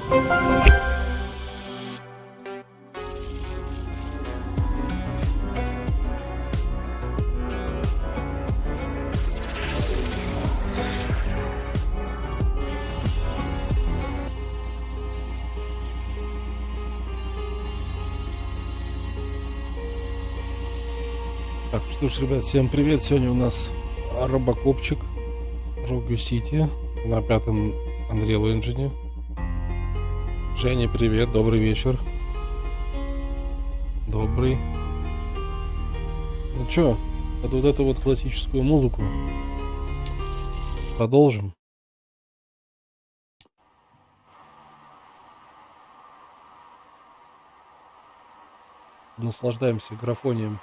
Так, что ж, ребят, всем привет. Сегодня у нас робокопчик Рогу Сити на 5-м Unreal Engine. Женя, привет, добрый вечер. Добрый. Ну чё, под вот эту вот классическую музыку продолжим. Наслаждаемся графонием.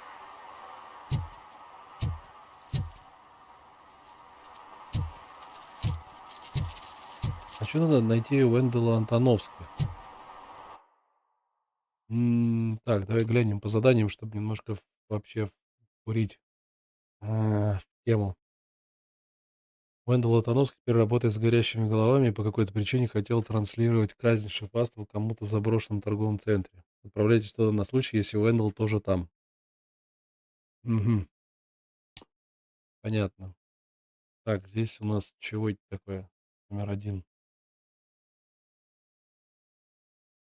А что надо найти Венделла Антоновского? Так, давай глянем по заданиям, чтобы немножко вообще вкурить в тему. Вендел Антоновский теперь работает с горящими головами и по какой-то причине хотел транслировать казнь шефаства кому-то в заброшенном торговом центре. Отправляйтесь туда на случай, если Вендел тоже там. Угу, понятно. Так, здесь у нас чего это такое? Номер 1.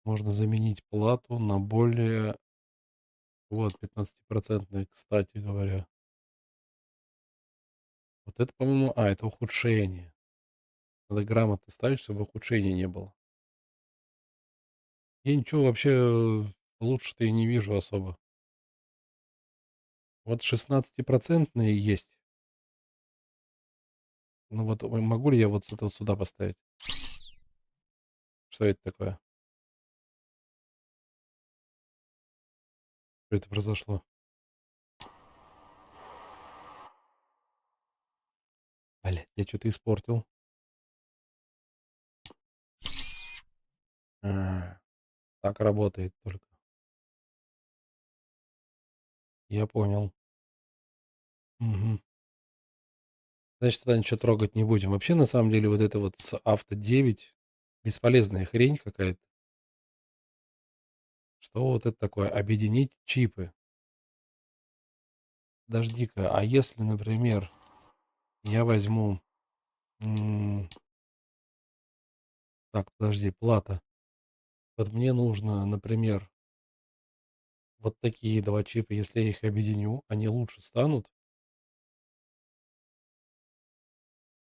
Можно заменить плату на более... Вот, 15%, кстати говоря. Вот это, по-моему... это ухудшение. Надо грамотно ставить, чтобы ухудшения не было. Я ничего вообще лучше-то и не вижу особо. Вот 16% есть. Ну вот могу ли я вот это вот сюда поставить? Что это такое? Что это произошло? Блядь, я что-то испортил. А, так работает только. Я понял. Мгм. Значит, тогда ничего трогать не будем. Вообще, на самом деле, вот это вот с авто 9 бесполезная хрень какая-то. Что вот это такое? Объединить чипы. Подожди-ка, а если, например, я возьму... Так, подожди, плата. Вот мне нужно, например, вот такие два чипа, если я их объединю, они лучше станут.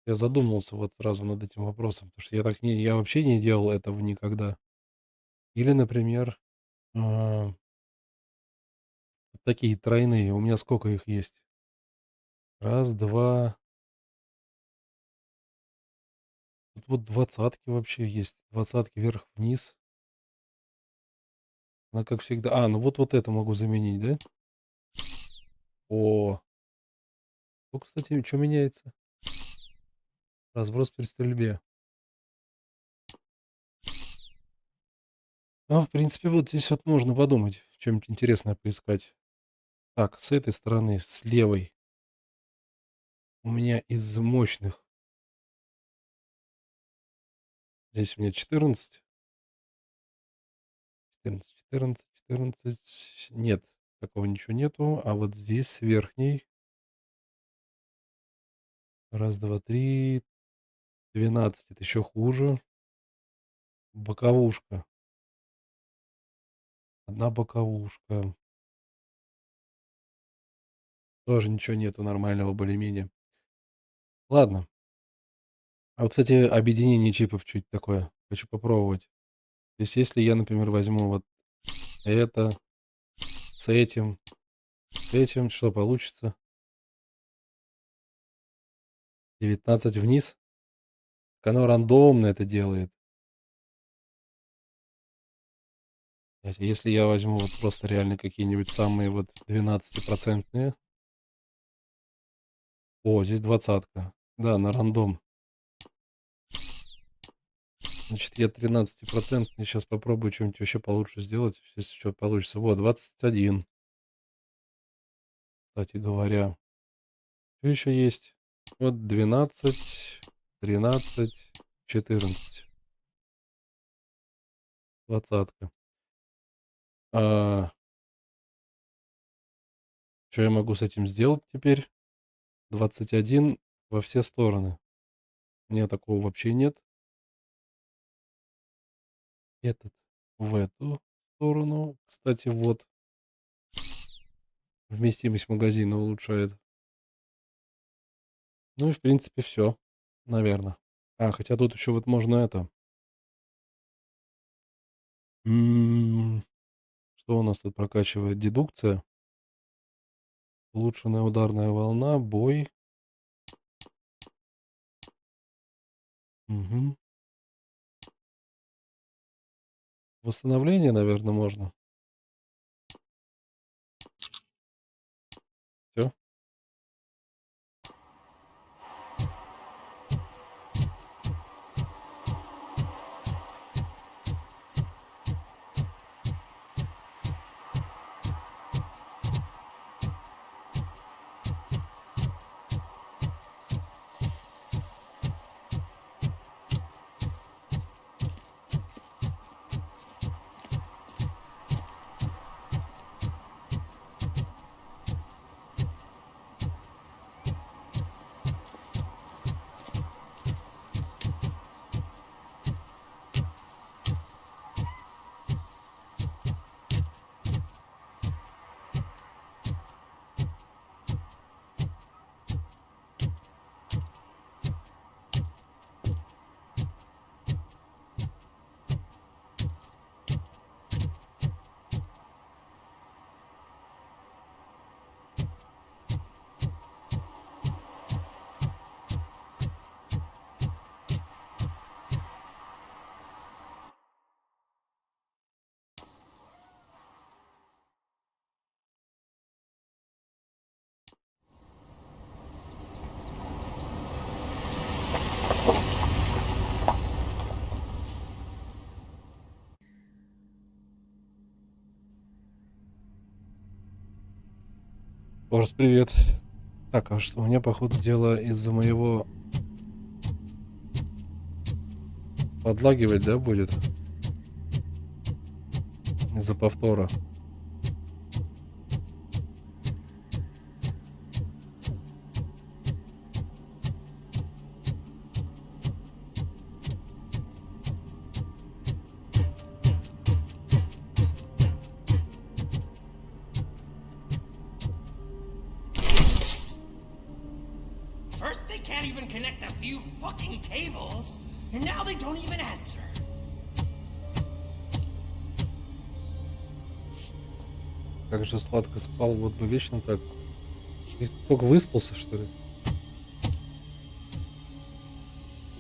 Я задумался вот сразу над этим вопросом, потому что я вообще не делал этого никогда. Или, например, вот такие тройные. У меня сколько их есть? Раз, два. Тут вот двадцатки вообще есть. Двадцатки вверх-вниз. Она как всегда. Ну вот это могу заменить, да? О, ну, кстати, что меняется? Разброс при стрельбе. В принципе, вот здесь вот можно подумать, что-нибудь интересное поискать. Так, с этой стороны, с левой, у меня из мощных. Здесь у меня 14. 14, 14, 14. Нет, такого ничего нету. А вот здесь с верхней. Раз, два, три. 12. Это еще хуже. Боковушка. Одна боковушка. Тоже ничего нету нормального более-менее. Ладно. А вот, кстати, объединение чипов чуть такое. Хочу попробовать. То есть, если я, например, возьму вот это с этим, что получится? 19 вниз. Оно рандомно это делает. Если я возьму вот просто реально какие-нибудь самые вот 12%. О, здесь 20-ка. Да, на рандом. Значит, я 13% сейчас попробую что-нибудь вообще получше сделать. Если что получится. Вот, 21. Кстати говоря. Что еще есть? Вот 12, 13, 14. 20. А, Что я могу с этим сделать теперь? 21 во все стороны. У меня такого вообще нет. Этот в эту сторону. Кстати, вот. Вместимость магазина улучшает. Ну и в принципе все, наверное. Хотя тут еще вот можно это. М, Что у нас тут прокачивает? Дедукция. Улучшенная ударная волна, бой. Мгм. Восстановление, наверное, можно. Все. Орс, привет. Так, а что у меня, по ходу дела, из-за моего подлагивать, да, будет? Из-за повтора. First, they can't even connect a few fucking cables, and now they don't even answer. Как же сладко спал, вот бы вечно так. Ты только выспался, что ли?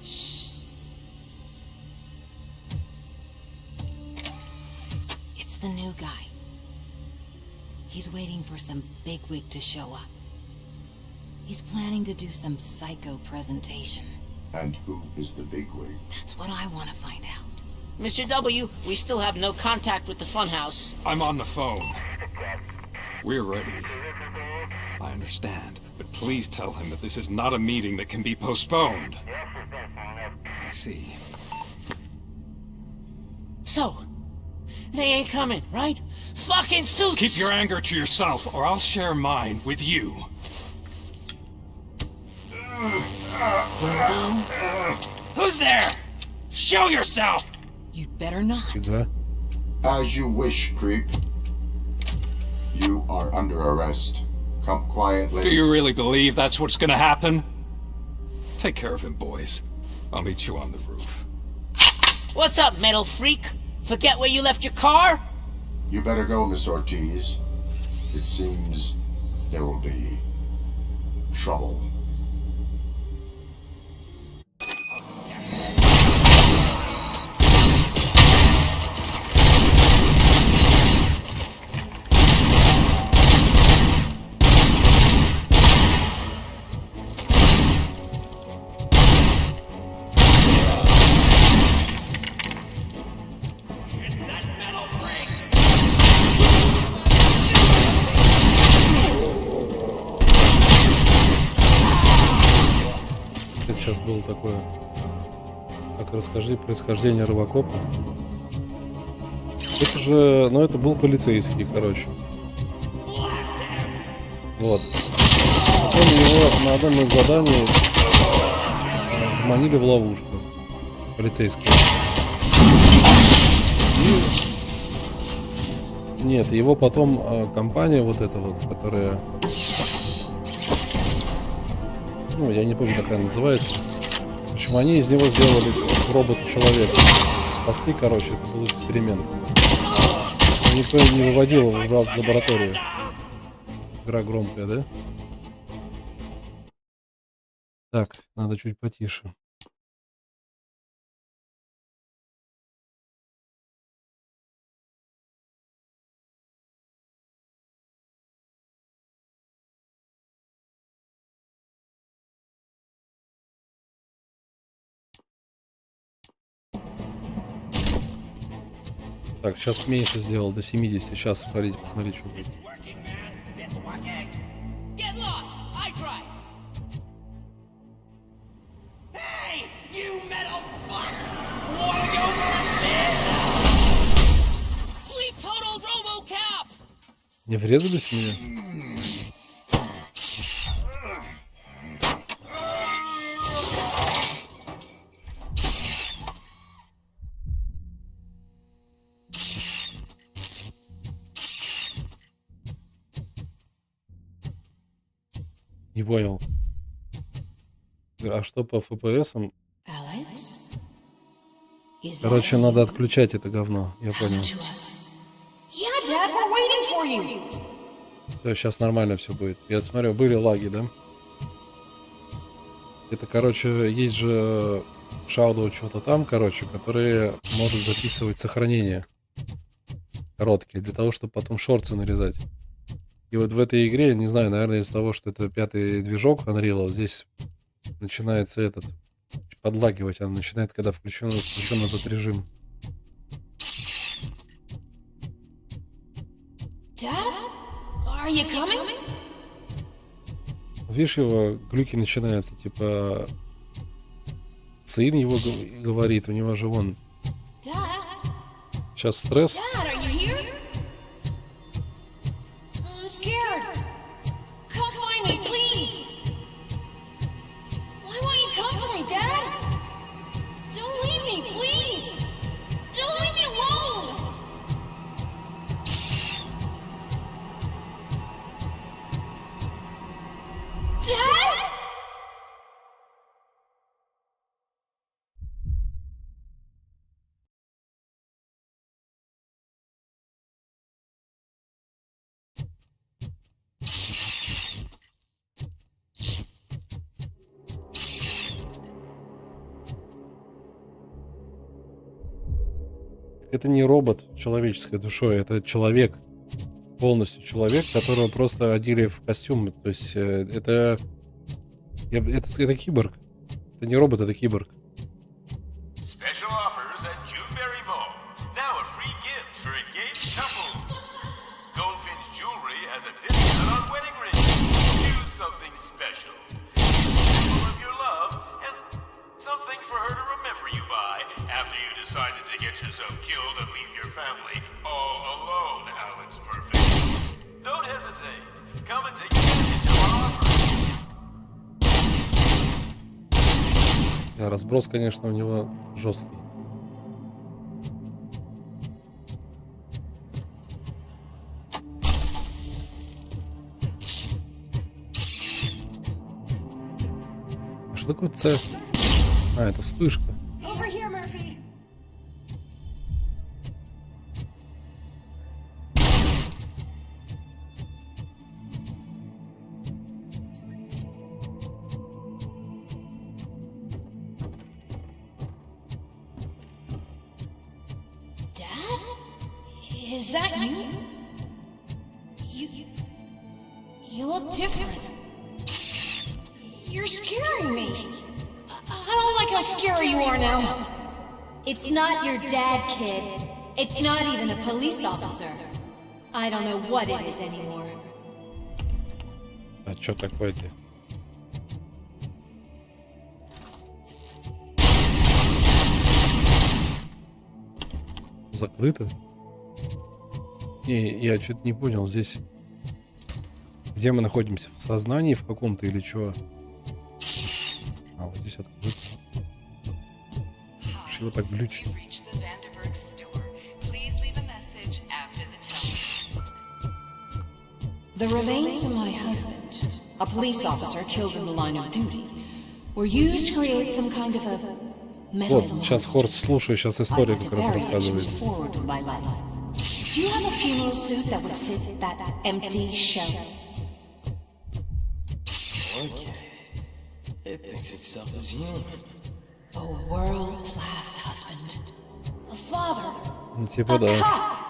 Shh. It's the new guy. He's waiting for some bigwig to show up. He's planning to do some psycho presentation. And who is the bigwig? That's what I want to find out. Mr. W, we still have no contact with the funhouse. I'm on the phone. We're ready. I understand, but please tell him that this is not a meeting that can be postponed. I see. So, they ain't coming, right? Fucking suits! Keep your anger to yourself, or I'll share mine with you. Robo? Who's there? Show yourself! You'd better not. Фига. As you wish, creep. You are under arrest. Come quietly. Do you really believe that's what's gonna happen? Take care of him, boys. I'll meet you on the roof. What's up, metal freak? Forget where you left your car? You better go, Miss Ortiz. It seems there will be trouble. Это сейчас было такое. Так, расскажи происхождение робокопа. Это же, ну это был полицейский, короче. Вот. Потом его на одном из заданий заманили в ловушку. Полицейские. И... Нет, его потом компания вот эта вот, которая... Ну, я не помню, как она называется. В общем, они из него сделали робота-человека. Спасли, короче, это был эксперимент. Никто не выводил его в лабораторию. Игра громкая, да? Так, надо чуть потише. Так, сейчас меньше сделал, до 70. Сейчас, смотрите, посмотрите, что будет. Не врезались в меня? Не понял. А что по FPS-ам? Alex? Is Короче, that надо you? отключать это говно. Я понял. To us. Yeah, Dad, we're waiting for you. Все, сейчас нормально все будет. Я смотрю, были лаги, да? Это, короче, есть же Shadow что-то там, короче, которые может записывать сохранения короткие, для того, чтобы потом шорты нарезать. И вот в этой игре, не знаю, наверное, из-за того, что это 5-й движок Unreal, здесь начинается этот подлагивать, он начинает, когда включен этот режим. Dad? Are you coming? Видишь, его глюки начинаются, типа сын его говорит, у него же вон Dad? сейчас стресс. Dad, are you here? I'm scared. Come find me, please. Why won't you come for me, Dad? Don't leave me, please. Don't leave me alone. Dad? Это не робот человеческой душой, это человек, полностью человек, которого просто одели в костюм. То есть это киборг. Это не робот, это киборг. Special offers at Jewberry Mall. Now a free gift for engaged couples. Goldfinch Jewelry has a discount on wedding rings. Choose something special. Symbol of your love and something for her to remember you by after you decided to get yourself killed and leave your family all alone, Alex Perfect. Don't hesitate. Come and take advantage of our offer. Да, разброс, конечно, у него жесткий. А что такое С? А, это вспышка. Over here, Murphy. Dad? Is that you? You look different. You're scaring me. I don't like how scary you are now. It's not your dad, kid. It's not even a police officer. I don't know what it is anymore. А что такое-то? Закрыто? Не, я что-то не понял. Здесь... Где мы находимся? В сознании в каком-то или чё? А, вот здесь открыто. Чего так глючит? The remains of my husband, a police officer killed in the line of duty, were used to create some kind of a metal Вот, сейчас Хорст слушаю, сейчас история как раз рассказывает. Do you have a funeral suit that would fit that empty shell? It thinks itself as human. A world-class husband, a father, Ну, типа a да. cop.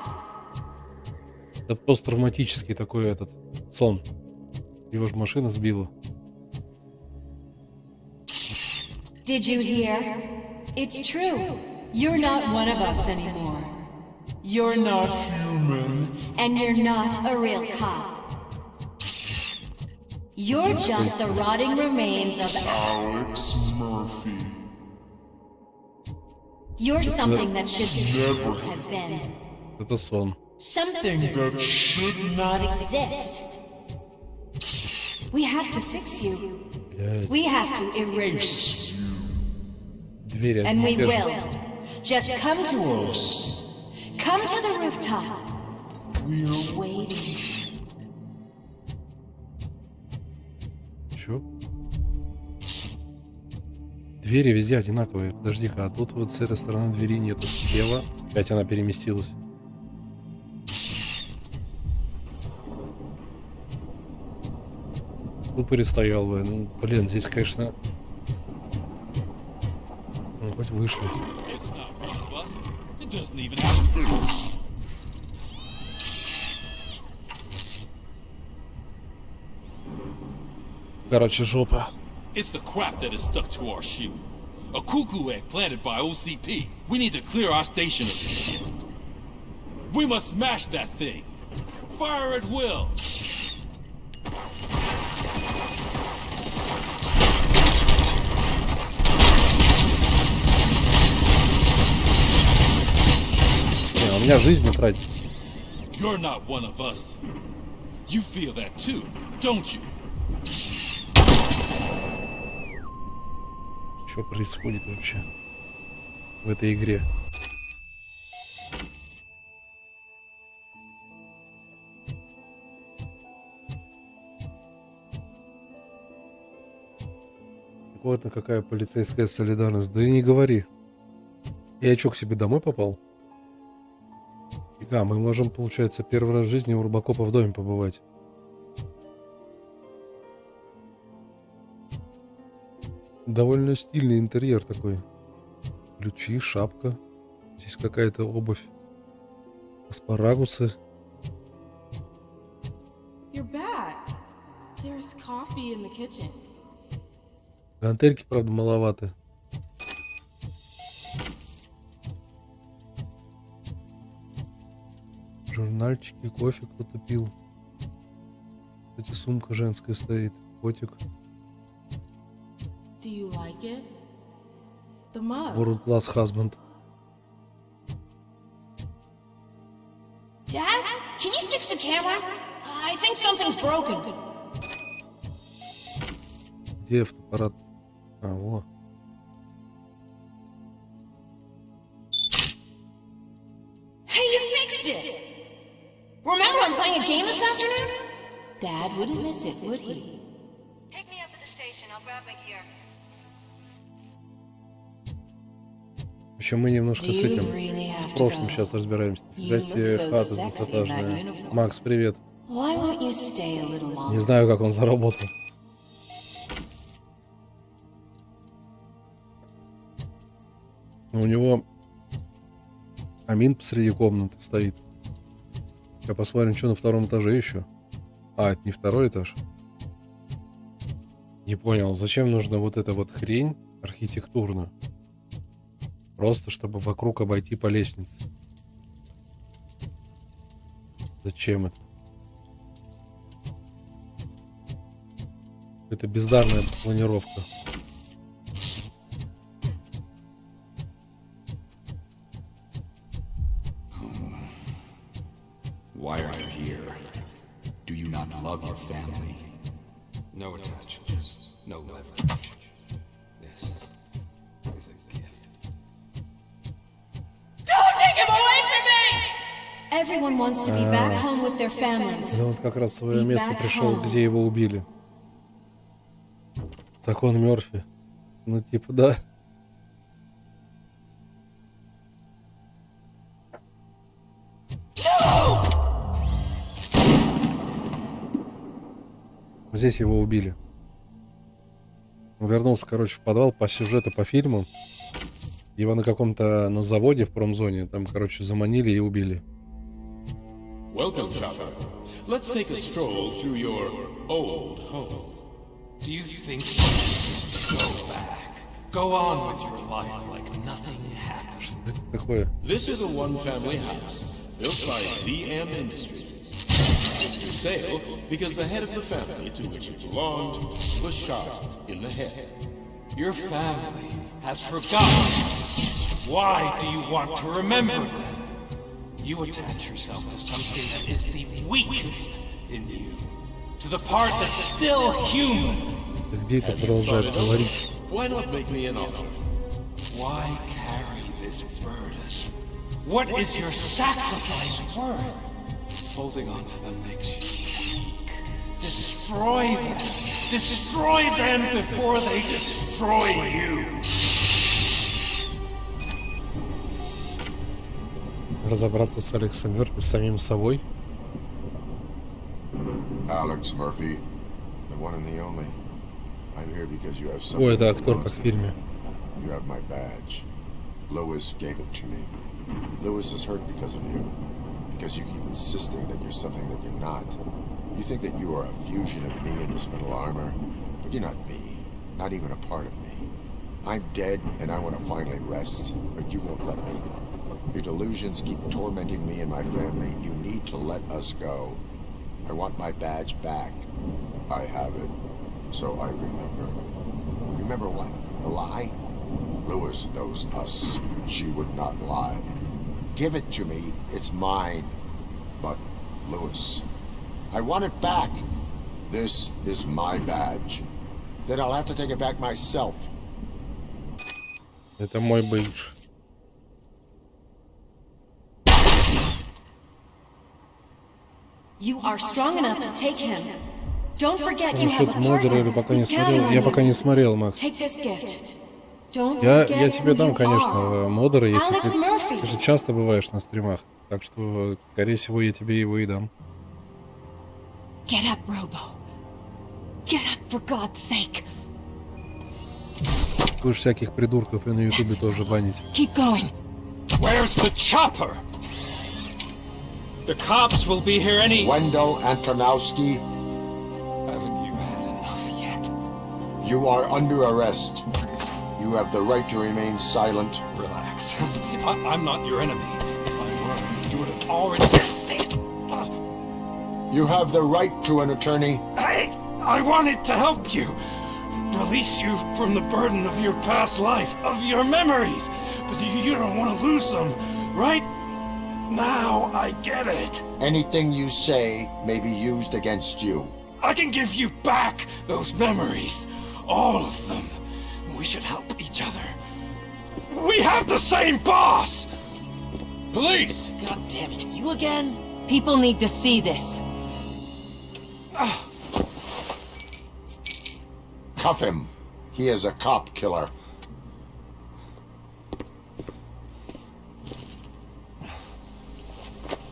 Это посттравматический такой этот сон. Его же машина сбила. Did you hear? It's true. You're not one of us anymore. You're not human. And you're not a real cop. You're just the rotting remains of Alex Murphy. You're something that should never have been. Это сон. Something That should not exist. We have to fix you. Блядь. We have to erase you. Двери And we открыты. will. Just come to us. Come to the rooftop. We're waiting. Чё? Двери везде одинаковые. Подожди-ка, а тут вот с этой стороны двери нету. Слева опять она переместилась. Ну, перестоял бы. Ну, блин, здесь, конечно... Ну, хоть вышли. It's not one of us. It doesn't even have Короче, жопа. It's the crap that is stuck to our shoe. A cuckoo egg planted by OCP. We need to clear our station of this shit. We must smash that thing. Fire at will. Не, у меня жизнь не тратит. You're not one of us. You feel that too, don't you? Что происходит вообще в этой игре? Вот на какая полицейская солидарность. Да и не говори. Я чё, к себе домой попал? Мы можем, получается, первый раз в жизни у Робокопа в доме побывать. Довольно стильный интерьер такой. Ключи, шапка. Здесь какая-то обувь. Аспарагусы. You're back. There's coffee in the kitchen. Гантельки, правда, маловаты. Журнальчики, кофе кто-то пил. Кстати, сумка женская стоит. Котик. Do you like it? The mug. World Class Husband. Dad, can you fix the camera? I think something's broken. Где автоаппарат? А, во. Hey, you fixed it! Remember I'm playing a game this afternoon? Dad wouldn't miss it, would he? Take me up to the station. I'll grab my gear. В общем, мы немножко с этим, с прошлым сейчас разбираемся. Нифига себе, хата двухэтажная. Макс, привет. Why won't you stay a little Не longer? знаю, как он заработал. Но у него камин посреди комнаты стоит. Сейчас посмотрим, что на втором этаже еще. А, это не второй этаж. Не понял, зачем нужна вот эта вот хрень архитектурная? Просто, чтобы вокруг обойти по лестнице. Зачем это? Это бездарная планировка. Why are you here? Do you not love your family? No attachments, no leverage. This is a gift. Don't take him away from me! Everyone wants to be back home with their families. Он как раз в свое место пришел, где его убили. Закон Мёрфи. Ну типа да. Здесь его убили. Он вернулся, короче, в подвал по сюжету, по фильму. Его на каком-то на заводе в промзоне там, короче, заманили и убили. Welcome, Chopper. Let's take a stroll through your old home. Do you think go back? Go on with your life like nothing happened. Что это такое? This is a one-family house built by ZM Industries. It's for sale because the head of the family to which it belonged was shot in the head. Your family has forgotten. Why do you want to remember them? You attach yourself to something that is the weakest in you. To the part that's still human. Где это продолжает говорить? Why not make me an offer? Why carry this burden? What is your sacrifice worth? Holding on to them makes you weak. Destroy them. Destroy them before they destroy you. Разобраться с Алексом Мёрфи, с самим собой. Alex Murphy, the one and the only. I'm here because you have О, something. это актер, как в фильме. You have my badge. Lewis gave it to me. Lewis is hurt because of you. Because you keep insisting that you're something that you're not. You think that you are a fusion of me in this metal armor, but you're not me. Not even a part of me. I'm dead and I want to finally rest, but you won't let me. Your delusions keep tormenting me and my family. You need to let us go. I want my badge back. I have it. So I remember. Remember what? The lie? Lewis knows us. She would not lie. Give it to me. It's mine. But, Lewis, I want it back. This is my badge. Then I'll have to take it back myself. Это мой бейдж. You are strong enough to take him. Don't forget you have Насчет a модера или partner. пока не He's counting смотрел. on Я you. пока не смотрел, Макс. Take this gift. Don't Я forget тебе who дам, you конечно, are. модера, если Alex Murphy. ты же часто бываешь на стримах. Так что, скорее всего, я тебе его и дам. Get up, Robo. Get up, for God's sake. Будешь всяких придурков и на ютубе тоже банить. Keep going. Where's the chopper? The cops will be here any... Wendell Antonowski, Haven't you had enough yet? you are under arrest. You have the right to remain silent. Relax. I'm not your enemy. If I were, you would have already... You have the right to an attorney. I wanted to help you. Release you from the burden of your past life, of your memories. But you don't want to lose them, right? Now I get it. Anything you say may be used against you. I can give you back those memories. All of them. We should help each other. We have the same boss! Police! God damn it, you again? People need to see this. Cuff him. He is a cop killer.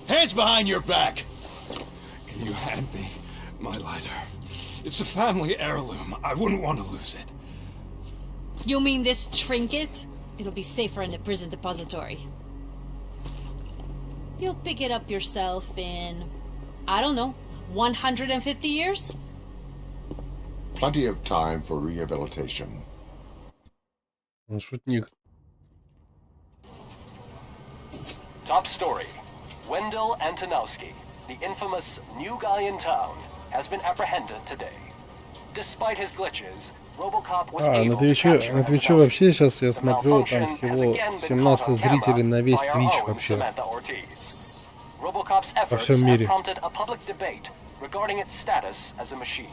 Hands behind your back! Can you hand me my lighter? It's a family heirloom. I wouldn't want to lose it. You mean this trinket? It'll be safer in the prison depository. You'll pick it up yourself in, I don't know, 150 years? Plenty of time for rehabilitation. Он шутник. Top story. Wendell Antonowski, the infamous new guy in town, has been apprehended today. Despite his glitches, ROBOCOP was able to capture На Твиче Antonowski. вообще сейчас я смотрю, Malfunction там has всего again been 17 caught on зрителей camera на весь by our Твич own вообще. Samantha Ortiz. ROBOCOP's efforts всем have мире. prompted a public debate regarding its status as a machine.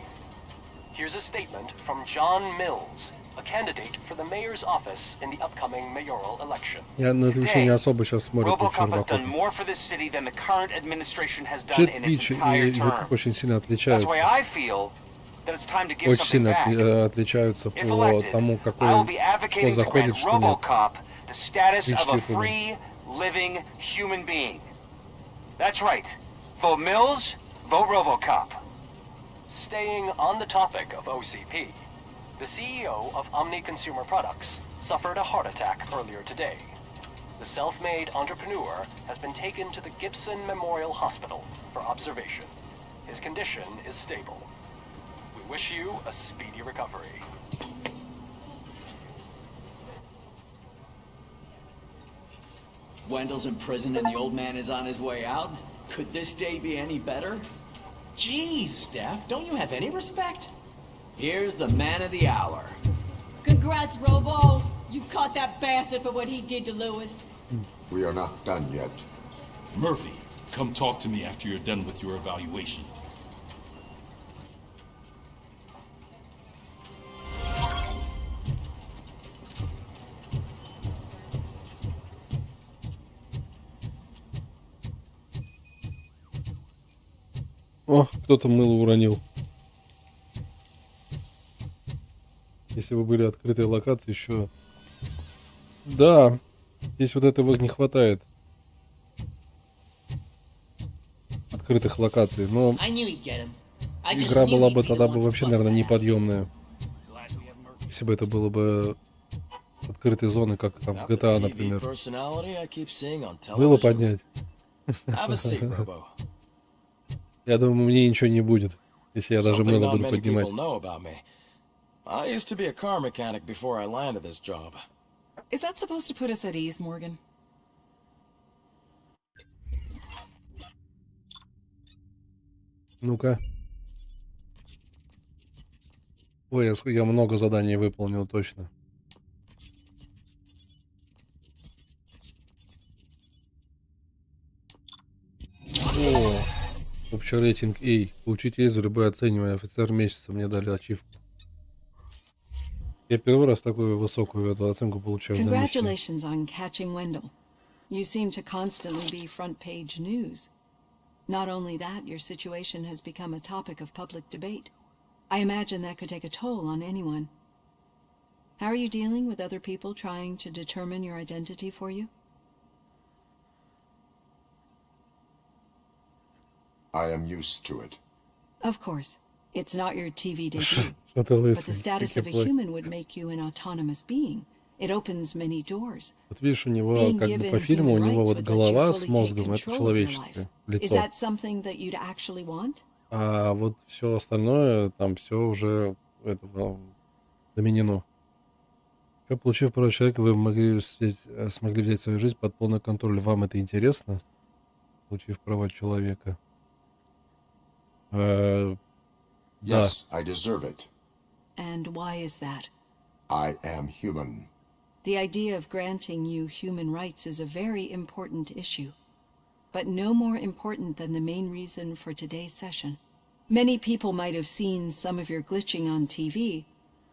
Here's a statement from John Mills, a candidate for the mayor's office in the upcoming mayoral election. Я на Твиче не Today, особо сейчас смотрят вообще ROBOCOP has done ROBOCOP. more for this city than the current administration has Вообще done in its Twitch entire и term. YouTube очень сильно That's отличаются. why I feel that it's time to give Очень something сильно back. отличаются If по elected, тому, I will какой, be что advocating to grant заходит, что нет. ROBOCOP the status Twitch of a YouTube. free, living human being. That's right. Vote Mills, vote ROBOCOP. Staying on the topic of OCP, the CEO of Omni Consumer Products suffered a heart attack earlier today. The self-made entrepreneur has been taken to the Gibson Memorial Hospital for observation. His condition is stable. We wish you a speedy recovery. Wendell's in prison and the old man is on his way out? Could this day be any better? Jeez, Steph, don't you have any respect? Here's the man of the hour. Congrats, Robo! You caught that bastard for what he did to Lewis. We are not done yet. Murphy, come talk to me after you're done with your evaluation. О, кто-то мыло уронил. Если бы были открытые локации еще... Да, здесь вот этого не хватает. Открытых локаций, но игра была бы тогда бы вообще, наверное, неподъемная. Если бы это было бы с открытой зоны, как там в GTA, например. Было поднять. Я думаю, мне ничего не будет, если я даже мыло буду поднимать. I used to be a car mechanic before I landed this job. Is that supposed to put us at ease, Morgan? Ну-ка. Ой, я много заданий выполнил, точно. О, общий рейтинг A. Получить A за любое оценивание. Офицер месяца мне дали ачивку. Я первый раз такую высокую эту оценку получаю за месяц. Congratulations on catching Wendell. You seem to constantly be front-page news. Not only that, your situation has become a topic of public debate. I imagine that could take a toll on anyone. How are you dealing with other people trying to determine your identity for you? I am used to it. Of course. It's not your TV debut. Что ты But the лысый? status of a Какие плохие. human would make you an autonomous being. It opens many doors. Вот видишь, у него, Being как бы given по фильму, у human него rights вот would let you голова с fully take мозгом, это control of your человеческое life. Is лицо. that something that you'd actually want? А вот все остальное, там все уже это, заменено. Еще получив право человека, вы смогли взять свою жизнь под полный контроль. Вам это интересно? Получив права человека. Да. Yes, I deserve it. And why is that? I am human. The idea of granting you human rights is a very important issue, but no more important than the main reason for today's session. Many people might have seen some of your glitching on TV,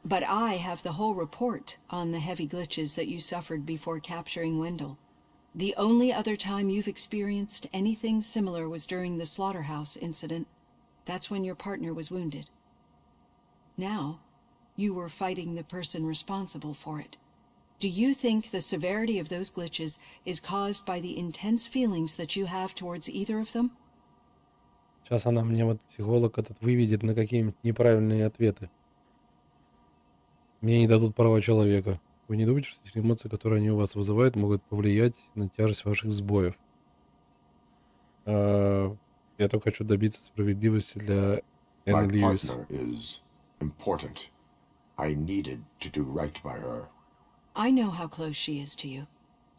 but I have the whole report on the heavy glitches that you suffered before capturing Wendell. The only other time you've experienced anything similar was during the slaughterhouse incident. That's when your partner was wounded. Now, you were fighting the person responsible for it. Do you think the severity of those glitches is caused by the intense feelings that you have towards either of them? Сейчас она мне, вот психолог этот, выведет на какие-нибудь неправильные ответы. Мне не дадут права человека. Вы не думаете, что эти эмоции, которые они у вас вызывают, могут повлиять на тяжесть ваших сбоев? Я только хочу добиться справедливости для My Энн Льюис. partner is important. I needed to do right by her. I know how close she is to you.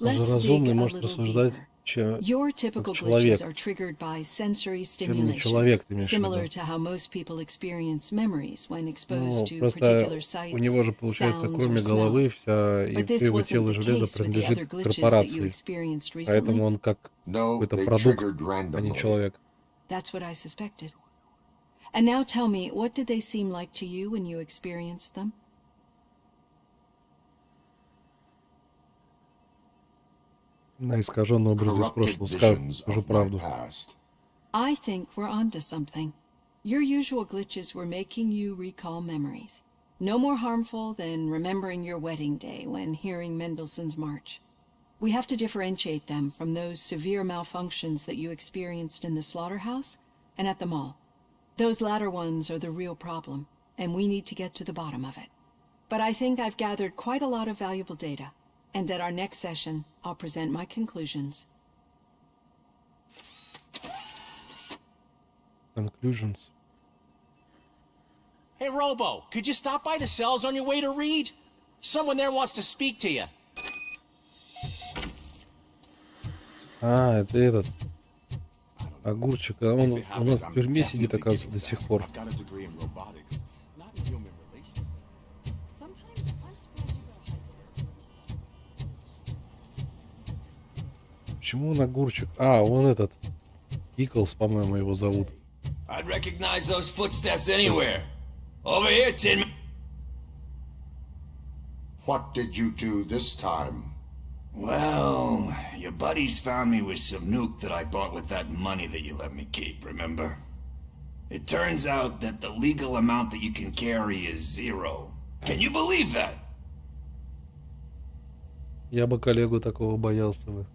Он же Let's dig разумный, a может little рассуждать deeper. Your typical glitches are triggered by sensory stimulation, similar to how most people experience memories when exposed to particular sights, у него же, получается, sounds, or кроме головы, smells. и But все this его wasn't тело и the железо case with the other принадлежит glitches that you корпорации. experienced Поэтому recently. он как No, какой-то they продукт, triggered а не randomly. человек. That's what I suspected. And now tell me, what did they seem like to you when you experienced them? На искаженный образ из Corrupted прошлого. visions Скажу of my правду. past. I think we're onto something. Your usual glitches were making you recall memories. No more harmful than remembering your wedding day when hearing Mendelssohn's March. We have to differentiate them from those severe malfunctions that you experienced in the slaughterhouse and at the mall. Those latter ones are the real problem, and we need to get to the bottom of it. But I think I've gathered quite a lot of valuable data, and at our next session, I'll present my conclusions. Conclusions. Hey, Robo, could you stop by the cells on your way to Reed? Someone there wants to speak to you. А, это этот. Огурчик. А он у нас в тюрьме сидит, оказывается, до сих пор. Почему он огурчик? А, он этот. Пиклс, по-моему, его зовут. I'd recognize those footsteps anywhere. Over here, Tin. What did you do this time? Well, your buddies found me with some nuke that I bought with that money that you let me keep, remember? It turns out that the legal amount that you can carry is 0. Can you believe that? Я бы коллегу такого боялся бы.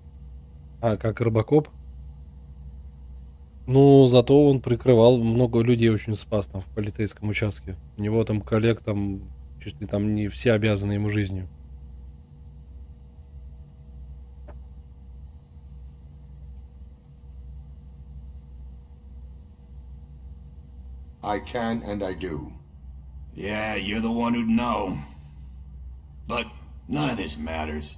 А, как Робокоп? Ну, зато он прикрывал, много людей очень спас там в полицейском участке. У него там коллег там, чуть ли там не все обязаны ему жизнью. I can and I do. Yeah, you're the one who'd know. But none of this matters.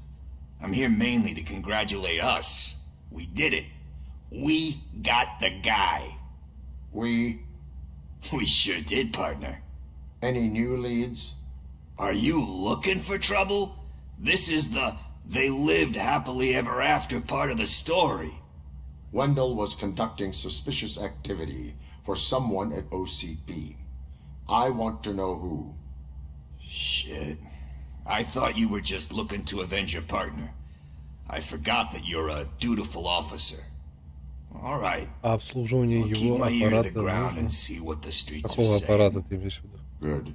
I'm here mainly to congratulate us. We did it. We got the guy. We sure did, partner. Any new leads? Are you looking for trouble? This is the they lived happily ever after part of the story. Wendell was conducting suspicious activity for someone at OCP. I want to know who. Shit. I thought you were just looking to avenge your partner. I forgot that you're a dutiful officer. All right. А обслуживание We'll keep его my ear to the аппарата ground нужно? and see what the streets are Какого saying. аппарата ты имеешь в виду? Good.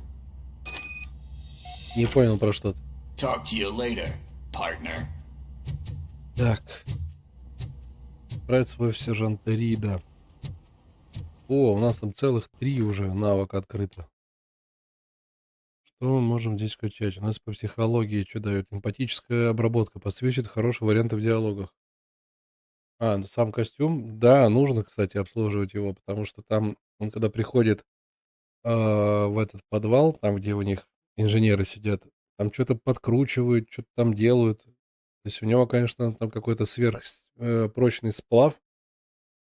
Не понял про что ты. Talk to you later, partner. Так. Отправить свой сержанта Рида. О, у нас там целых 3 уже навыка открыто. Что мы можем здесь скачать? У нас по психологии что дает? Эмпатическая обработка. Подсвечивает хорошие варианты в диалогах. А, ну, сам костюм. Да, нужно, кстати, обслуживать его, потому что там, он когда приходит в этот подвал, там, где у них инженеры сидят, там что-то подкручивают, что-то там делают. То есть у него, конечно, там какой-то сверхпрочный сплав,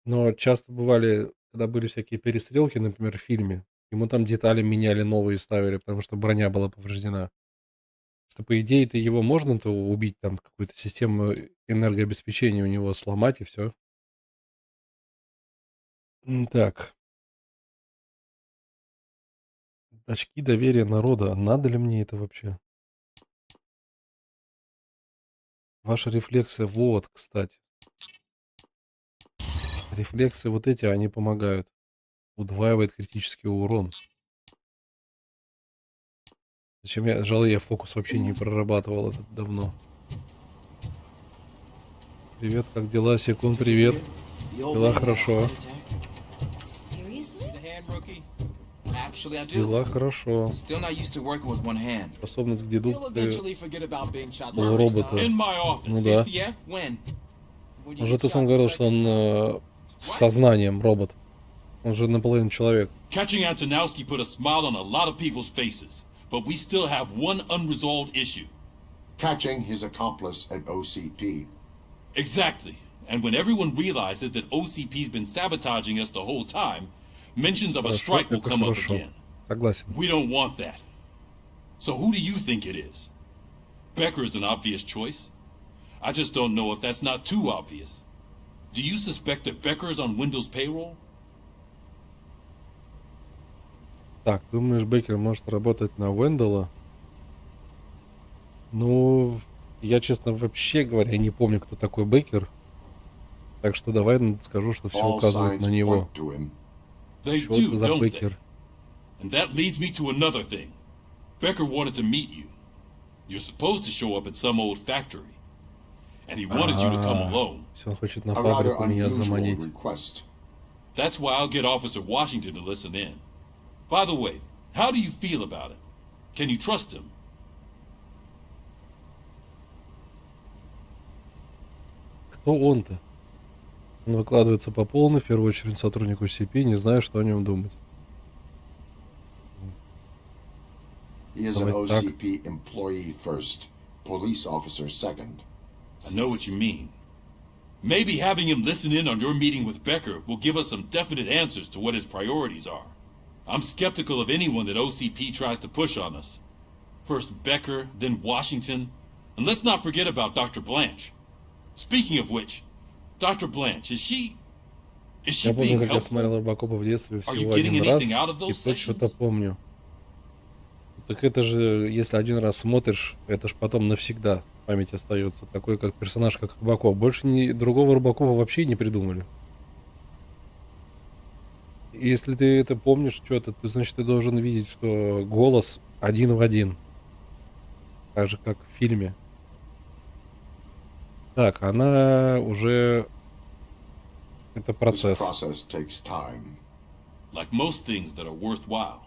но часто бывали, когда были всякие перестрелки, например, в фильме, ему там детали меняли, новые ставили, потому что броня была повреждена. Что, по идее-то, его можно-то убить, там какую-то систему энергообеспечения у него сломать, и все. Так. Очки доверия народа. Надо ли мне это вообще? Ваши рефлексы. Вот, кстати. Рефлексы вот эти, они помогают. Удваивает критический урон. Зачем я... Жаль, я фокус вообще не прорабатывал это давно. Привет, как дела, Секунд? Привет. Дела хорошо. Дела хорошо. Способность к дедукции у робота. Ну да. Уже ты сам говорил, что он с сознанием робот. Он же наполовину человек. Catching Antonowski put a smile on a lot of people's faces, but we still have one unresolved issue. Catching his accomplice at OCP. Exactly. And when everyone realizes that OCP's been sabotaging us the whole time, mentions of a strike will come up again. Согласен. We don't want that. So who do you think it is? Becker is an obvious choice. I just don't know if that's not too obvious. Do you suspect that Becker is on Wendell's payroll? Так, думаешь, Бейкер может работать на Уэндалла? Ну, я, честно, вообще говоря, не помню, кто такой Бейкер. Так что давай скажу, что все указывает на него. They Что do, это за don't they? Бейкер? And that leads me to another thing. Becker wanted to meet you. You're supposed to show up at some old factory. And he wanted you to come alone. Все, он хочет на A rather фабрику меня unusual заманить. request. That's why I'll get Officer Washington to listen in. By the way, how do you feel about him? Can you trust him? Кто он-то? Он выкладывается по полной, в первую очередь сотруднику CP, не знаю, что о нем думать. He is an Давай так. OCP employee first, police officer second. I know what you mean. Maybe having him listen in on your meeting with Becker will give us some definite answers to what his priorities are. I'm skeptical of anyone that OCP tries to push on us. First Becker, then Washington. And let's not forget about Dr. Blanche. Speaking of which, Dr. Blanche, is she Я помню, being как я helpful? смотрел Робокопа в детстве Are you всего getting один раз, anything out of и those хоть что-то sessions? помню. Так это же, если один раз смотришь, это ж потом навсегда в памяти остается. Такой как персонаж, как Робокоп. Больше другого Робокопа вообще не придумали. Если ты это помнишь что-то, то значит ты должен видеть, что голос один в один. Так же, как в фильме. Так, она уже... Это This процесс. process takes time. Like most things that are worthwhile.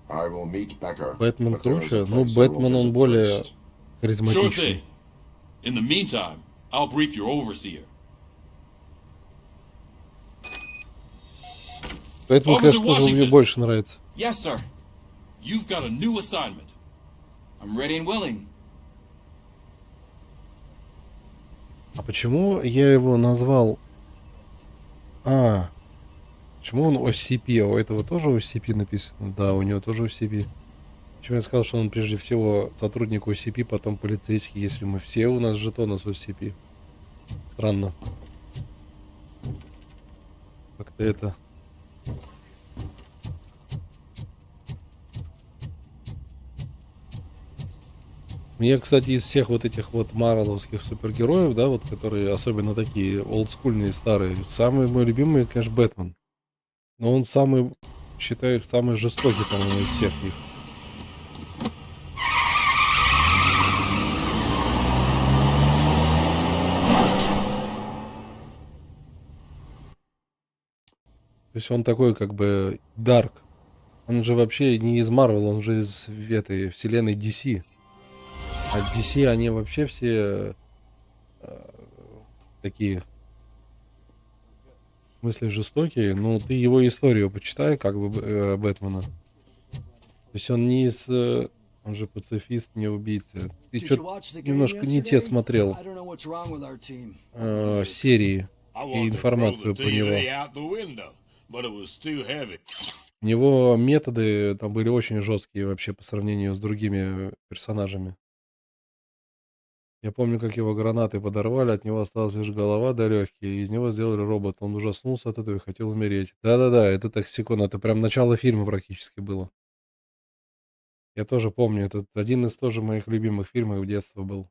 I will meet Becker. Бэтмен but there is a круче. Ну, place I will Бэтмен, он visit более first. Sure харизматичный. thing. In the meantime, I'll brief your overseer. Поэтому, Officer конечно, тоже мне Washington. больше нравится. Yes, sir. You've got a new assignment. I'm ready and willing. А почему я его назвал... Почему он OCP? А у этого тоже OCP написано? Да, у него тоже OCP. Почему я сказал, что он прежде всего сотрудник OCP, потом полицейский, если мы все у нас жетоны с OCP? Странно. Как-то это... Мне, кстати, из всех вот этих вот марвеловских супергероев, да, вот, которые особенно такие олдскульные, старые, самый мой любимый, конечно, Бэтмен. Но он самый, считаю, самый жестокий, по-моему, из всех них. То есть он такой, как бы, дарк. Он же вообще не из Марвел, он же из этой вселенной DC. А DC, они вообще все такие, в смысле, жестокие. Ну, ты его историю почитай, как бы, Бэтмена. То есть он не из... Он же пацифист, не убийца. Ты что немножко не те смотрел серии и информацию про него. У него методы там были очень жесткие вообще по сравнению с другими персонажами. Я помню, как его гранаты подорвали, от него осталась лишь голова да легкие, и из него сделали робота. Он ужаснулся от этого и хотел умереть. Да-да-да, это токсикон, это прям начало фильма практически было. Я тоже помню, это один из тоже моих любимых фильмов детства был.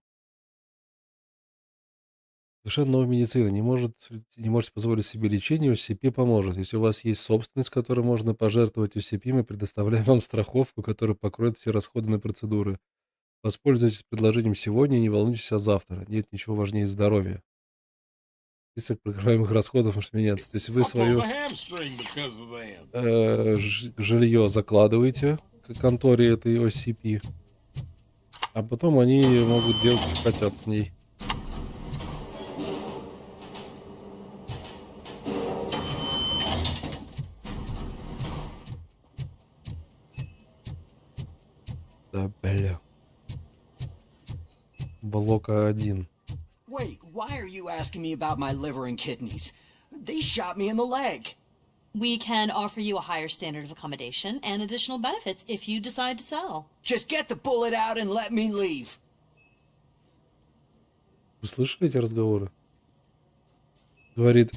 Совершенно новая медицина не можете позволить себе лечение, UCP поможет. Если у вас есть собственность, которой можно пожертвовать UCP, мы предоставляем вам страховку, которая покроет все расходы на процедуры. Воспользуйтесь предложением сегодня и не волнуйтесь о завтра. Нет ничего важнее здоровья. Список покрываемых расходов может меняться. То есть вы свое жилье закладываете к конторе этой OCP, а потом они могут делать, что хотят с ней. Да, бля. Блока 1. Wait, why are you asking me about my liver and kidneys? They shot me in the leg. We can offer you a higher standard of accommodation and additional benefits if you decide to sell. Just get the bullet out and let me leave. Вы слышали эти разговоры? Говорит,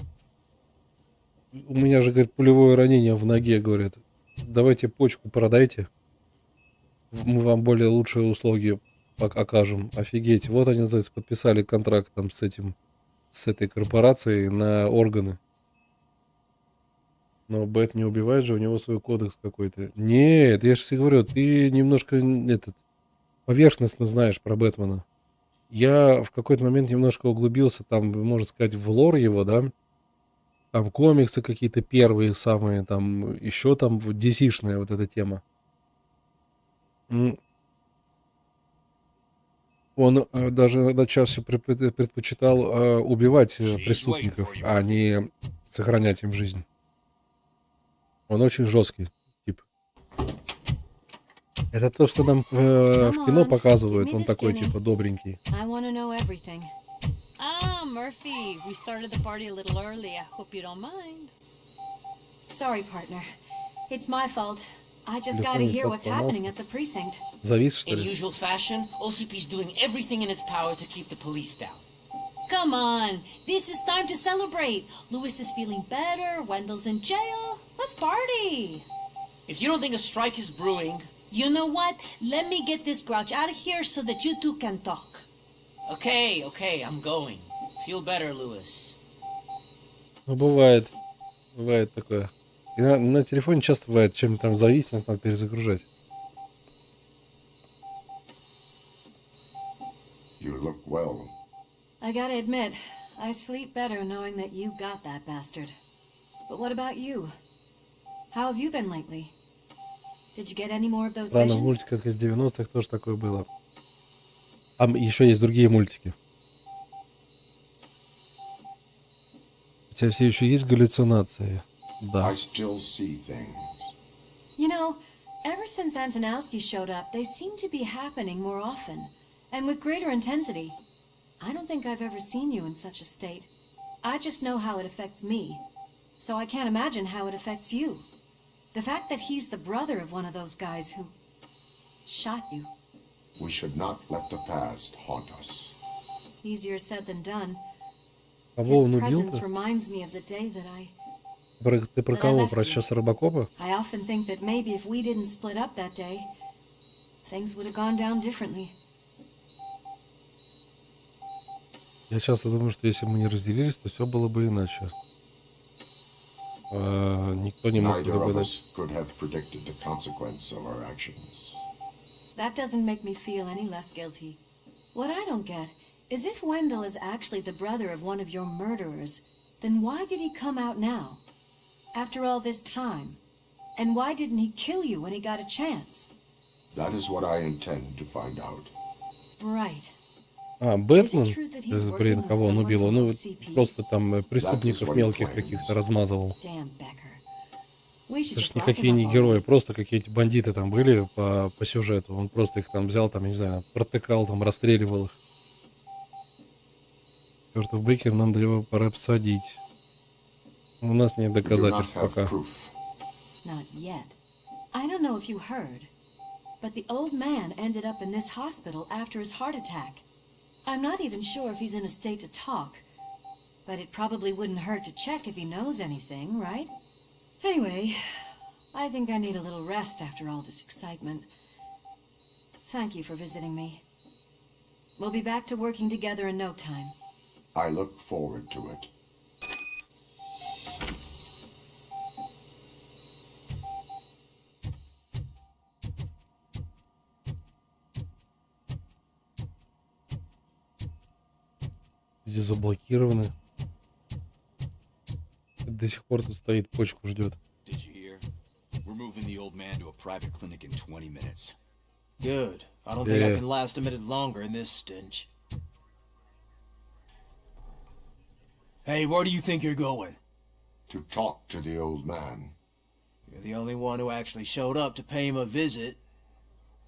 у меня же, говорит, пулевое ранение в ноге, говорит. Давайте почку продайте. Мы вам более лучшие услуги окажем. Офигеть. Вот они, называется, подписали контракт там с этой корпорацией на органы. Но Бэт не убивает же, у него свой кодекс какой-то. Нет, я же тебе говорю, ты немножко поверхностно знаешь про Бэтмена. Я в какой-то момент немножко углубился, там, можно сказать, в лор его, да. Там комиксы какие-то первые самые, там, еще там DC-шная вот эта тема. Он даже иногда чаще предпочитал убивать преступников, а не сохранять им жизнь. Он очень жесткий тип. Это то, что нам в кино показывают. Он такой, типа, добренький. Murphy, we started the party a little early. I hope you don't mind. Sorry, partner. It's my fault. I just gotta hear what's happening at the precinct. Завис, что In ли? usual fashion, OCP's doing everything in its power to keep the police down. Come on, this is time to celebrate. Lewis is feeling better, Wendell's in jail. Let's party. If you don't think a strike is brewing... You know what? Let me get this grouch out of here so that you two can talk. Okay, I'm going. Feel better, Lewis. Ну, бывает. Бывает такое. И на телефоне часто бывает, чем там зависнет, надо перезагружать. You look well. I gotta admit, I sleep better knowing that you got that bastard. But what about you? How have you been lately? Did you get any more of those Странно, в visions? мультиках из 90-х тоже такое было. А еще есть другие мультики. У тебя все еще есть галлюцинации? Да. I still see things. You know, ever since Antonowski showed up, they seem to be happening more often, and with greater intensity. I don't think I've ever seen you in such a state. I just know how it affects me, so I can't imagine how it affects you. The fact that he's the brother of one of those guys who shot you. We should not let the past haunt us. Easier said than done. Кого His он presence убил-то? reminds me of the day that I Ты про кого? Про сейчас Робокопа? I often think that maybe if we didn't split up that day, things would have gone down differently. Я часто думаю, что если бы мы не разделились, то все было бы иначе. Никто не мог Neither of предугадать. us could have predicted the consequence of our actions. That doesn't make me feel any less guilty. What I don't get is if Wendell is actually the brother of one of your murderers, then why did he come out now? After all this time? And why didn't he kill you when he got a chance? That is what I intend to find out. Right. Бэтмен? Блин, кого он убил? Он просто там преступников мелких каких-то размазывал. Damn, Becker. We should Это ж just lock никакие him не up герои, already. просто какие-то бандиты там были по сюжету. Он просто их там взял, там, я не знаю, протыкал, там, расстреливал их. Чертов Бекер, нам его пора посадить. У нас нет We do not доказательств have пока. proof. Not yet. I don't know if you heard, but the old man ended up in this hospital after his heart attack. I'm not even sure if he's in a state to talk, but it probably wouldn't hurt to check if he knows anything, right? Anyway, I think I need a little rest after all this excitement. Thank you for visiting me. We'll be back to working together in no time. I look forward to it. Здесь заблокированы. До сих пор тут стоит, почку ждет. Did you hear? We're moving the old man to a private clinic in 20 minutes. Good. I don't think I Yeah. can last a minute longer in this stench. Hey, where do you think you're going? To talk to the old man. You're the only one who actually showed up to pay him a visit.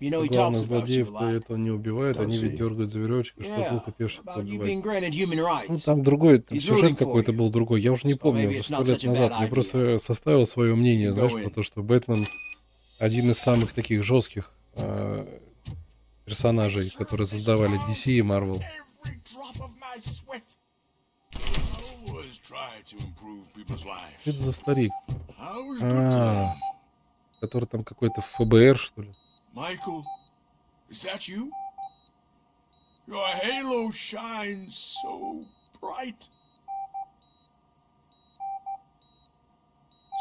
You know, he Главных talks about you a злодеев lot. этого не убивают, они ведь дергают за веревочку, что Yeah, глупо пешек about you убивать. being granted human Ну, rights. там другой, там He's сюжет rooting for какой-то you. был другой. Я уже не So помню, maybe уже it's 100 not лет such a назад. bad Я idea. просто составил свое мнение, You знаешь, go про in. то, что Бэтмен один из самых таких жестких персонажей, которые создавали DC и Marvel. Every drop of my sweat. I always try to improve people's lives. Что это за старик? I was good to them. Который там какой-то ФБР, что ли? Michael, is that you? Your halo shines so bright.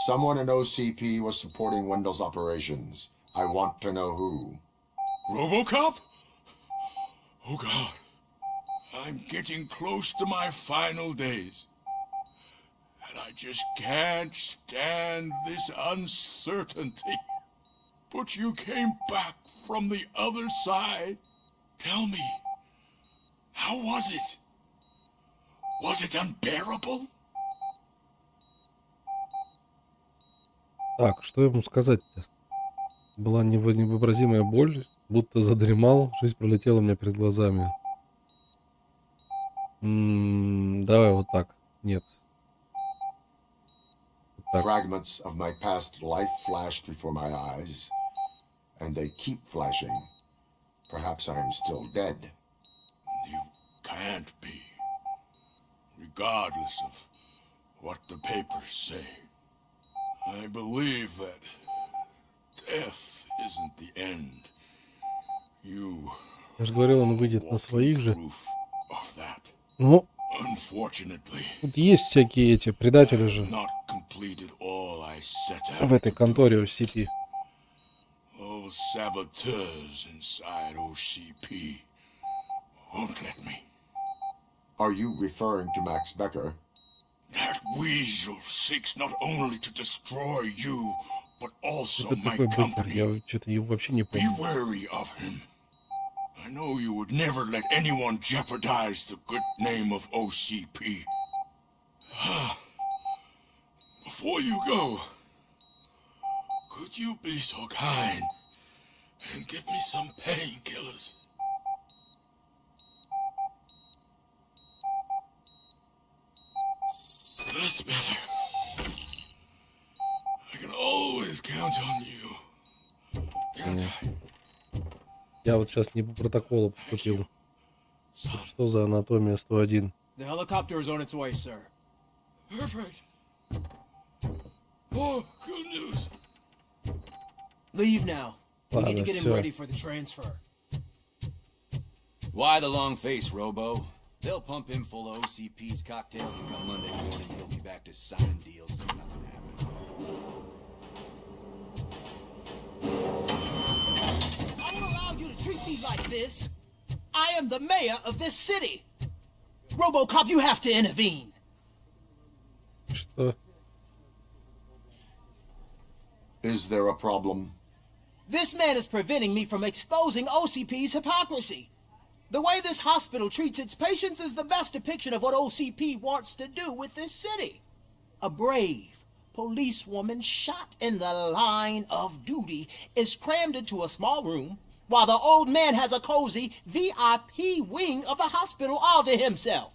Someone in OCP was supporting Wendell's operations. I want to know who. ROBOCOP? Oh God. I'm getting close to my final days. And I just can't stand this uncertainty. But you came back from the other side. Tell me, how was it? Was it unbearable? Так, что ему сказать-то? Была невообразимая боль, будто задремал, жизнь пролетела у меня перед глазами. Давай вот так. Нет. Вот так. Fragments of my past life flashed before my eyes, and they keep flashing. Perhaps I am still dead. You can't be. Regardless of what the papers say. I believe that death isn't the end. You Я же говорил, он выйдет на своих же. proof of that. Ну, Unfortunately, тут есть всякие эти предатели же not completed all I set в out этой to do. конторе OCP. Those saboteurs inside OCP won't let me. Are you referring to Max Becker? That weasel seeks not only to destroy you, but also Это my такой Беккер, company. я что-то его вообще не Be помню. wary of him. I know you would never let anyone jeopardize the good name of OCP. Before you go, could you be so kind and give me some painkillers? That's better. I can always count on you. Can't I? Я вот сейчас не по протоколу поступил. Son. Что за анатомия 101? The helicopter is on its way, sir. Perfect. Oh, good news. Leave now. We need to Ладно, get him всё. ready for the transfer. Why the long face, Robo? They'll pump him full of OCP's cocktails and come Monday morning he'll be back to signing deals and nothing happened. I won't allow you to treat me like this. I am the mayor of this city. RoboCop, you have to intervene. Что? Is there a problem? This man is preventing me from exposing OCP's hypocrisy. The way this hospital treats its patients is the best depiction of what OCP wants to do with this city. A brave policewoman shot in the line of duty is crammed into a small room while the old man has a cozy VIP wing of the hospital all to himself.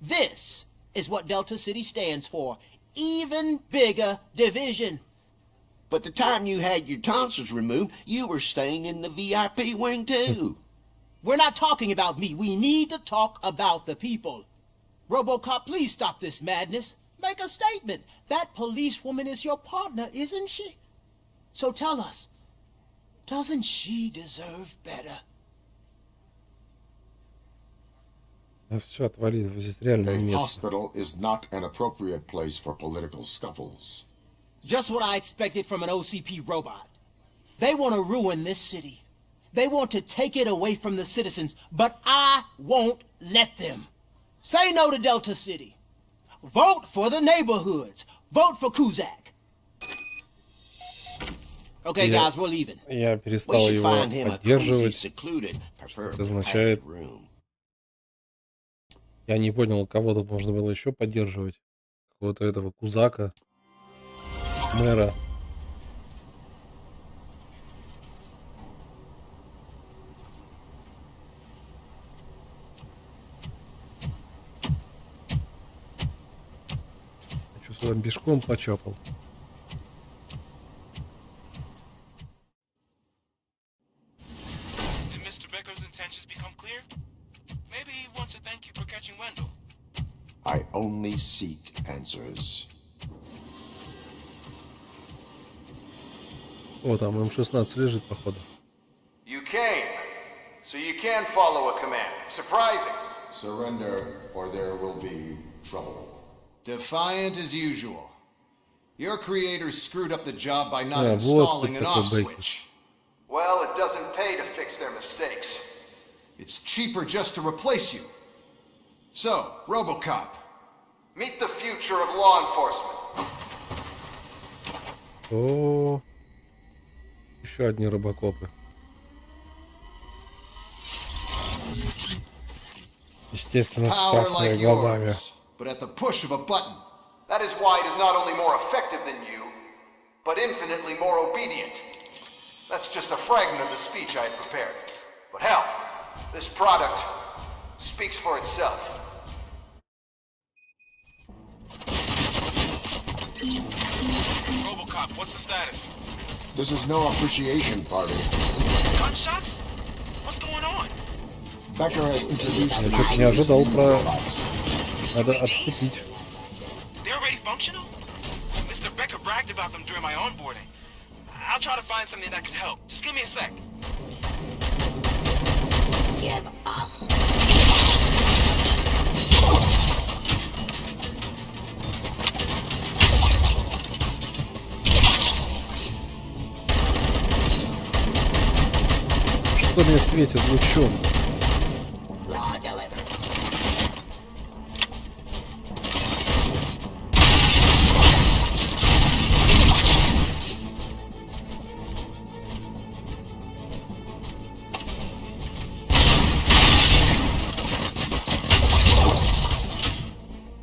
This is what Delta City stands for. Even bigger division. But the time you had your tonsils removed, you were staying in the VIP wing too. We're not talking about me. We need to talk about the people. RoboCop, please stop this madness. Make a statement. That policewoman is your partner, isn't she? So tell us, doesn't she deserve better? Все, отвали, здесь реально A не место. hospital is not an appropriate place for political scuffles. Just what I expected from an OCP robot. They want to ruin this city. They want to take it away from the citizens, but I won't let them. Say no to Delta City. Vote for the neighborhoods. Vote for Kuzak. Okay, guys, we're leaving. Я We перестал should его find him a cozy, поддерживать. secluded, Это preferably означает, private room. я не понял, кого тут можно было еще поддерживать. Какого-то этого Кузака, мэра. бишком почапал. Did Mr. Becker's intentions become clear? Maybe he wants to thank you for catching Wendell. I only seek answers. О, там М16 лежит, походу. You came, so you can follow a command. Surprising. Surrender, or there will be trouble. Defiant as usual. Your creators screwed up the job by not Вот installing ты an какой off Бейкер. switch. Well, it doesn't pay to fix their mistakes. It's cheaper just to replace you. So, ROBOCOP, meet the future of law enforcement. О, еще одни робокопы. Естественно, с Power красными like глазами. yours, but at the push of a button. That is why it is not only more effective than you, but infinitely more obedient. That's just a fragment of the speech I had prepared. But hell, this product speaks for itself. RoboCop, what's the status? This is no appreciation party. Gunshots? What's going on? Becker has introduced Я что-то не ожидал про... Надо отступить. They're already functional? Mr. Becker bragged about them during my onboarding. I'll try to find something that could help. Just give me a sec. Give up. Что мне светит лучом? Law delivered.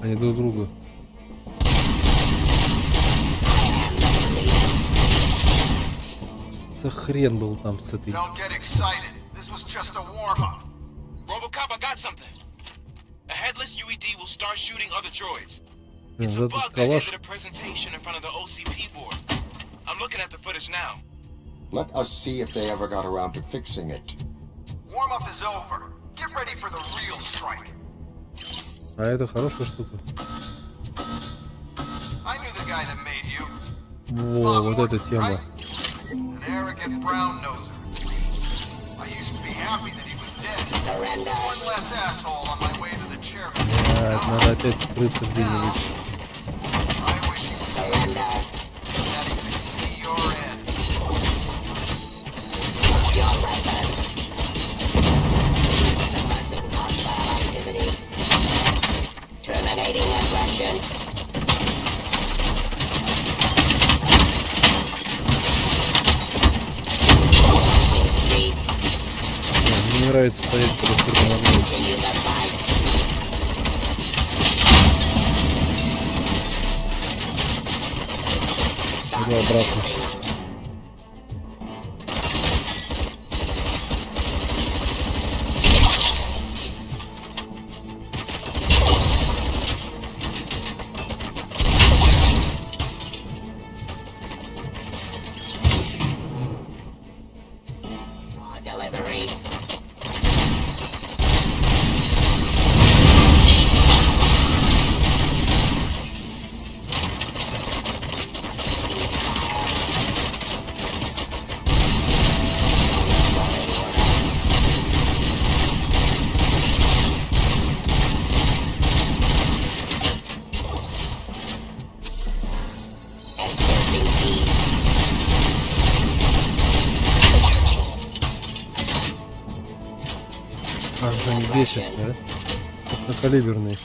Они друг друга. За хрен был там с этой. Don't get excited. This was just a warm-up. RoboCop, I got something. A headless UED will start shooting other droids. Блин, It's a этот bug that калаш. ended a presentation in front of the OCP board. I'm looking at the footage now. Let us see if they ever got around to fixing it. Warm-up is over. Get ready for the real strike. А это хорошая штука. I knew the guy that made you. Во, вот эта тема. An arrogant brown noser. I used to be happy that he was dead. Surrender. One less asshole on my way to the chairman. Так, надо опять скрыться где-нибудь. I wish he was here. That he could see your end. Your record. Suppressing hostile activity. Terminating aggression. Мне не нравится стоять перед турбинами. Continue the fight. Иду обратно. Law delivery. Enforcing peace. Ах, же они бесит, да? Крупнокалиберный.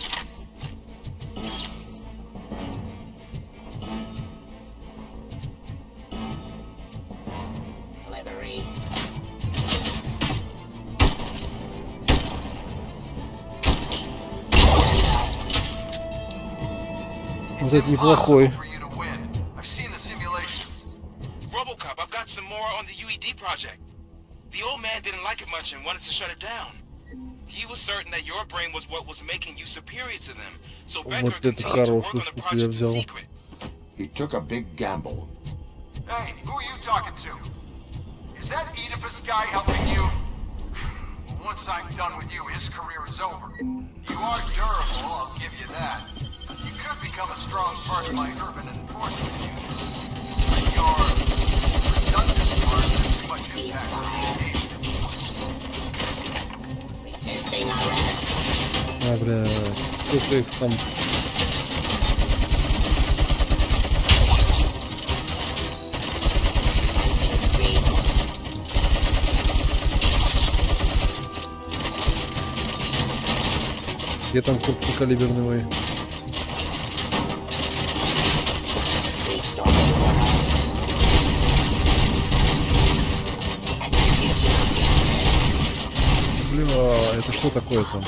Delivery. Вот это неплохой. For you to win. I've seen the simulations. RoboCop, I've got some more on the UED project. The old man didn't like it much and wanted to shut it down. He was certain that your brain was what was making you superior to them, Вот это хорошую штуку я взял. He took a big gamble. Hey, who are you talking to? Is that Oedipus guy helping you? Once I'm done with you, his career is over. You are durable, I'll give you that. You could become a strong part of my urban enforcement unit. Your redundant part has too much impact on the game. А, бля, сколько их там? Где там крупнокалиберный мой? Бля, это что такое там?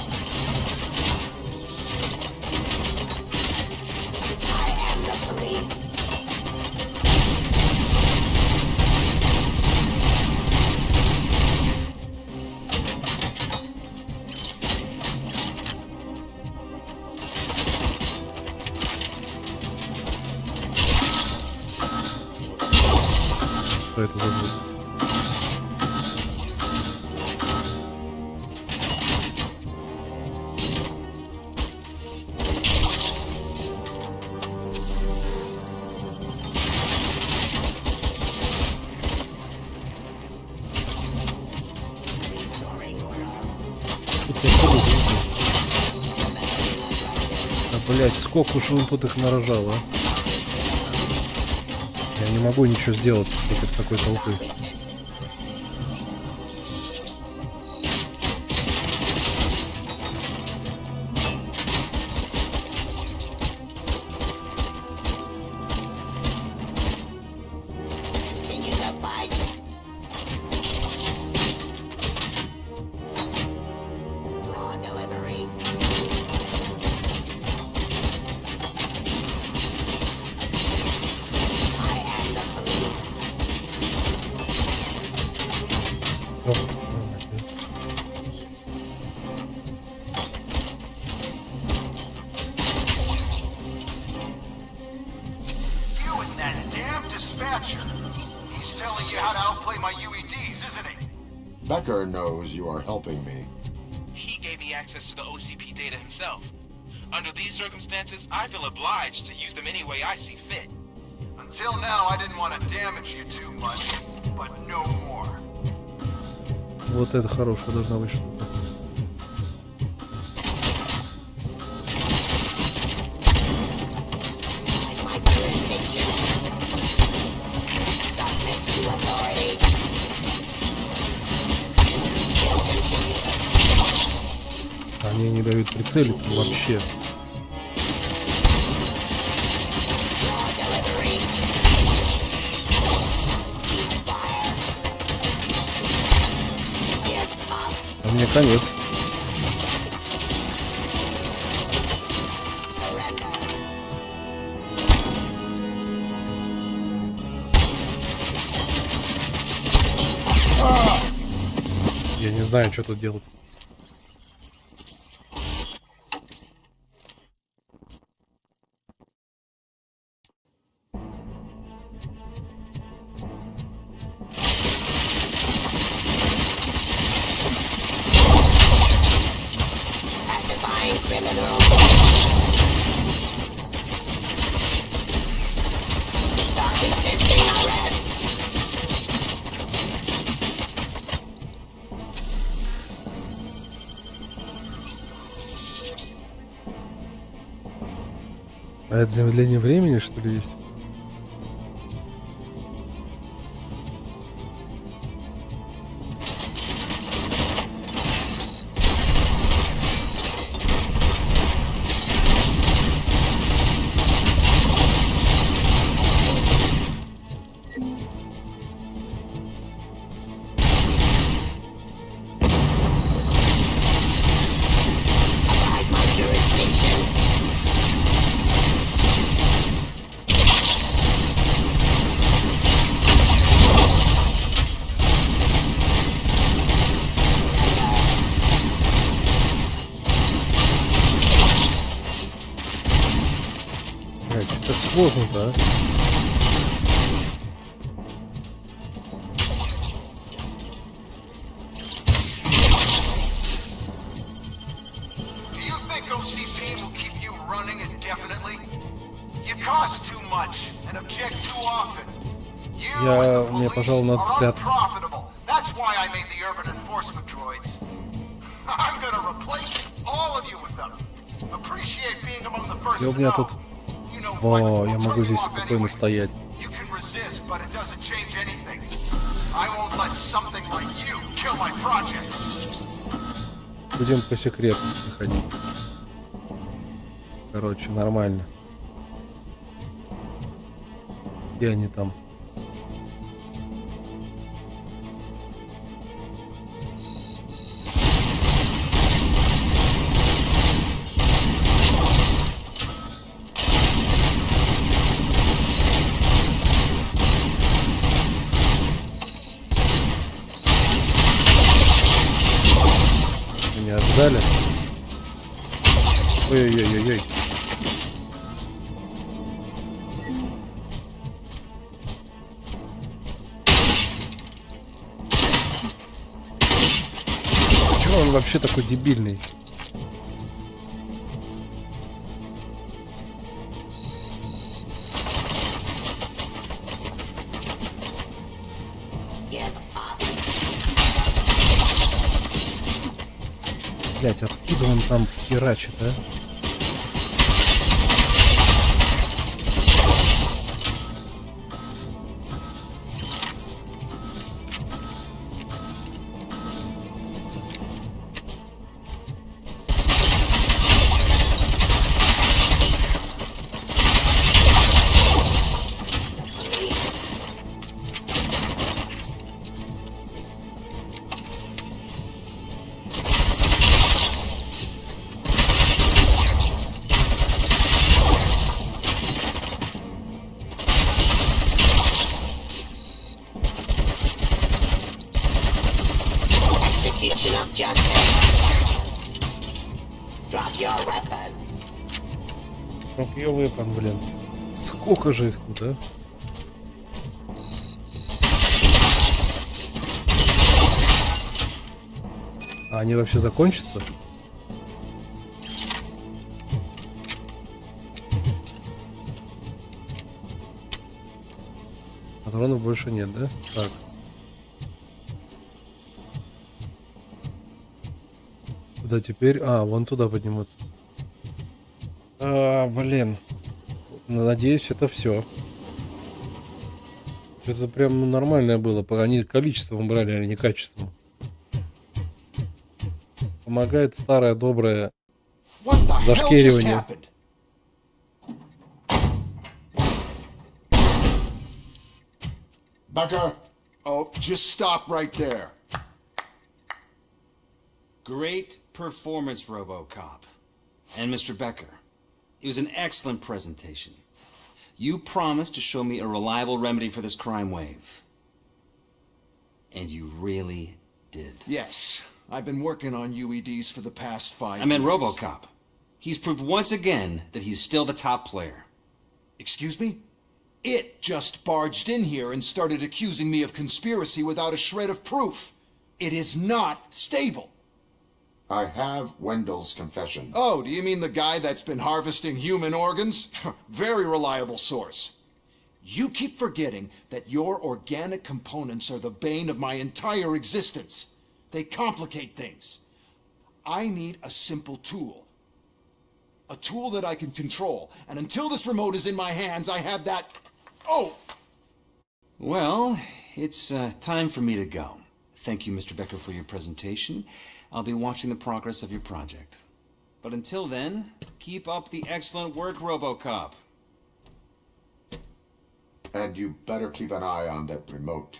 Что это за звук? Да, блять, сколько уж он тут их нарожал, а? Я не могу ничего сделать против такой толпы. Becker knows you are helping me. He gave me access to the OCP data himself. Under these circumstances, I feel obliged to use them any way I see fit. Until now, I didn't want to damage you too much, but no more. Вот это хорошая должна быть штука. Они не дают прицелиться вообще. А мне конец. Я не знаю, что тут делать. А это замедление времени, что ли, есть? Блять, как сложно-то, а? Do you think OCP will keep you running indefinitely? You cost too much and object too often. Мне, пожалуй, надо спрятать. Unprofitable. That's why I made the urban enforcement droids. I'm gonna replace all of you with them. Appreciate being among the first И у to меня know. тут... О, я могу здесь спокойно стоять. You can resist, but it doesn't change anything. I won't let something like you kill my project. Будем по секрету приходить. Короче, нормально. Где они там? Меня отжали. Ой-ой-ой-ой-ой. Чего он вообще такой дебильный? Блять, откуда он там херачит, а? Execution of justice. Drop your weapon. Drop your weapon, блин. Сколько же их тут, а? А они вообще закончатся? Патронов больше нет, да? Так. Куда теперь? А, вон туда подниматься. Блин. Надеюсь, это все. Что-то прям нормальное было. Они количеством брали, а не качеством. Помогает старое доброе зашкеривание. Becker? Oh, just stop right there. Great performance, RoboCop. And Mr. Becker, it was an excellent presentation. You promised to show me a reliable remedy for this crime wave. And you really did. Yes, I've been working on UEDs for the past 5 years. I meant RoboCop. He's proved once again that he's still the top player. Excuse me? It just barged in here and started accusing me of conspiracy without a shred of proof. It is not stable. I have Wendell's confession. Oh, do you mean the guy that's been harvesting human organs? Very reliable source. You keep forgetting that your organic components are the bane of my entire existence. They complicate things. I need a simple tool. A tool that I can control. And until this remote is in my hands, I have that... Oh! Well, it's time for me to go. Thank you, Mr. Becker, for your presentation. I'll be watching the progress of your project. But until then, keep up the excellent work, RoboCop. And you better keep an eye on that remote.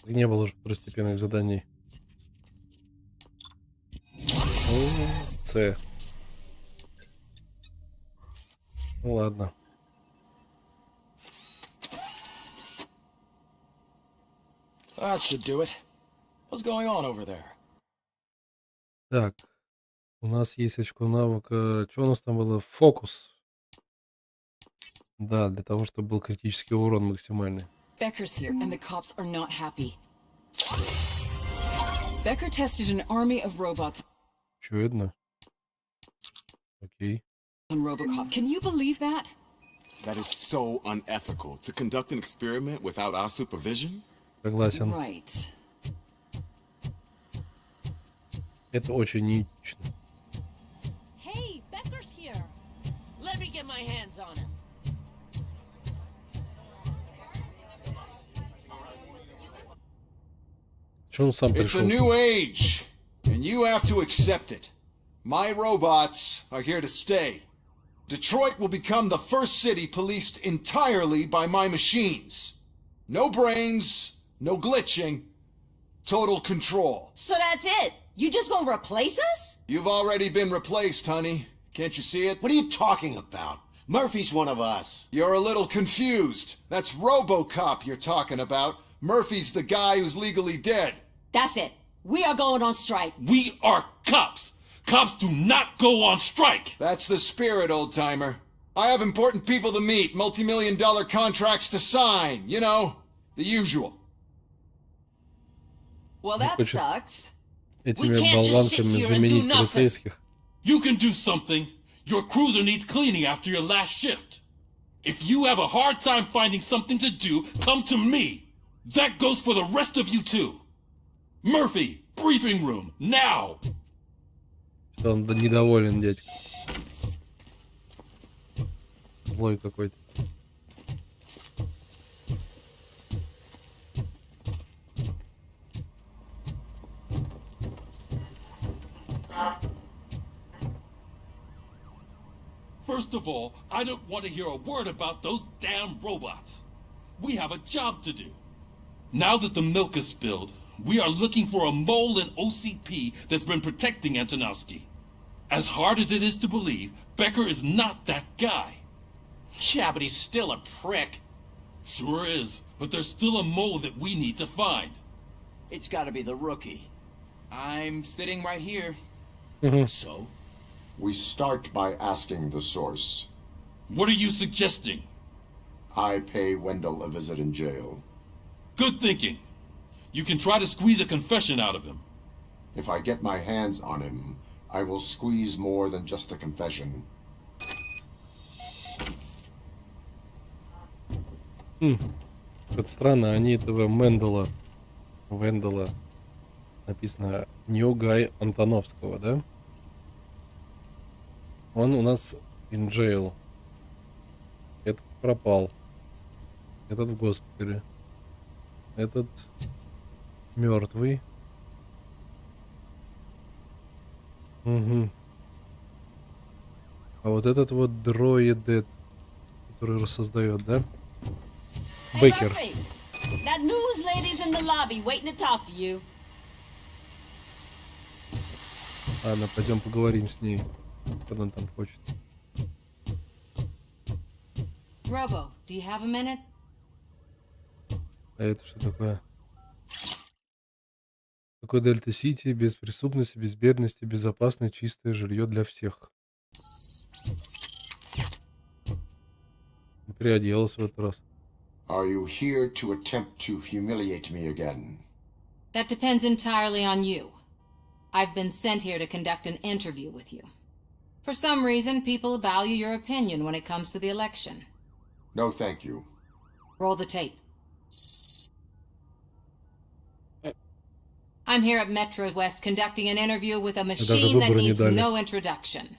Не было же второстепенных заданий. С. Ну ладно. That should do it. What's going on over there? Так, у нас есть очко навыка. Что у нас там было? Фокус. Да, для того, чтобы был критический урон максимальный. Becker's here, and the cops are not happy. Becker tested an army of robots Очевидно. Окей. on ROBOCOP. Can you believe that? That is so unethical. To conduct an experiment without our supervision? Согласен. Right. Это очень неэтично. Hey, Becker's here. Let me get my hands on him. Что он сам It's a пришел? new age, and you have to accept it. My robots are here to stay. Detroit will become the first city policed entirely by my machines. No brains, no glitching, total control. So that's it? You just gonna replace us? You've already been replaced, honey. Can't you see it? What are you talking about? Murphy's one of us. You're a little confused. That's ROBOCOP you're talking about. Murphy's the guy who's legally dead. That's it. We are going on strike. We are cops. Cops do not go on strike. That's the spirit, old-timer. I have important people to meet, multi-million-dollar contracts to sign. You know, the usual. Well, that sucks. Этими болванками заменить полицейских. You can do something. Your cruiser needs cleaning after your last shift. If you have a hard time finding something to do, come to me. That goes for the rest of you too. Murphy, briefing room, now! Что он недоволен, дядька. Злой какой-то. First of all, I don't want to hear a word about those damn robots. We have a job to do. Now that the milk is spilled, we are looking for a mole in OCP that's been protecting Antonowski. As hard as it is to believe, Becker is not that guy. Yeah, but he's still a prick. Sure is, but there's still a mole that we need to find. It's gotta be the rookie. I'm sitting right here. So? We start by asking the source. What are you suggesting? I pay Wendell a visit in jail. Good thinking. You can try to squeeze a confession out of him. If I get my hands on him, I will squeeze more than just a confession. Вот странно, они этого Вендела написано New Guy Антоновского, да? Он у нас in jail. Этот пропал. Этот в госпитале. Этот мертвый. Угу. А вот этот вот дроидет, который создает, да? Hey, Беккер. Murphy, that news lady's in the lobby waiting to talk to you. Ладно, пойдем поговорим с ней. Что она там хочет. Robo, do you have a minute? А это что такое? Такое Дельта-Сити, без преступности, без бедности, безопасное, чистое жилье для всех. Переоделась в этот раз. Are you here to attempt to humiliate me again? That depends entirely on you. I've been sent here to conduct an interview with you. For some reason, people value your opinion when it comes to the election. No, thank you. Roll the tape. I'm here at Metro West conducting an interview with a machine that needs no introduction.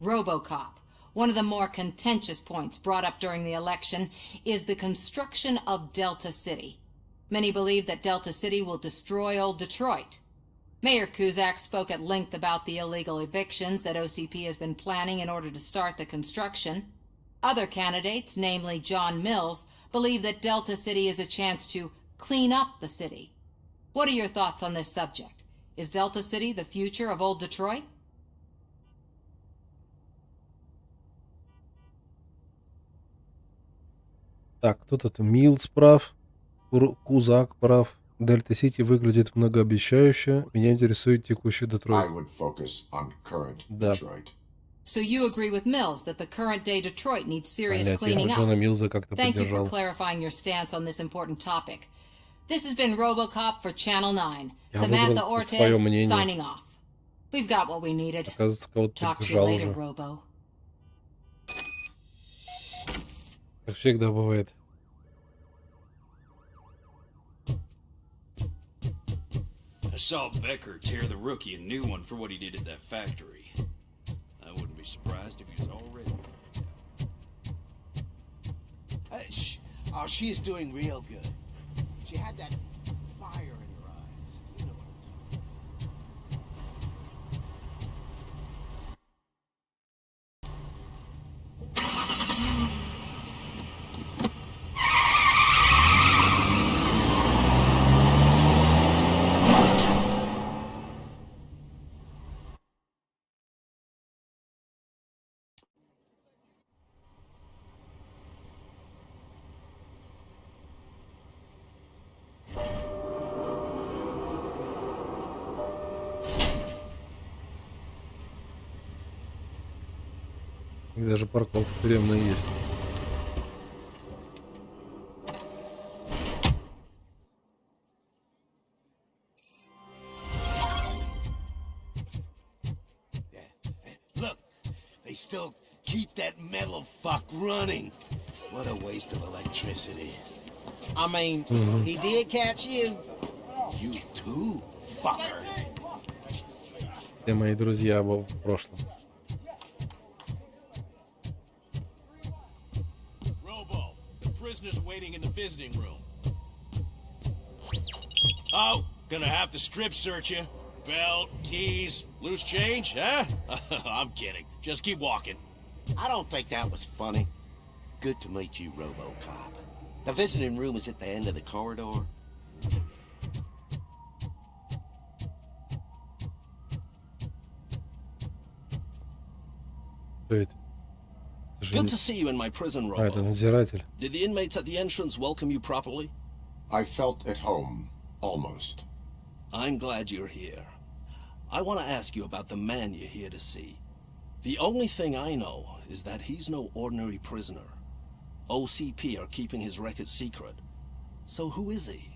ROBOCOP. One of the more contentious points brought up during the election is the construction of Delta City. Many believe that Delta City will destroy old Detroit. Mayor Cusack spoke at length about the illegal evictions that OCP has been planning in order to start the construction. Other candidates, namely John Mills, believe that Delta City is a chance to clean up the city, What are your thoughts on this subject? Is Delta City the future of old Detroit? Так, кто тут? Милс прав, Кузак прав. Дельта-Сити выглядит многообещающе. Меня интересует текущий Детройт. Да. So you agree with Mills that the current day Detroit needs serious Блять, я cleaning Джона up? Милза как-то Thank you for поддержал. clarifying your stance on this important topic. This has been RoboCop for Channel 9. Я Samantha выбрал свое Ortiz мнение. signing off. We've got what we needed. Оказывается, кого-то Talk to you поддержал later, уже. Robo. Как всегда бывает. I saw Becker tear the rookie a new one for what he did at that factory. I wouldn't be surprised if he was already... Oh, she is doing real good. She had that fire in her eyes. You know what I'm talking И даже парковка тюремная есть. Look, they still keep that metal fuck running. What a waste of electricity. I mean, he did catch you. You too, fucker. Все мои друзья в прошлом. Robo, the prisoner's waiting in the visiting room. Oh, gonna have to strip search you. Belt, keys, loose change, huh? I'm kidding. Just keep walking. I don't think that was funny. Good to meet you, RoboCop. The visiting room is at the end of the corridor. Кто это? Good to see you in my prison, Robo. А, это надзиратель. Did the inmates at the entrance welcome you properly? I felt at home, almost. I'm glad you're here. I want to ask you about the man you're here to see. The only thing I know is that he's no ordinary prisoner. OCP are keeping his record secret. So who is he?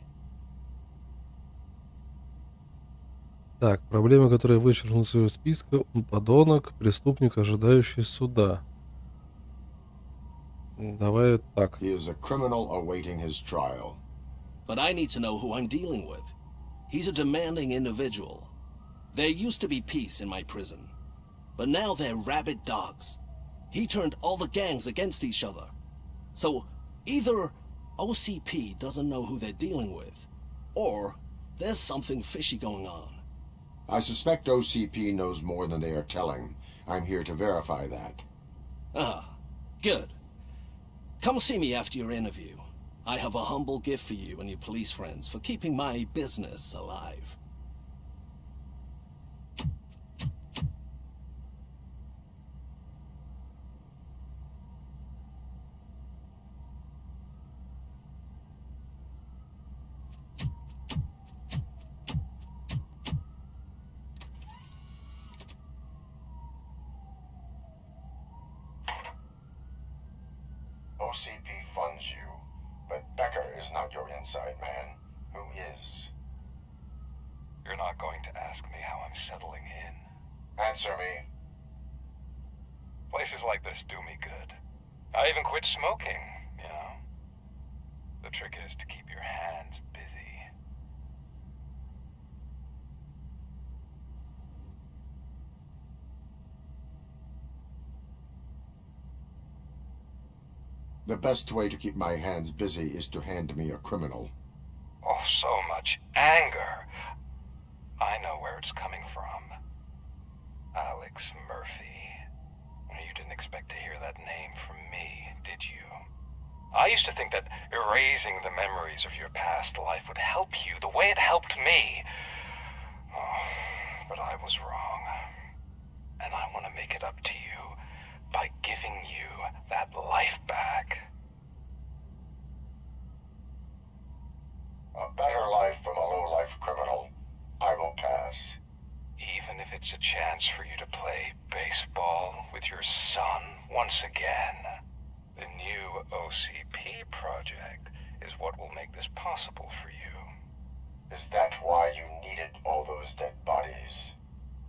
Так, проблема, которая вычеркнул из своего списка, он подонок, преступник, ожидающий суда. Давай так. He is a criminal awaiting his trial. But I need to know who I'm dealing with. He's a demanding individual. There used to be peace in my prison, but now they're rabid dogs. He turned all the gangs against each other. So either OCP doesn't know who they're dealing with, or there's something fishy going on. I suspect OCP knows more than they are telling. I'm here to verify that. Ah, good. Come see me after your interview. I have a humble gift for you and your police friends for keeping my business alive. OCP funds you, but Becker is not your inside man. Who is? You're not going to ask me how I'm settling in. Answer me. Places like this do me good. I even quit smoking, you know. The trick is to keep your hands busy. The best way to keep my hands busy is to hand me a criminal. Oh, so much anger. I know where it's coming from. Alex Murphy. You didn't expect to hear that name from me, did you? I used to think that erasing the memories of your past life would help you the way it helped me. Oh, but I was wrong. And I want to make it up to you by giving you that life back. A better life from a low-life criminal. I will pass. Even if it's a chance for you to play baseball with your son once again. The new OCP project is what will make this possible for you. Is that why you needed all those dead bodies?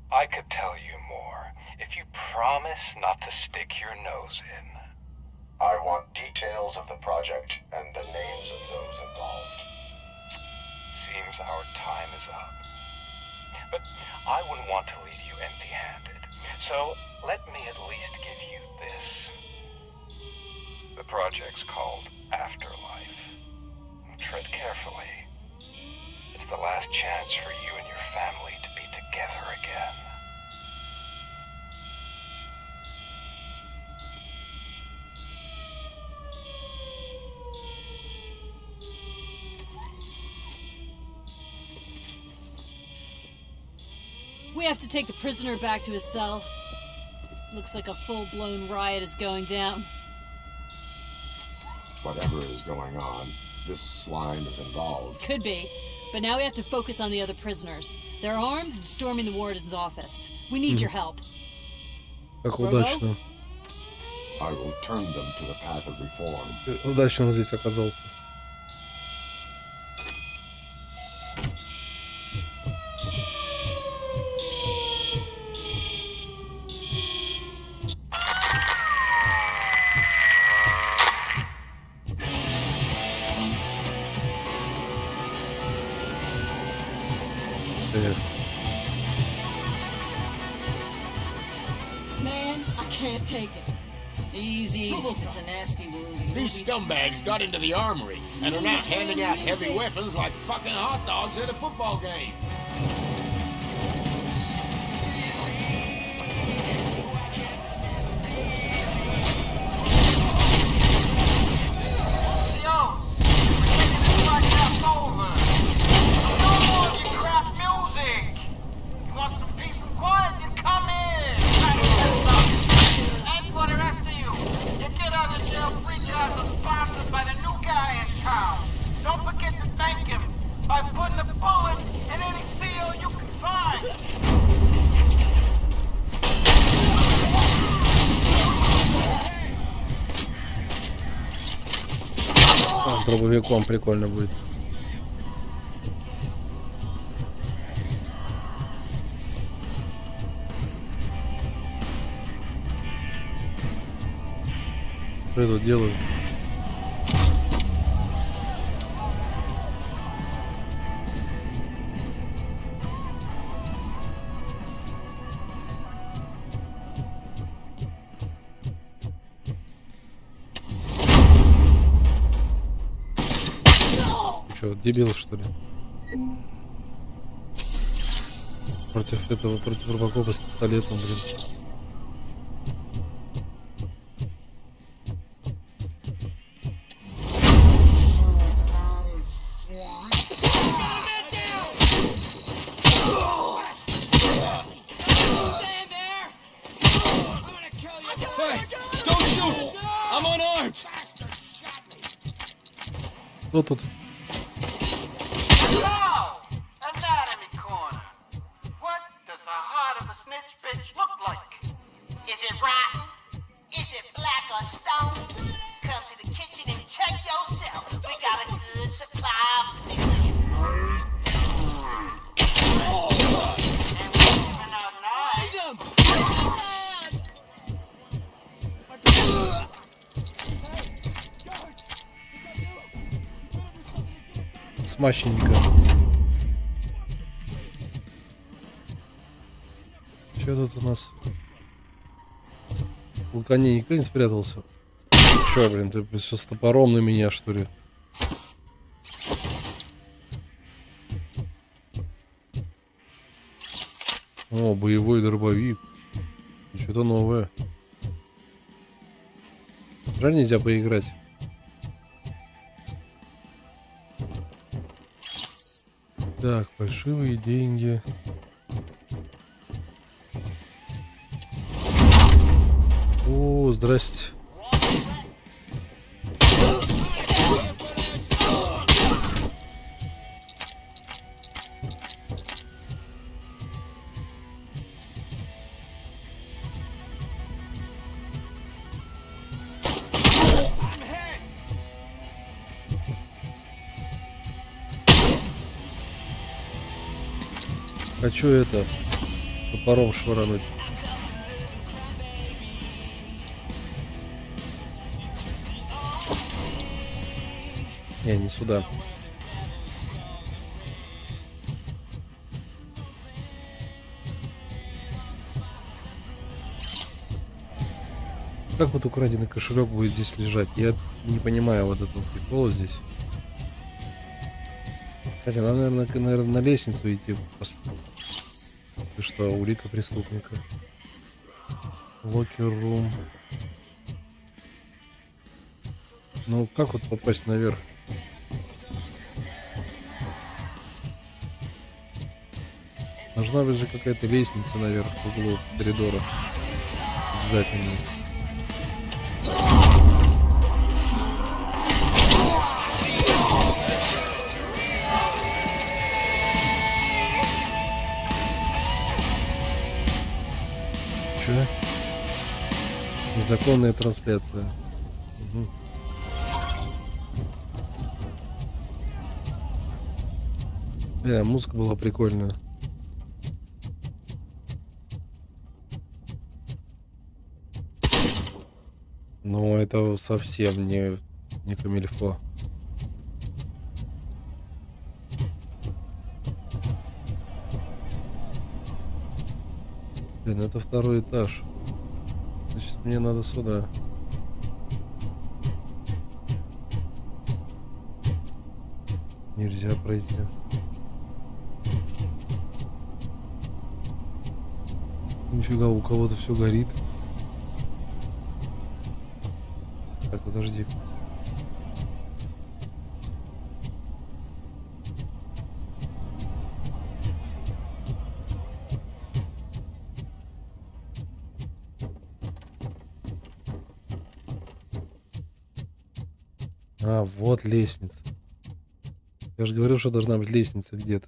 I could tell you more if you promise not to stick your nose in. I want details of the project and the names of those involved. Seems our time is up. But I wouldn't want to leave you empty-handed, so let me at least give you this. The project's called Afterlife. Tread carefully. It's the last chance for you and your family to be together again. We have to take the prisoner back to his cell. Looks like a full-blown riot is going down. Whatever is going on, this slime is involved. Could be, but now we have to focus on the other prisoners. They're armed and storming the warden's office. We need your help. Как удачно. I will turn them to the path of reform. Удачно он здесь оказался. Man, I can't take it. Easy, it's a nasty wound. These scumbags got into the armory and are now handing out heavy weapons like fucking hot dogs at a football game. Дробовиком прикольно будет. Что я тут делаю? Что, дебил, что ли? Против этого, против робокопа с пистолетом, блин. Кто тут? Смачненько. Что тут у нас? В вулкане никто не спрятался? Че, блин, ты все с топором на меня, что ли? О, боевой дробовик. Что-то новое. Жаль, нельзя поиграть. Так, фальшивые деньги. О, здрасте. Хочу это топором швырануть. Не сюда. Как вот украденный кошелек будет здесь лежать? Я не понимаю вот этого прикола здесь. Кстати, надо, наверное, на лестницу идти. Ты что, улика преступника? Локер-рум. Ну, как вот попасть наверх? Должна быть же какая-то лестница наверх в углу коридора. Обязательно. Че? Незаконная трансляция. Угу. Музыка была прикольная. Но это совсем не камильфо. Блин, это второй этаж. Значит, мне надо сюда. Нельзя пройти. Нифига, у кого-то все горит. Так, подожди. А, вот лестница. Я же говорил, что должна быть лестница где-то.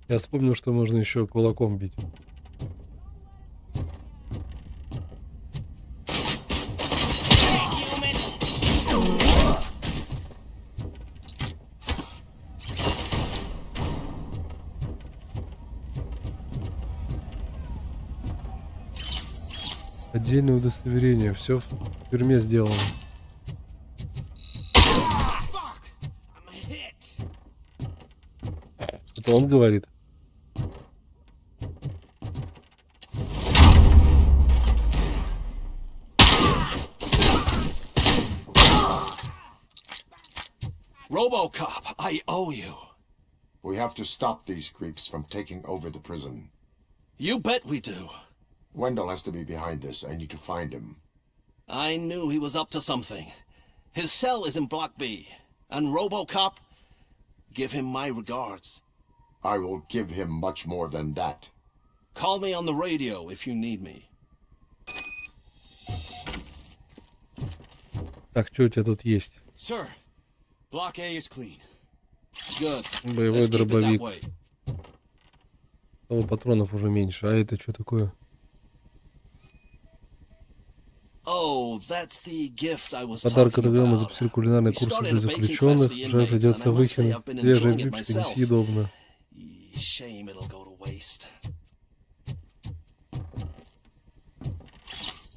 Я вспомнил, что можно еще кулаком бить. Отдельное удостоверение. Все в тюрьме сделано. Это он говорит. ROBOCOP, I owe you. We have to stop these creeps from taking over the prison. You bet we do. Wendell has to be behind this. I need to find him. I knew he was up to something. His cell is in Block B. And ROBOCOP, give him my regards. I will give him much more than that. Call me on the radio if you need me. Так, что у тебя тут есть? Sir, Block A is clean. Good. Боевой дробовик. Того патронов уже меньше. А это что такое? Подарок, который мы запустили кулинарные курсы для заключенных. Жаль, придется выкинуть. Свежие блюдечко несъедобно.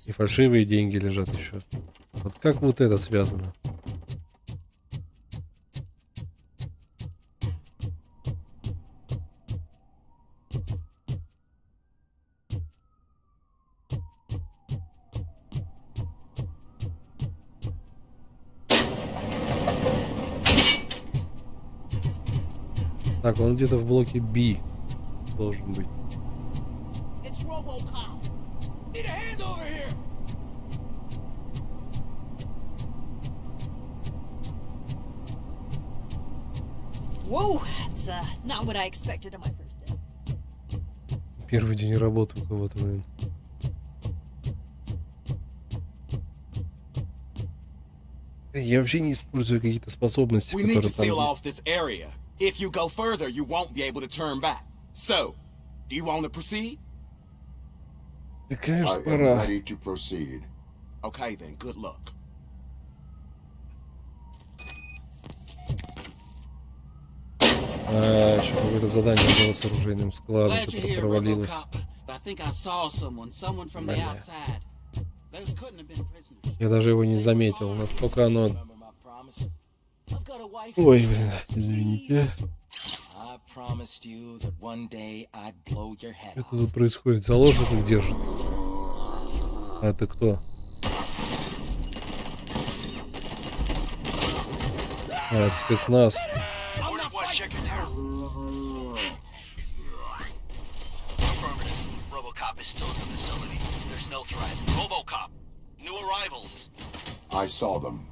И фальшивые деньги лежат еще. Вот как вот это связано? Так, он где-то в блоке B должен быть. It's RoboCop. Need a hand over here. Whoa, that's not what I expected on my first day. Первый день работы у кого-то, блин. Я вообще не использую какие-то способности, We need to которые там seal есть. off this area. If you go further, you won't be able to turn back. So, do you want to proceed? Да, конечно, I am пора. ready to proceed. Okay then, good luck. Еще какое-то задание было с оружейным складом, Glad you're которое here, провалилось. RoboCop. But I think I saw someone from the Бля. outside. Those couldn't have been prisoners. Я даже его не заметил, настолько оно... Remember my promise? I've got a wife. Ой, блин, извините. I promised you that one day I'd blow your head Что тут происходит? Заложников держит. А это кто? А, это спецназ. RoboCop is still at the facility. There's no threat. RoboCop, new arrivals. I saw them.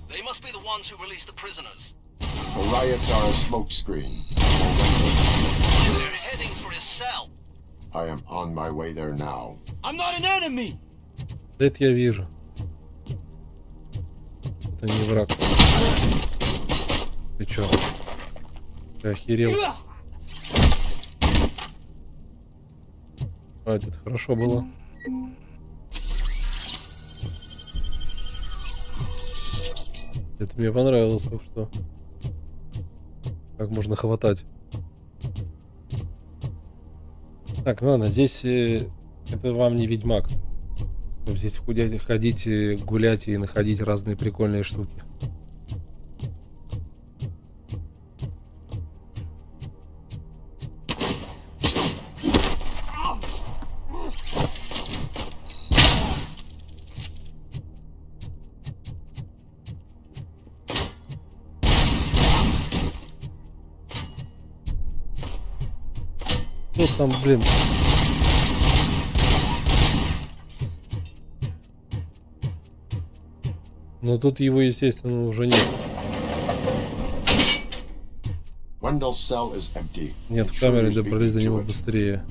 They must be the ones who released the prisoners. The riots are a smokescreen. They're heading for his cell. I am on my way there now. I'm not an enemy. Это я вижу. Это не враг. Ты чё? Ты охерел? А, это хорошо было. Это мне понравилось только что. Как можно хватать. Так, ладно, здесь это вам не Ведьмак. Здесь ходить, гулять и находить разные прикольные штуки. Кто там, блин? Но тут его, естественно, уже нет. Нет, в камере добрались до него быстрее.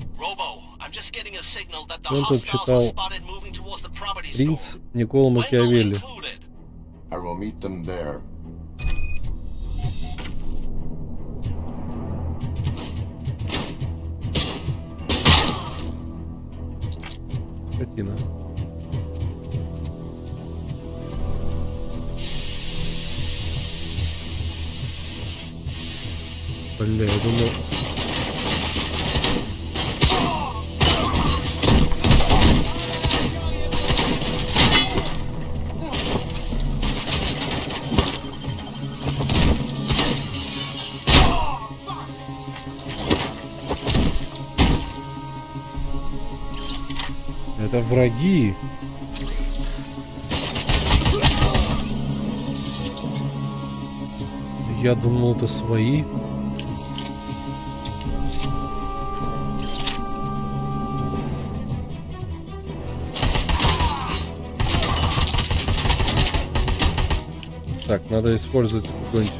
Он тут читал «Принц Никола Макиавелли». Скотина. Бля, я думал... Это враги. Я думал, это свои. Так, надо использовать какой-нибудь...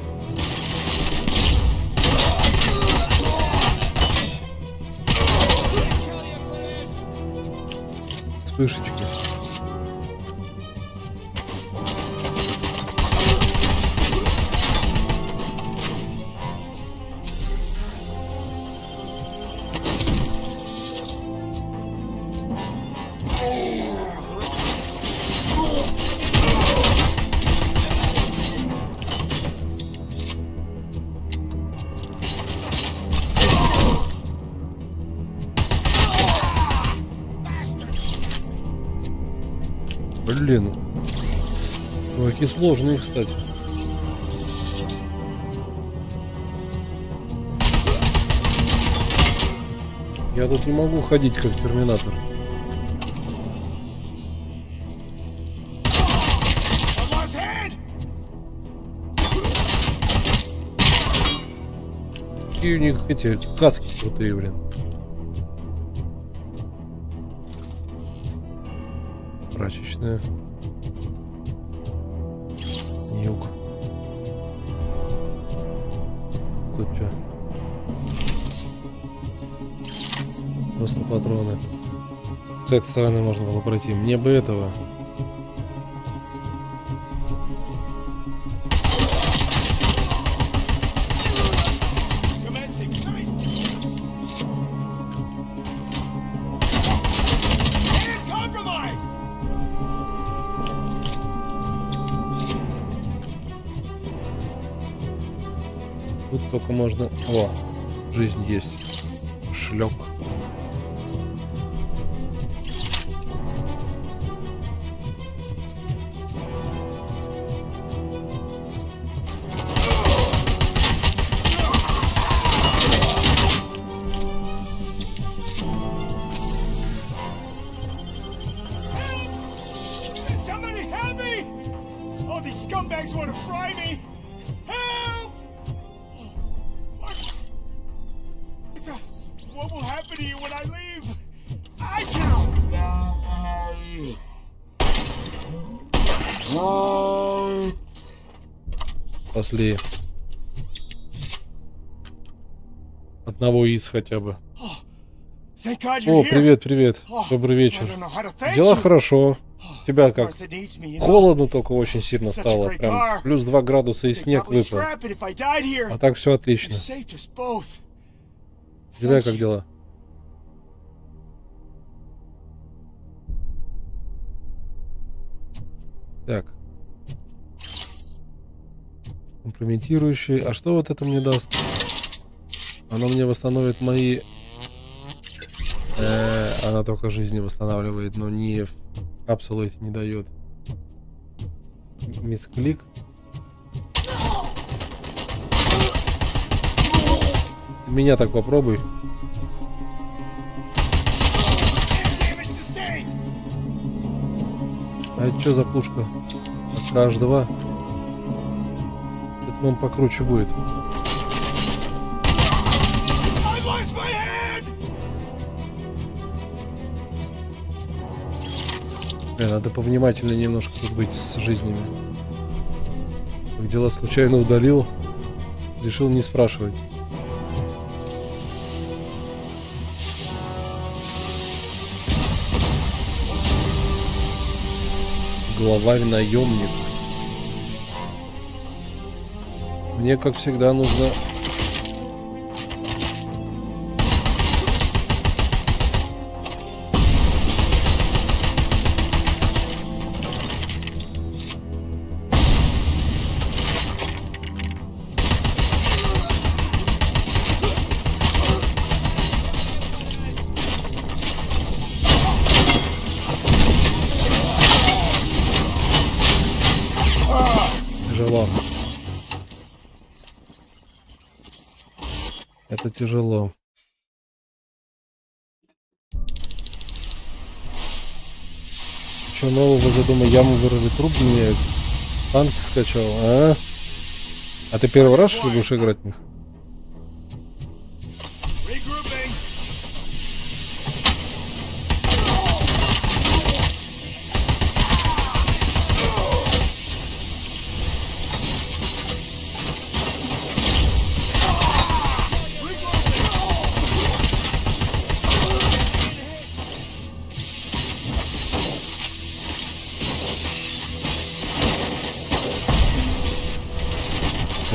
Вспышечки. Блин, какие сложные, кстати. Я тут не могу ходить как терминатор. Какие у них эти каски крутые, блин. Прачечная. Нюк. Тут что? Просто патроны. С этой стороны можно было пройти. Мне бы этого. Тут только можно... О, жизнь есть. Шлёк. Somebody help me! Oh, these scumbags want to fry me! Help! What will happen to you when I leave? I can't! Спасли. Одного из хотя бы. О, привет, привет. Добрый вечер. Дела хорошо. Тебя как? Холодно только очень сильно стало. Прям плюс 2 градуса и снег выпал. А так все отлично. Тебя как дела? Так. Компрометирующий. А что вот это мне даст? Оно мне восстановит мои... она только жизни восстанавливает, но не... Капсулы эти не дает. Мисклик. Меня так попробуй. А это что за пушка? H2. Это он покруче будет. Надо повнимательнее немножко тут быть с жизнями. Как дела, случайно удалил. Решил не спрашивать. Главарь-наемник. Мне, как всегда, нужно... Тяжело. Это тяжело. Что нового, я думаю, яму вырыли, труп меняют. Танки скачал, а? А ты первый раз, что ли, будешь играть в них?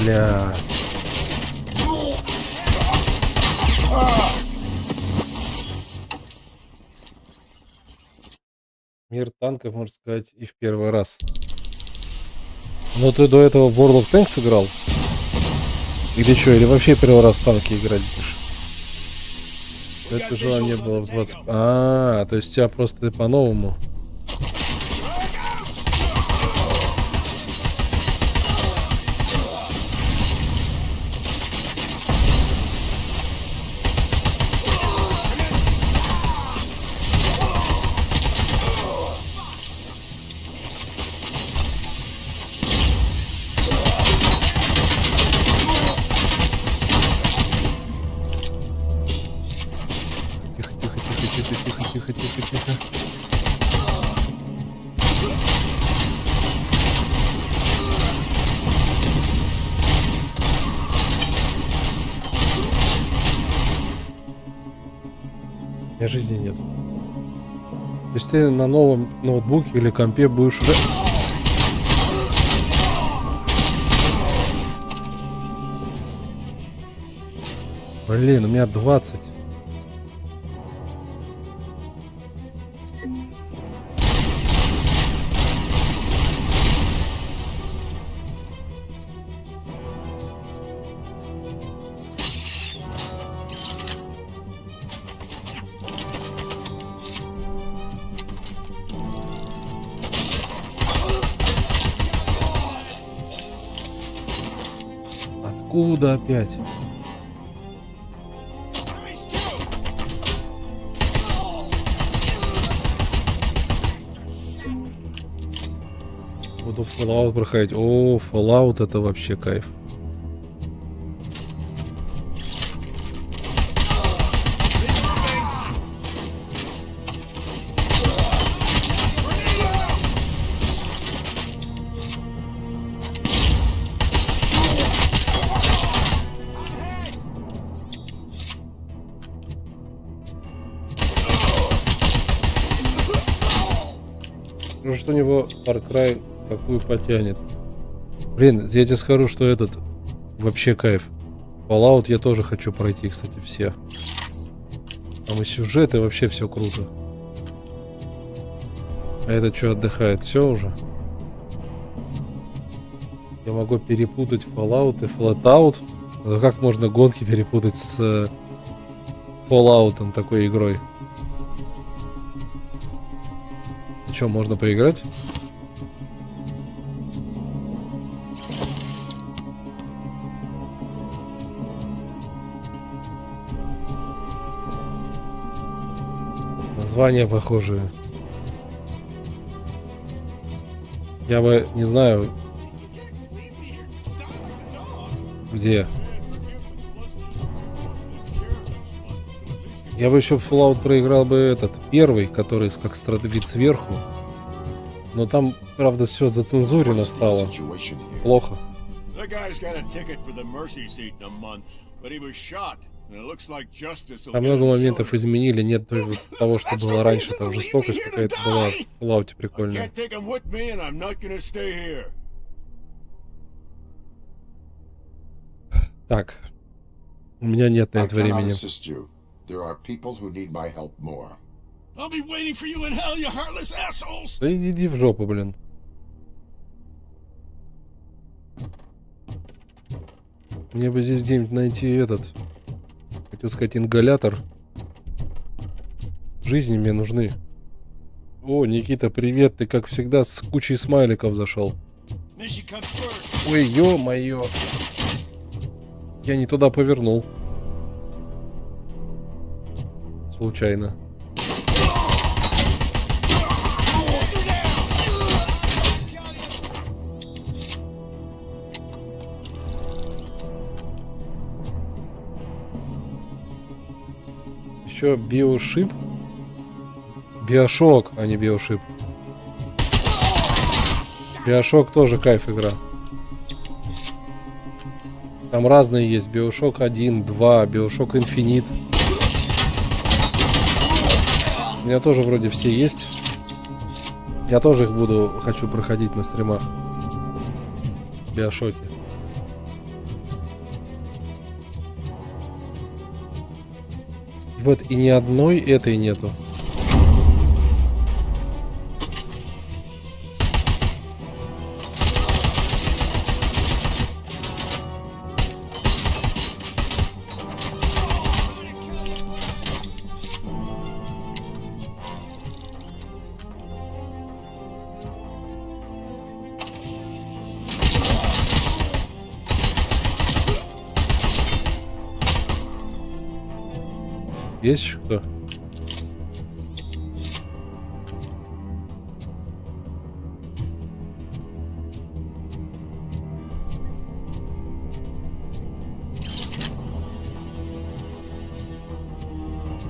Бля. Мир танков, можно сказать, и в первый раз. Но ты до этого в World of Tanks играл? Или что? Или вообще первый раз в танки играть будешь? Это желание было в 20... то есть у тебя просто по-новому. У меня жизни нет. То есть ты на новом ноутбуке или компе будешь уже... Блин, у меня 20. Откуда опять? Буду Fallout проходить. О, Fallout это вообще кайф. Что у него Far Cry какую потянет. Блин, я тебе скажу, что этот вообще кайф. Fallout я тоже хочу пройти, кстати, все. Там и сюжет, и вообще все круто. А этот что, отдыхает? Все уже? Я могу перепутать Fallout и Flatout. Но как можно гонки перепутать с Fallout такой игрой? Что, можно поиграть? Названия похожие. Я бы не знаю, где. Я бы еще в Fallout проиграл бы этот первый, который как вид сверху. Но там, правда, все зацензурено стало. Плохо. Там много моментов изменили, нет того, что было раньше. Там жестокость какая-то была в Fallout прикольная. Так. У меня нет на это времени. Да иди в жопу, блин. Мне бы здесь где-нибудь найти этот, хотел сказать, ингалятор. Жизни мне нужны. О, Никита, привет. Ты, как всегда, с кучей смайликов зашел. Ой, ё-моё. Я не туда повернул. Случайно. Еще биошип. Биошок, а не биошип. Биошок тоже кайф игра. Там разные есть. Биошок 1, 2, Биошок Инфинит. У меня тоже вроде все есть. Я тоже их хочу проходить на стримах. Биошоки. Вот и ни одной этой нету. Есть еще кто?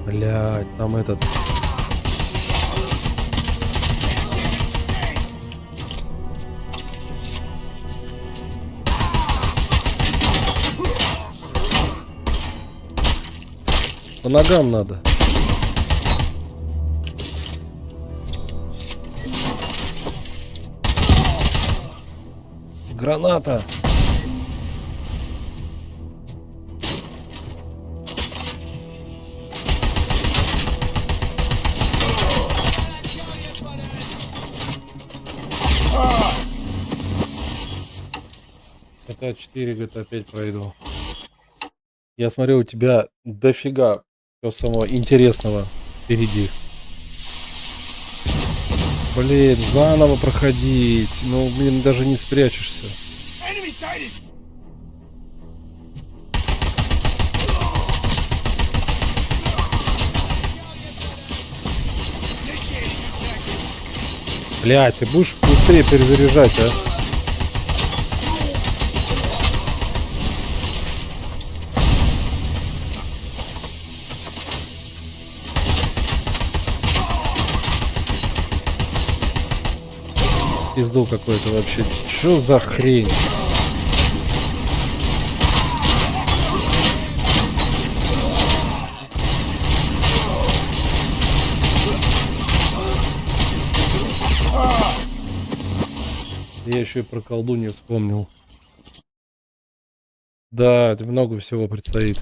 Блядь, там этот... По ногам надо. Граната! GTA 4, GTA 5 пройду. Я смотрю, у тебя дофига всего самого интересного впереди. Блин, заново проходить. Ну, блин, даже не спрячешься. Блядь, ты будешь быстрее перезаряжать, а? Пизду какой-то вообще. Что за хрень? Я еще и про колдунью вспомнил. Да, много всего предстоит.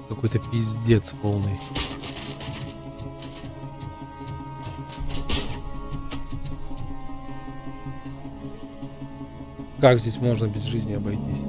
Какой-то пиздец полный. Как здесь можно без жизни обойтись?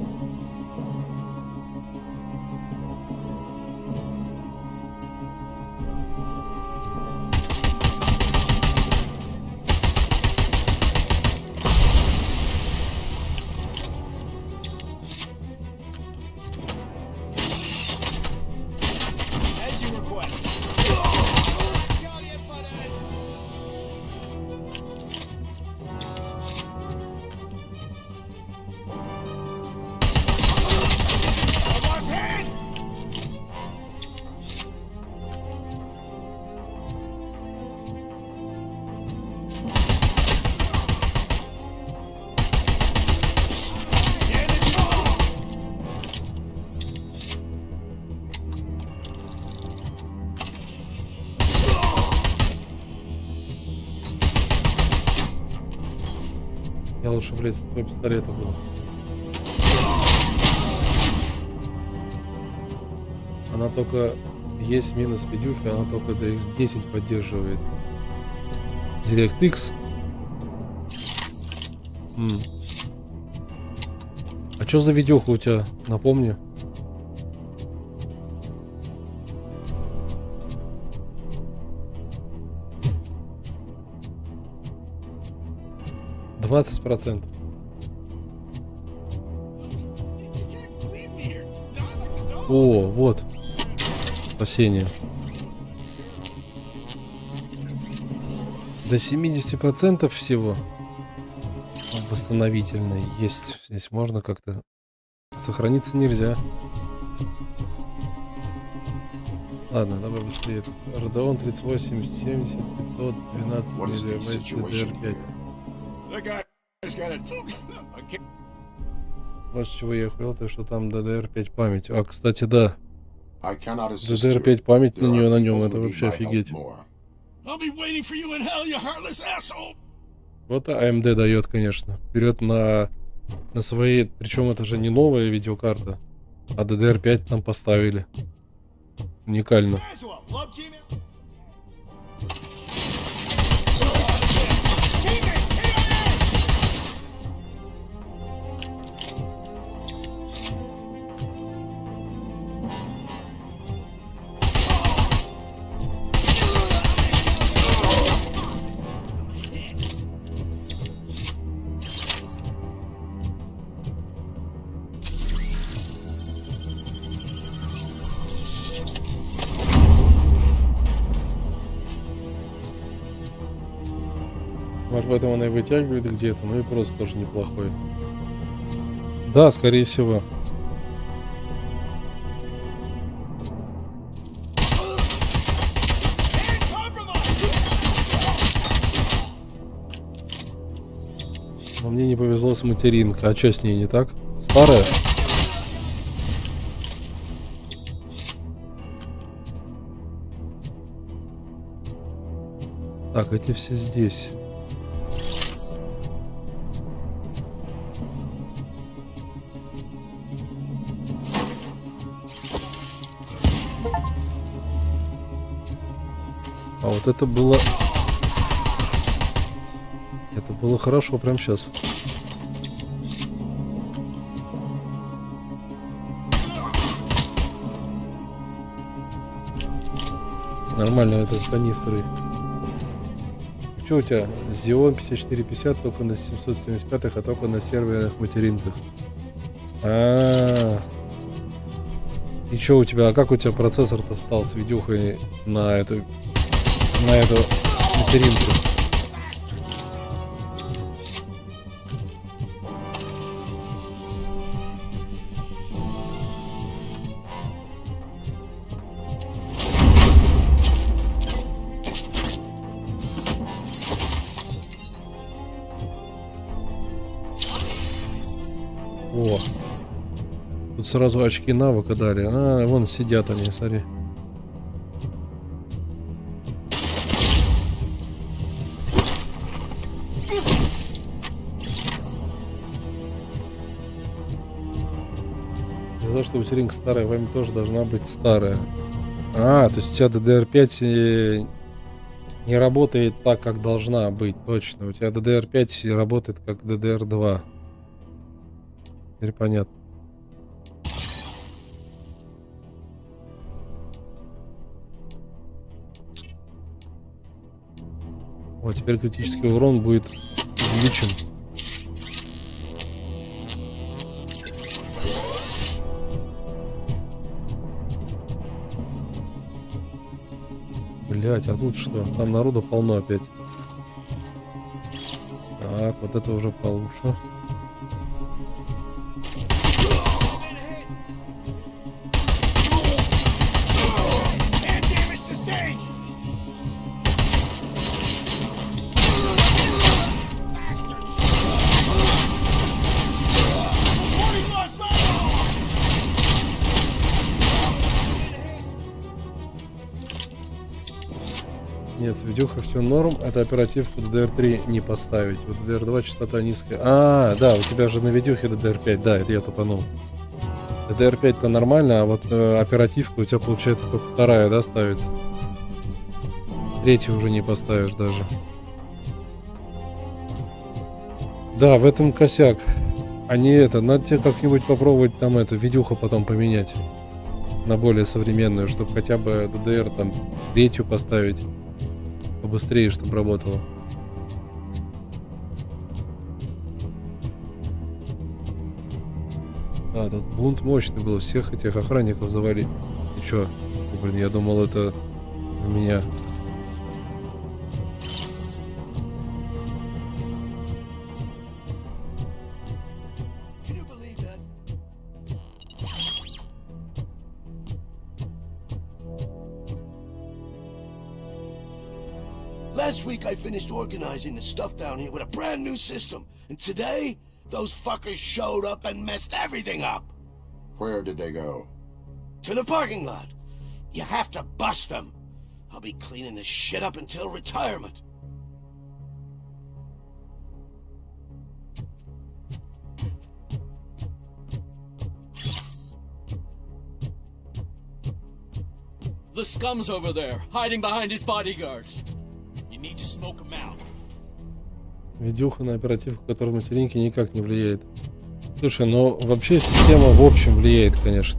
Я лучше, блядь, с твоего пистолета был. Она только... Есть минус видюхи, она только DX10 поддерживает. DirectX. А что за видюха у тебя? Напомни. %. О, вот. Спасение. До 70% всего. Восстановительный есть. Здесь можно как-то... Сохраниться нельзя. Ладно, давай быстрее. Radeon 38, 70, 512 DDR5. Вот с чего я охуел, то что там DDR5 память. А, кстати, да. DDR5 память на нем, это вообще офигеть. Вот AMD дает, конечно. Вперед на свои, причем это же не новая видеокарта, а DDR5 там поставили. Уникально. Может, поэтому она и вытягивает где-то, ну и просто тоже неплохой. Да, скорее всего. Но мне не повезло с материнкой. А что с ней не так? Старая? Так, эти все здесь. А вот это было... Это было хорошо прямо сейчас. Нормально это с канистрой. Что у тебя? Xeon 5450 только на 775, а только на серверных материнках. И что у тебя? А как у тебя процессор-то встал с видюхой на эту материнку? О, тут сразу очки навыка дали. А, вон сидят они, смотри. Из-за что материнка старая, вами тоже должна быть старая. А, то есть у тебя DDR5 не работает так, как должна быть, точно. У тебя DDR5 работает как DDR2. Теперь понятно. Вот теперь критический урон будет увеличен. Блять, а тут что? Там народу полно опять. Так, вот это уже получше. Нет, с видюхой все норм. Это оперативку DDR3 не поставить. Вот DDR2 частота низкая. А, да, у тебя же на видюхе DDR5. Да, это я тупанул. DDR5-то нормально, а вот оперативка у тебя получается только вторая, да, ставится. Третью уже не поставишь даже. Да, в этом косяк. А не это. Надо тебе как-нибудь попробовать там эту видюху потом поменять. На более современную, чтобы хотя бы DDR там третью поставить. Побыстрее, чтобы работало. А, тут бунт мощный был. Всех этих охранников завалить. И чё? Блин, я думал, это у меня. Last week I finished organizing the stuff down here with a brand new system. And today, those fuckers showed up and messed everything up. Where did they go? To the parking lot. You have to bust them. I'll be cleaning this shit up until retirement. The scum's over there, hiding behind his bodyguards. Need to smoke them out. Видюха на оперативку, которая материнки никак не влияет. Слушай, ну вообще система в общем влияет, конечно.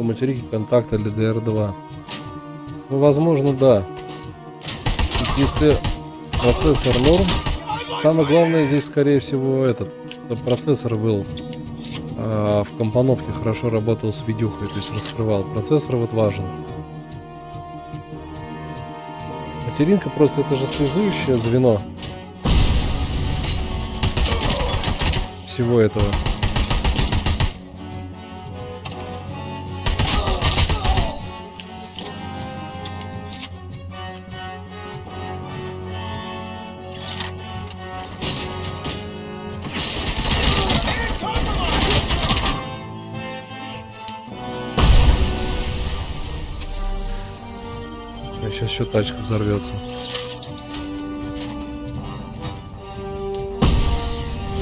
материке контакта для DR2. Ну, возможно, да. Если процессор норм, самое главное здесь, скорее всего, чтобы процессор был в компоновке, хорошо работал с видюхой, то есть раскрывал. Процессор вот важен. Материнка просто это же связующее звено всего этого. Сейчас еще тачка взорвется.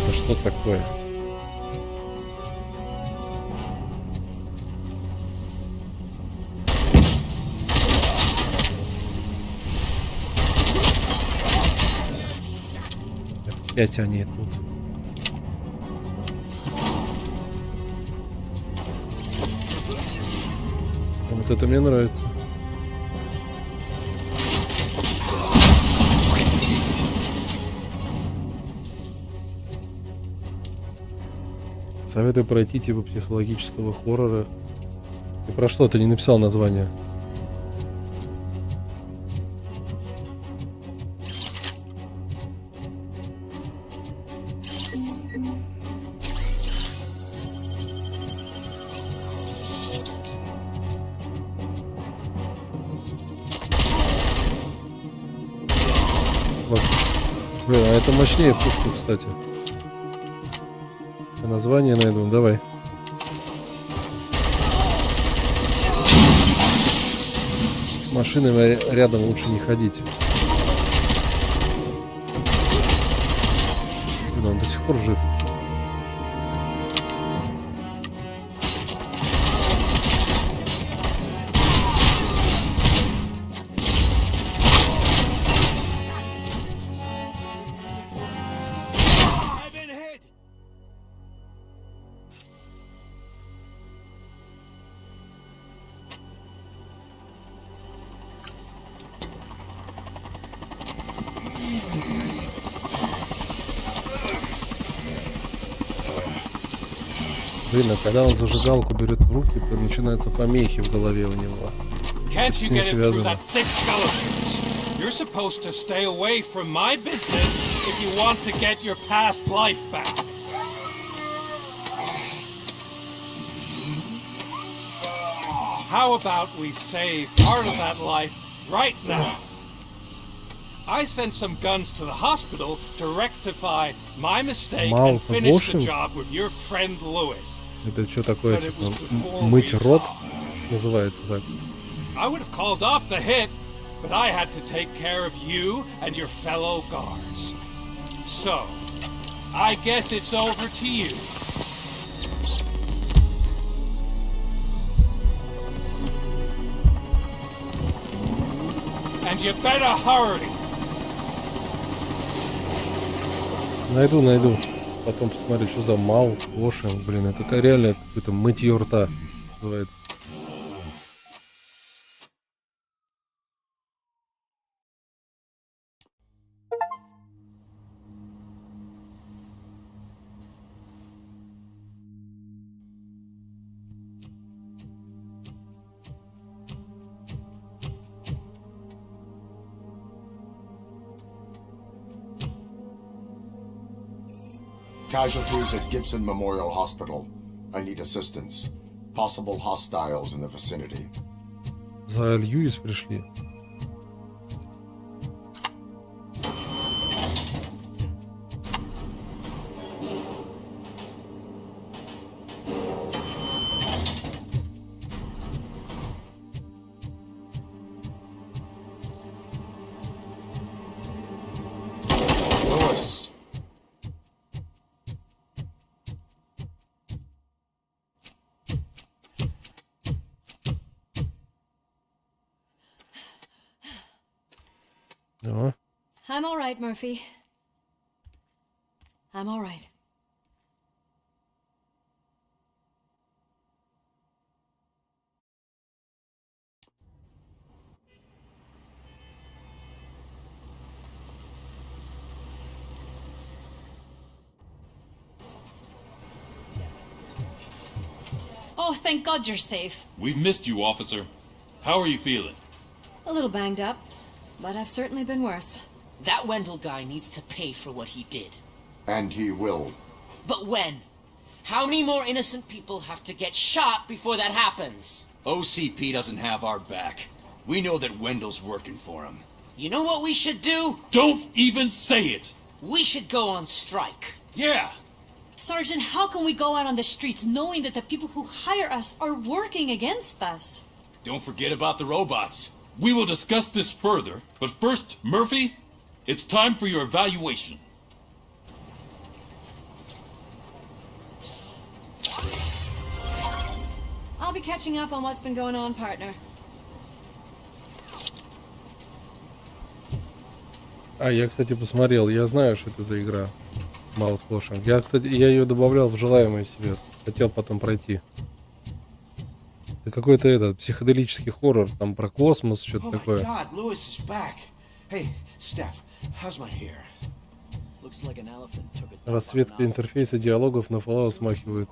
Это что такое? Опять они тут. Вот это мне нравится. Советую пройти типа психологического хоррора. Ты про что? Ты не написал название? Вот. Блин, а это мощнее пушка, кстати. Название найду, давай. С машиной рядом лучше не ходить. Блин, он до сих пор жив. Блин, а когда он зажигалку берет в руки, то начинаются помехи в голове у него. Can't you get it through that thick skeleton? You're supposed to stay away from my business if you want to get your past life back. How about we save part of that life right now? I sent some guns to the hospital to rectify my mistake and finish the job with your friend Lewis. Это что такое, типа, мыть рот? Называется так. I would have called off the hit, but I had to take care of you and your fellow guards. So, I guess it's over to you. And you better hurry. Найду. Потом посмотрю, что за mouthwashing. Блин, это реально какое-то мытье рта называется. Casualties at Gibson Memorial Hospital. I need assistance. Possible hostiles in the vicinity. За Льюис пришли. Lewis. I'm all right, Murphy. I'm all right. Oh, thank God you're safe. We've missed you, officer. How are you feeling? A little banged up, but I've certainly been worse. That Wendell guy needs to pay for what he did. And he will. But when? How many more innocent people have to get shot before that happens? OCP doesn't have our back. We know that Wendell's working for him. You know what we should do? Don't even say it! We should go on strike. Yeah! Sergeant, how can we go out on the streets knowing that the people who hire us are working against us? Don't forget about the robots. We will discuss this further, but first, Murphy, it's time for your evaluation. I'll be catching up on what's been going on, partner. А, я, кстати, посмотрел. Я знаю, что это за игра. Mouthwashing. Я, кстати, я ее добавлял в желаемое себе. Хотел потом пройти. Это какой-то этот психоделический хоррор, там про космос, что-то такое. God, Lewis is back. Hey, Steph, how's my hair? Looks like an elephant took it. Расцветка интерфейса диалогов на Fallout смахивает.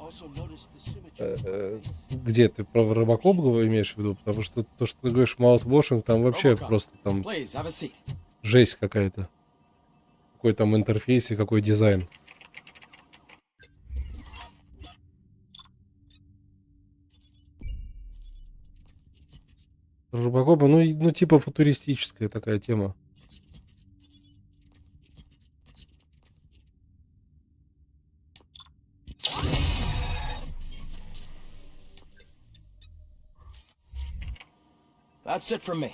Где ты про Робокоп имеешь в виду? Потому что то, что ты говоришь Mouthwashing, там вообще просто там жесть какая-то. Какой там интерфейс и какой дизайн. Робокопа, ну типа футуристическая такая тема. That's it from me.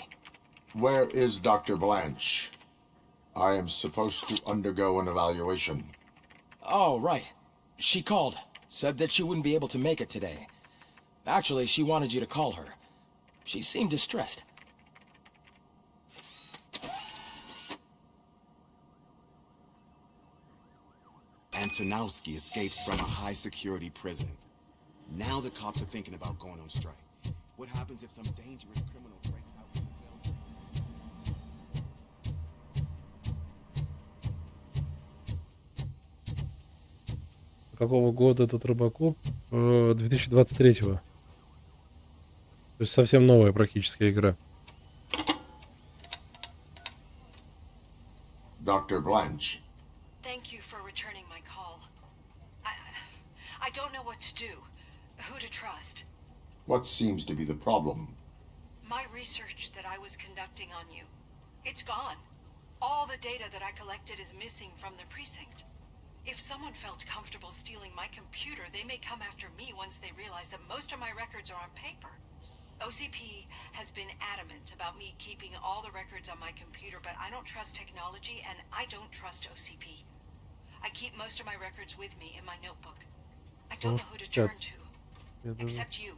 Where is Dr. Blanche? I am supposed to undergo an evaluation. Oh, right. She called. Said that she wouldn't be able to make it today. Actually, she wanted you to call her. She seemed distressed. Antonowski escapes from a high-security prison. Now the cops are thinking about going on strike. What happens if some dangerous criminal breaks out from the cell? Какого года этот Робокоп? 2023-го. То есть совсем новая практически игра. Dr. Blanche. Thank you for returning my call. I don't know what to do. Who to trust. What seems to be the problem? My research that I was conducting on you. It's gone. All the data that I collected is missing from the precinct. If someone felt comfortable stealing my computer, they may come after me once they realize that most of my records are on paper. OCP has been adamant about me keeping all the records on my computer, but I don't trust technology and I don't trust OCP. I keep most of my records with me in my notebook. I don't know who to turn to, except you.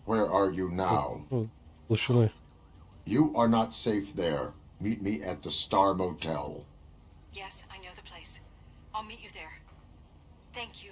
Where are you now? You are not safe there. Meet me at the Star Motel. Yes, I know the place. I'll meet you there. Thank you.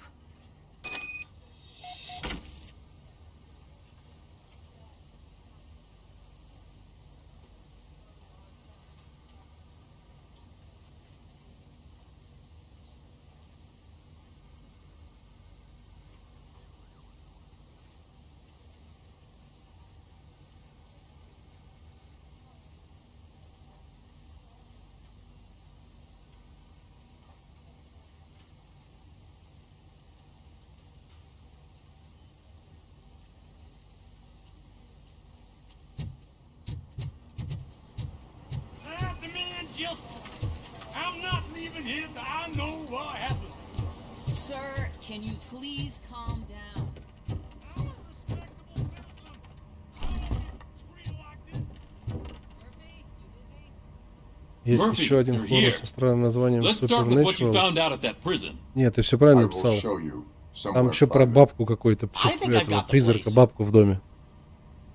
I'm not leaving here till I know what happened. Sir, can you please calm down? Есть еще один хоррор со странным названием Supernatural. Нет, ты все правильно написал. Там еще про бабку какой-то, призрака, бабку в доме.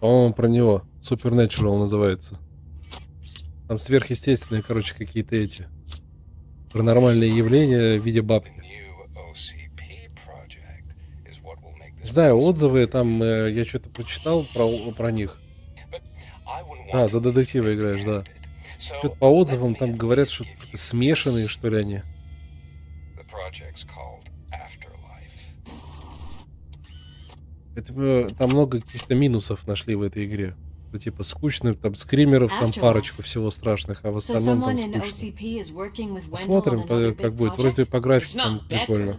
По-моему, про него. Supernatural называется. Там сверхъестественные, короче, какие-то эти паранормальные явления в виде бабки. Не знаю, отзывы там, я что-то прочитал про них. А, за детектива играешь, да. Что-то по отзывам там говорят, что смешанные, что ли, они. Это там много каких-то минусов нашли в этой игре. Ну, типа скучно, там скримеров, там парочка всего страшных, а в остальном там скучно. Посмотрим, как будет. Вроде по графику там прикольно.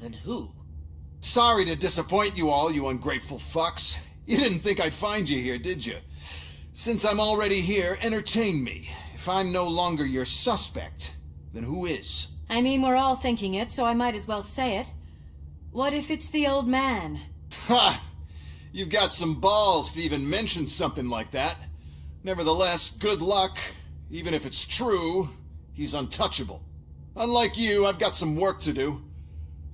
Sorry to disappoint you all, you ungrateful fucks. You didn't think I'd find you here, did you? Since I'm already here, entertain me. If I'm no longer your suspect, then who is? I mean, we're all thinking it, so I might as well say it. What if it's the old man? Ha! You've got some balls to even mention something like that. Nevertheless, good luck. Even if it's true, he's untouchable. Unlike you, I've got some work to do.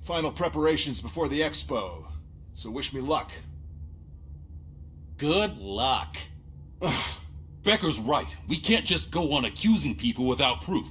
Final preparations before the expo. So wish me luck. Good luck. Becker's right. We can't just go on accusing people without proof.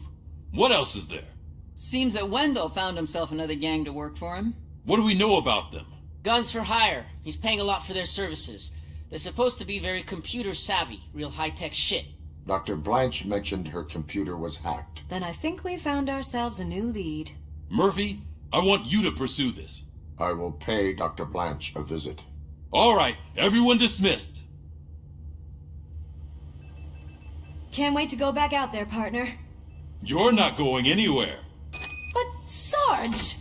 What else is there? Seems that Wendell found himself another gang to work for him. What do we know about them? Guns for hire. He's paying a lot for their services. They're supposed to be very computer savvy, real high-tech shit. Dr. Blanche mentioned her computer was hacked. Then I think we found ourselves a new lead. Murphy, I want you to pursue this. I will pay Dr. Blanche a visit. All right, everyone dismissed. Can't wait to go back out there, partner. You're not going anywhere. But Sarge!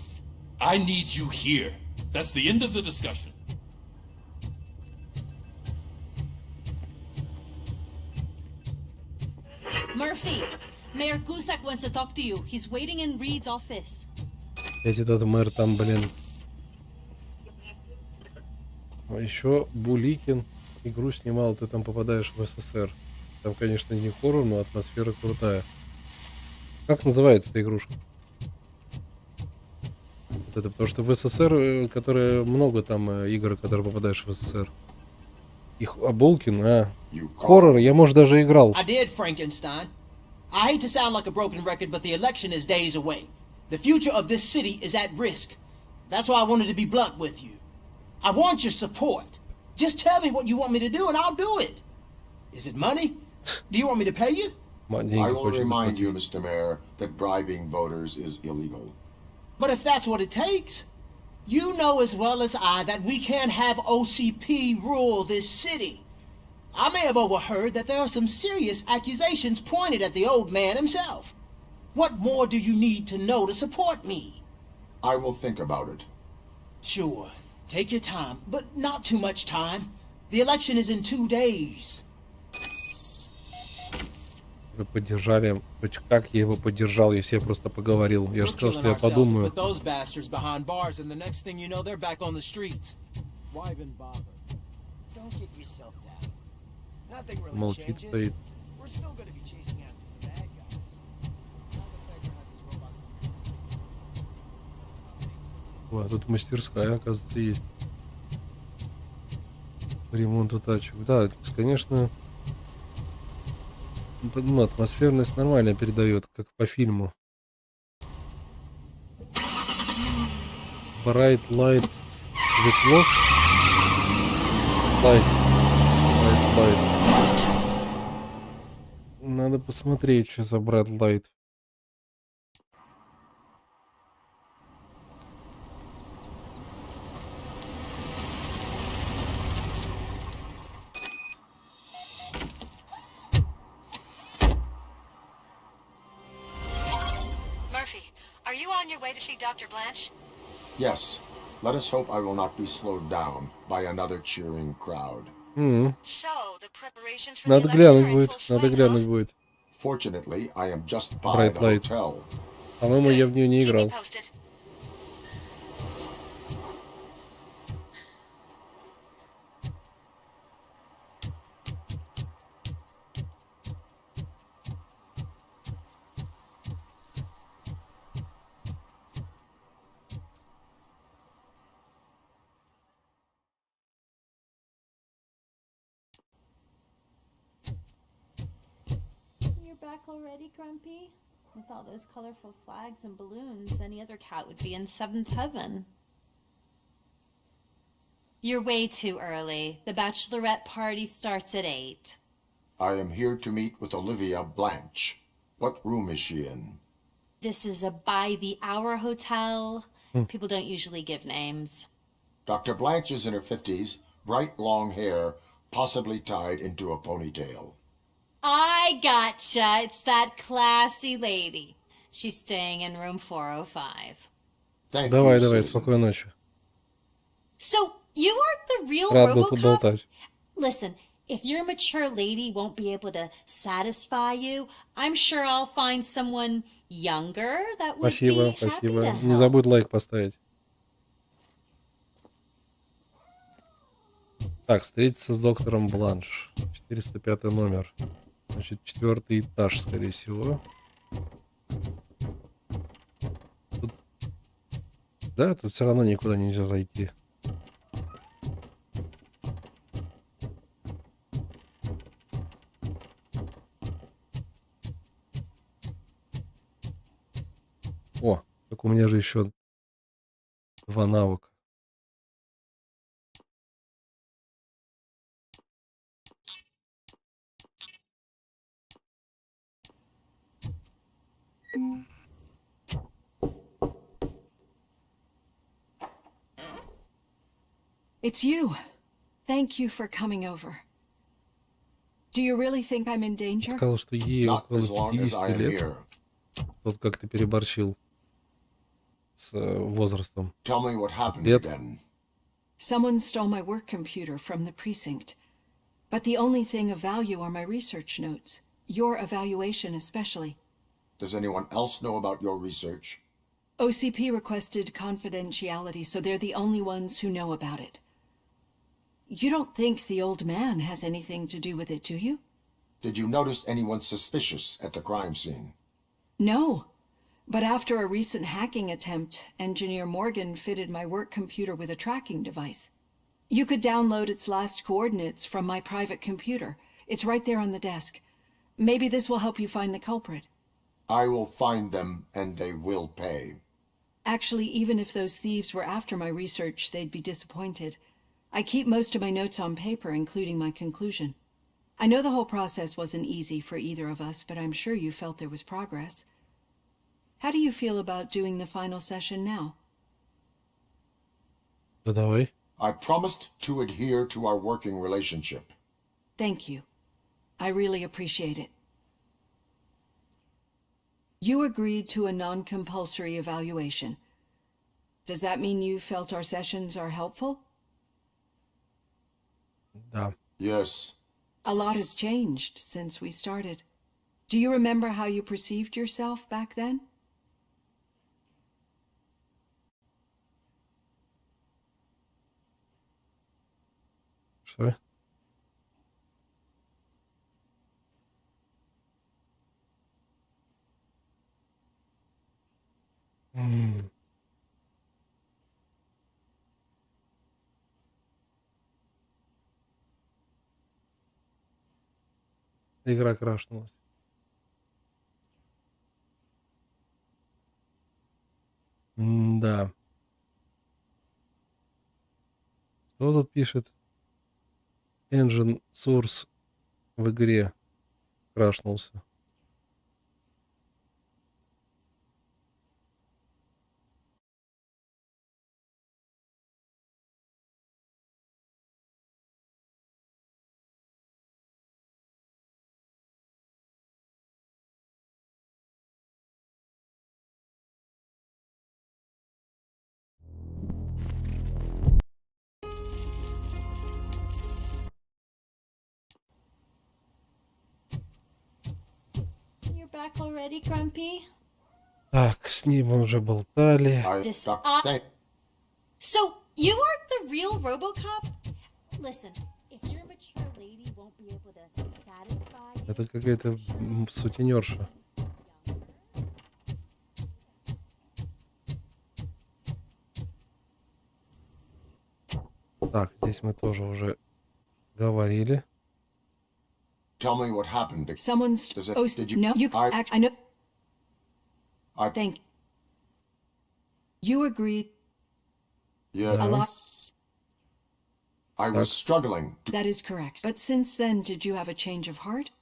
I need you here. That's the end of the discussion. Murphy, Mayor Cusack wants to talk to you. He's waiting in Reed's office. Этот мэр там, блин. А еще Буликин игру снимал, ты там попадаешь в СССР. Там, конечно, не хоррор, но атмосфера крутая. Как называется эта игрушка? Вот это, потому что в СССР, которые много там игр, которые попадаешь в СССР. Их Булкин, хоррор, я, может, даже играл. I did, Frankenstein. I hate to sound like a broken record, but the election is days away. The future of this city is at risk. That's why I wanted to be blunt with you. I want your support. Just tell me what you want me to do and I'll do it. Is it money? Do you want me to pay you? I will remind you, Mr. Mayor, that bribing voters is illegal. But if that's what it takes, you know as well as I that we can't have OCP rule this city. I may have overheard that there are some serious accusations pointed at the old man himself. What more do you need to know to support me? I will think about it. Sure. Take your time, but not too much time. The election is in 2 days. Вы поддержали. Как я его поддержал, если я просто поговорил? Я же сказал, что я подумаю. Молчит, стоит. О, тут мастерская, оказывается, есть. По ремонту тачек. Да, конечно, ну, атмосферность нормально передает, как по фильму. Bright light, светло. Bright lights. Надо посмотреть, что за Bright light. Are you on your way to see Dr. Blanche? Yes. Let us hope I will not be slowed down by another cheering crowd. So, the preparations for Надо глянуть будет. Надо глянуть будет. Fortunately, I am just by the hotel. По-моему, я в нее не играл. Back already, Grumpy? With all those colorful flags and balloons, any other cat would be in 7th heaven. You're way too early. The bachelorette party starts at 8. I am here to meet with Olivia Blanche. What room is she in? This is a by-the-hour hotel. People don't usually give names. Dr. Blanche is in her 50s, Bright long hair, possibly tied into a ponytail. I gotcha. It's that classy lady. She's staying in room 405. Давай, спокойной ночи. So, you aren't the real Рад был RoboCop? поболтать. Listen, if your mature lady won't be able to satisfy you, I'm sure I'll find someone younger that would be happy to Спасибо. help. Не забудь лайк поставить. Так, встретиться с доктором Бланш. 405 номер. Значит, 4-й этаж, скорее всего. Тут... Да, тут все равно никуда нельзя зайти. О, так у меня же еще 2 навыка. It's you. Thank you for coming over. Do you really think I'm in danger? Сказал, что ей около 50 лет. Тот как-то переборщил с возрастом. Лет. Someone stole my work computer from the precinct. But the only thing of value are my research notes. Your evaluation especially. Does anyone else know about your research? OCP requested confidentiality, so they're the only ones who know about it. You don't think the old man has anything to do with it, do you? Did you notice anyone suspicious at the crime scene? No. But after a recent hacking attempt, Engineer Morgan fitted my work computer with a tracking device. You could download its last coordinates from my private computer. It's right there on the desk. Maybe this will help you find the culprit. I will find them, and they will pay. Actually, even if those thieves were after my research, they'd be disappointed. I keep most of my notes on paper, including my conclusion. I know the whole process wasn't easy for either of us, but I'm sure you felt there was progress. How do you feel about doing the final session now? Давай. I promised to adhere to our working relationship. Thank you. I really appreciate it. You agreed to a non-compulsory evaluation. Does that mean you felt our sessions are helpful? Да. Yes. A lot has changed since we started. Do you remember how you perceived yourself back then? Что? Игра крашнулась. Да. Кто тут пишет? Engine Source в игре крашнулся. You're back already, Grumpy? Так, с ним мы уже болтали. So, you aren't the real RoboCop? Listen, if your mature lady won't be able to satisfy you... Это какая-то сутенерша. Так, здесь мы тоже уже говорили. Tell me what happened. Someone's... Did you... No, you... I know... Thank... You agreed... Yeah. A lot... I was struggling. That is correct. But since then, did you have a change of heart?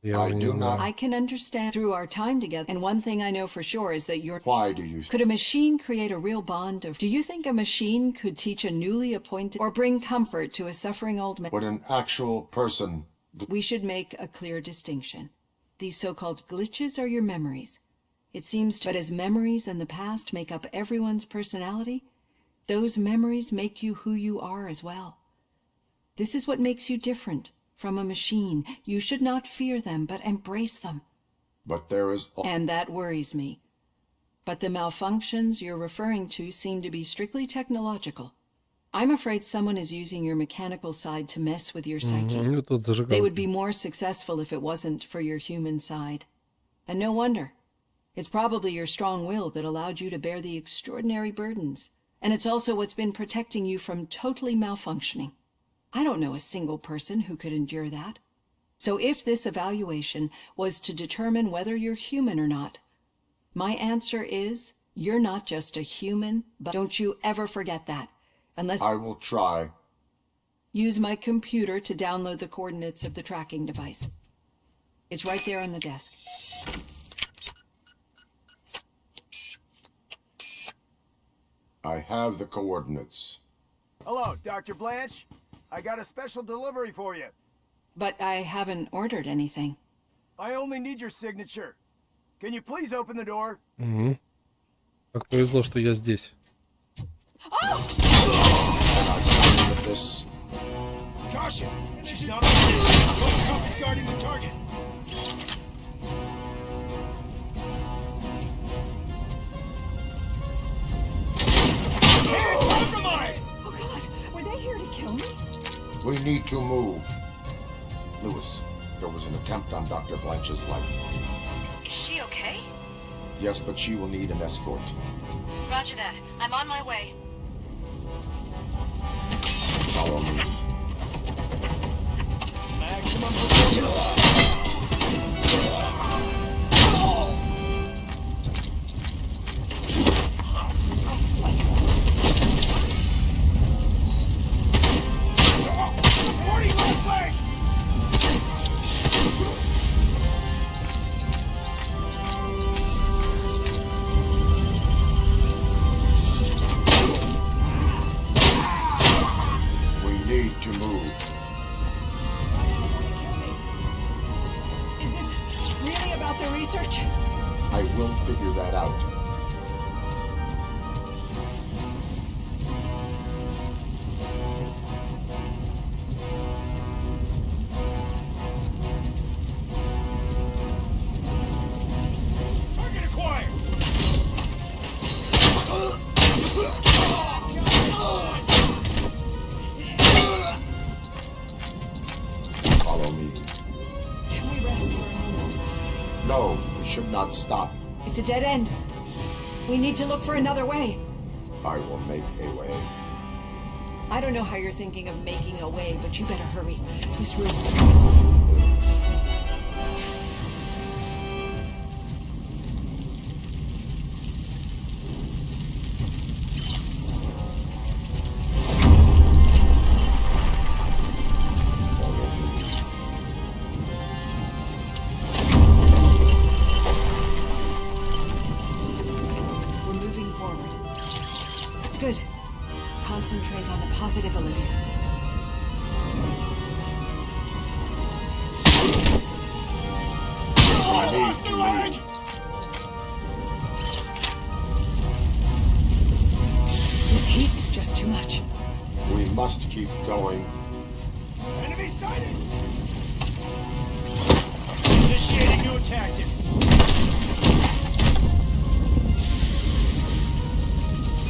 Я уже не знаю. I can understand through our time together, and one thing I know for sure is that you're... Why do you... Could a machine create a real bond of... Do you think a machine could teach a newly appointed or bring comfort to a suffering old man? Would an actual person... We should make a clear distinction. These so-called glitches are your memories. It seems to... But as memories in the past make up everyone's personality, those memories make you who you are as well. This is what makes you different from a machine. You should not fear them, but embrace them. But there is... And that worries me. But the malfunctions you're referring to seem to be strictly technological. I'm afraid someone is using your mechanical side to mess with your psyche. They would be more successful if it wasn't for your human side. And no wonder. It's probably your strong will that allowed you to bear the extraordinary burdens. And it's also what's been protecting you from totally malfunctioning. I don't know a single person who could endure that. So if this evaluation was to determine whether you're human or not, my answer is, you're not just a human, but don't you ever forget that. Unless I will try. Use my computer to download the coordinates of the tracking device. It's right there on the desk. I have the coordinates. Hello, Dr. Blanche. I got a special delivery for you. But I haven't ordered anything. I only need your signature. Can you please open the door? Как повезло, что я здесь. This. Caution! She's not okay. ROBOCOP is guarding the target. Compromised! Oh God, were they here to kill me? We need to move. Lewis, there was an attempt on Dr. Blanche's life. Is she okay? Yes, but she will need an escort. Roger that. I'm on my way. Follow me. Maximum performance. I will figure that out. Target acquired! Follow me. Can we rest for a moment? No, we should not stop. It's a dead end. We need to look for another way. I will make a way. I don't know how you're thinking of making a way, but you better hurry. This room... Concentrate on the positive, Olivia. I need to leave. This heat is just too much. We must keep going. Enemy sighted! Initiating new tactic.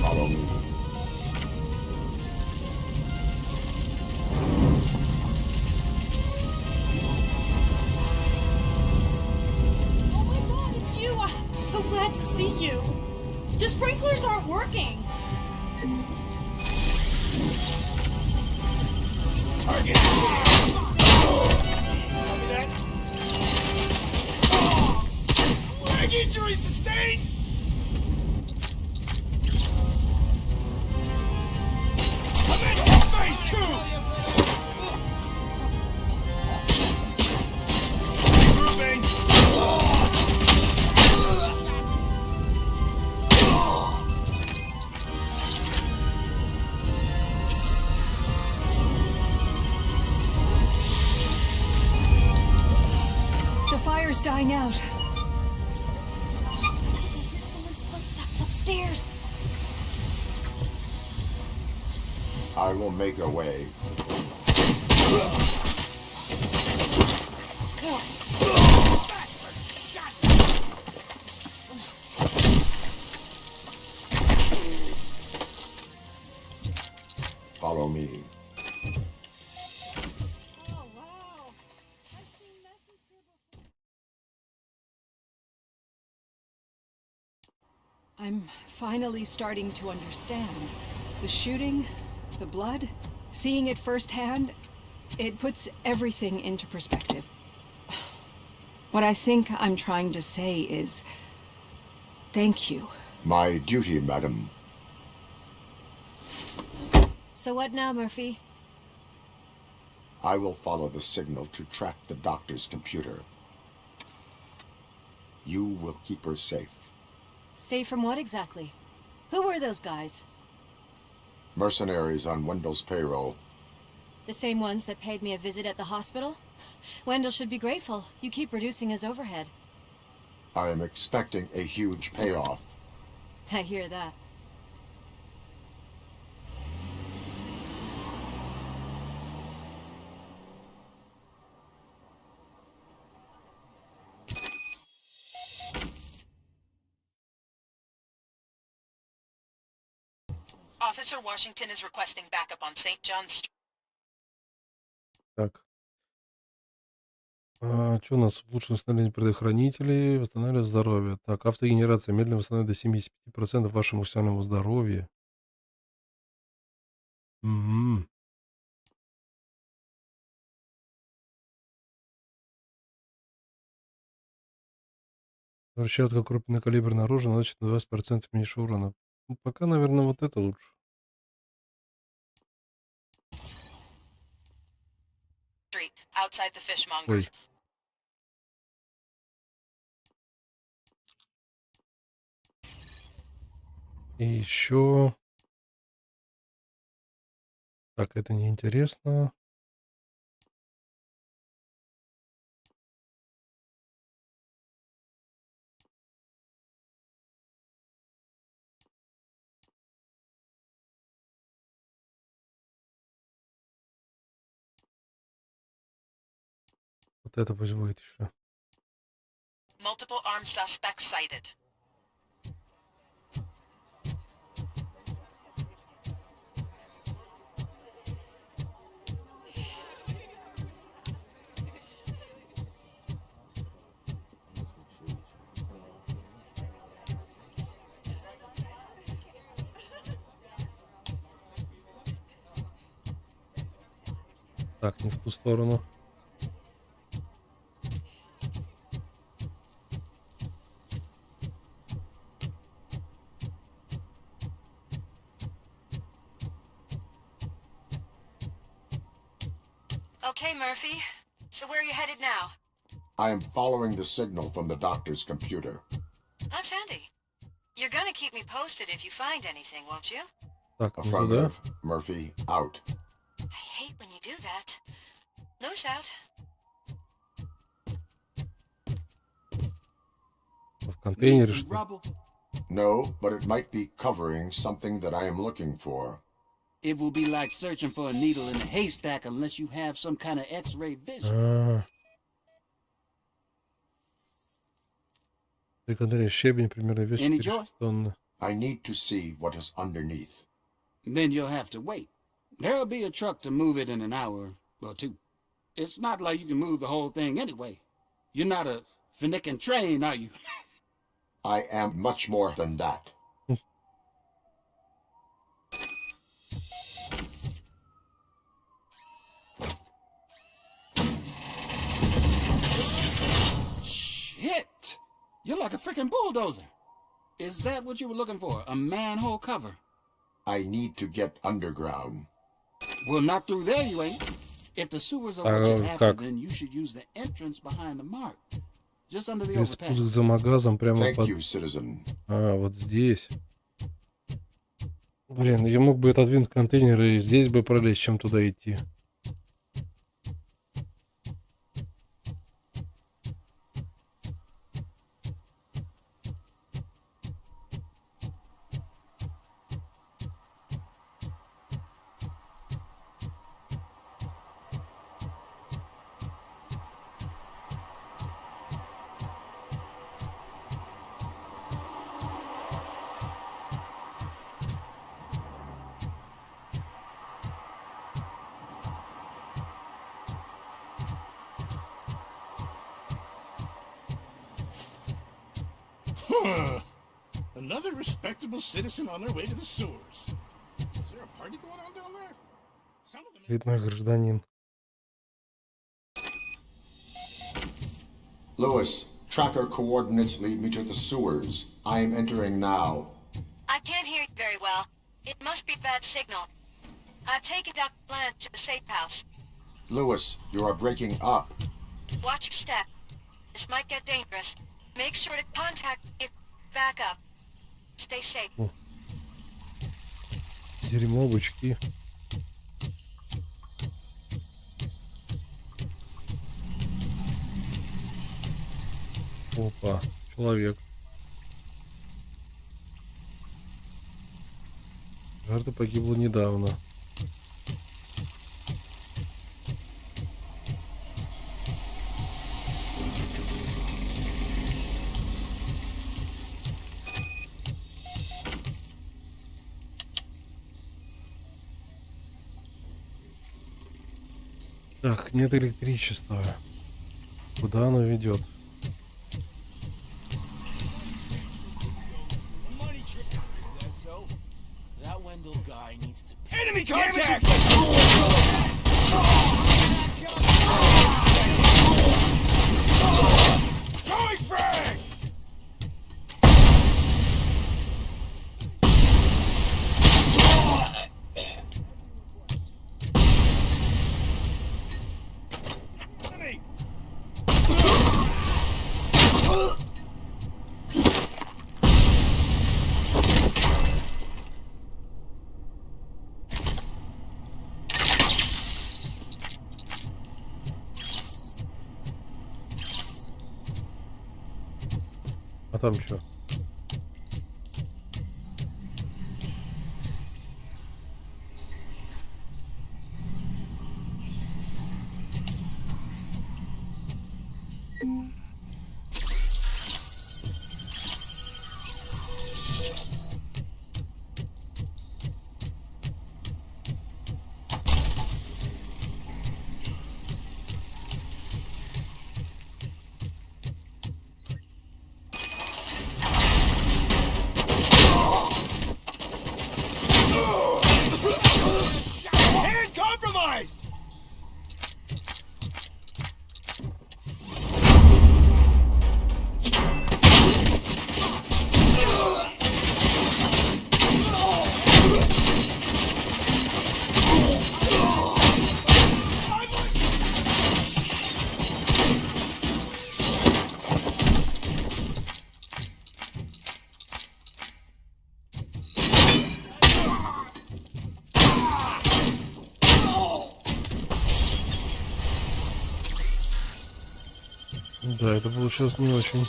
Follow me. Glad to see you. The sprinklers aren't working. Target. Copy that. Leg injury sustained. Commencing phase 2. computer's dying out. Here's someone's footsteps upstairs. I will make a way. Follow me. I'm finally starting to understand. The shooting, the blood, seeing it firsthand, it puts everything into perspective. What I think I'm trying to say is, thank you. My duty, madam. So what now, Murphy? I will follow the signal to track the doctor's computer. You will keep her safe. Safe from what exactly? Who were those guys? Mercenaries on Wendell's payroll. The same ones that paid me a visit at the hospital? Wendell should be grateful. You keep reducing his overhead. I am expecting a huge payoff. I hear that. Officer Washington is requesting backup on St. John's Street. Так. Что у нас? Улучшено восстановление предохранителей, восстанавливает здоровье. Так, автогенерация медленно восстанавливает до 75% вашего максимального здоровья. Угу. Возвращает как крупнокалиберное оружие, наносит на 20% меньше урона. Ну, пока, наверное, вот это лучше. Outside the fishmongers. Ой. И еще... Так, это неинтересно. Вот это пусть будет еще. Multiple armed suspects sighted. Так, не в ту сторону. Okay, Murphy. So where are you headed now? I am following the signal from the doctor's computer. That's handy. You're gonna keep me posted if you find anything, won't you? Так, Affirmative. Murphy, out. I hate when you do that. Loose out. В контейнере что? No, but it might be covering something that I am looking for. It will be like searching for a needle in a haystack unless you have some kind of X-ray vision. При контейнере щебень примерно вес Any 4 тонны. I need to see what is underneath. Then you'll have to wait. There'll be a truck to move it in an hour or two. It's not like you can move the whole thing anyway. You're not a finicking train, are you? I am much more than that. Shit! You're like a freaking bulldozer. Is that what you were looking for? A manhole cover? I need to get underground. Well, not through there, you ain't. If the sewers are what you're after, then you should use the entrance behind the mark. Just under the overpass. Спуск за магазом прямо Thank под... you, citizen. вот здесь. Блин, я мог бы отодвинуть контейнер и здесь бы пролезть, чем туда идти. . Huh. Another respectable citizen on their way to the sewers. Is there a party going on down there? Some of them... Видный гражданин. Lewis, tracker coordinates lead me to the sewers. I am entering now. I can't hear you very well. It must be bad signal. I've taken Dr. Blanche to the safe house. Lewis, you are breaking up. Watch your step. This might get dangerous. Make sure to contact me. Back up. Stay safe. Дерьмо, бычки. Опа, человек. Жертва погибла недавно. Так, нет электричества. Куда оно ведет? Enemy contact! Going frag! А там что? Hand compromised! Да, это получилось не очень.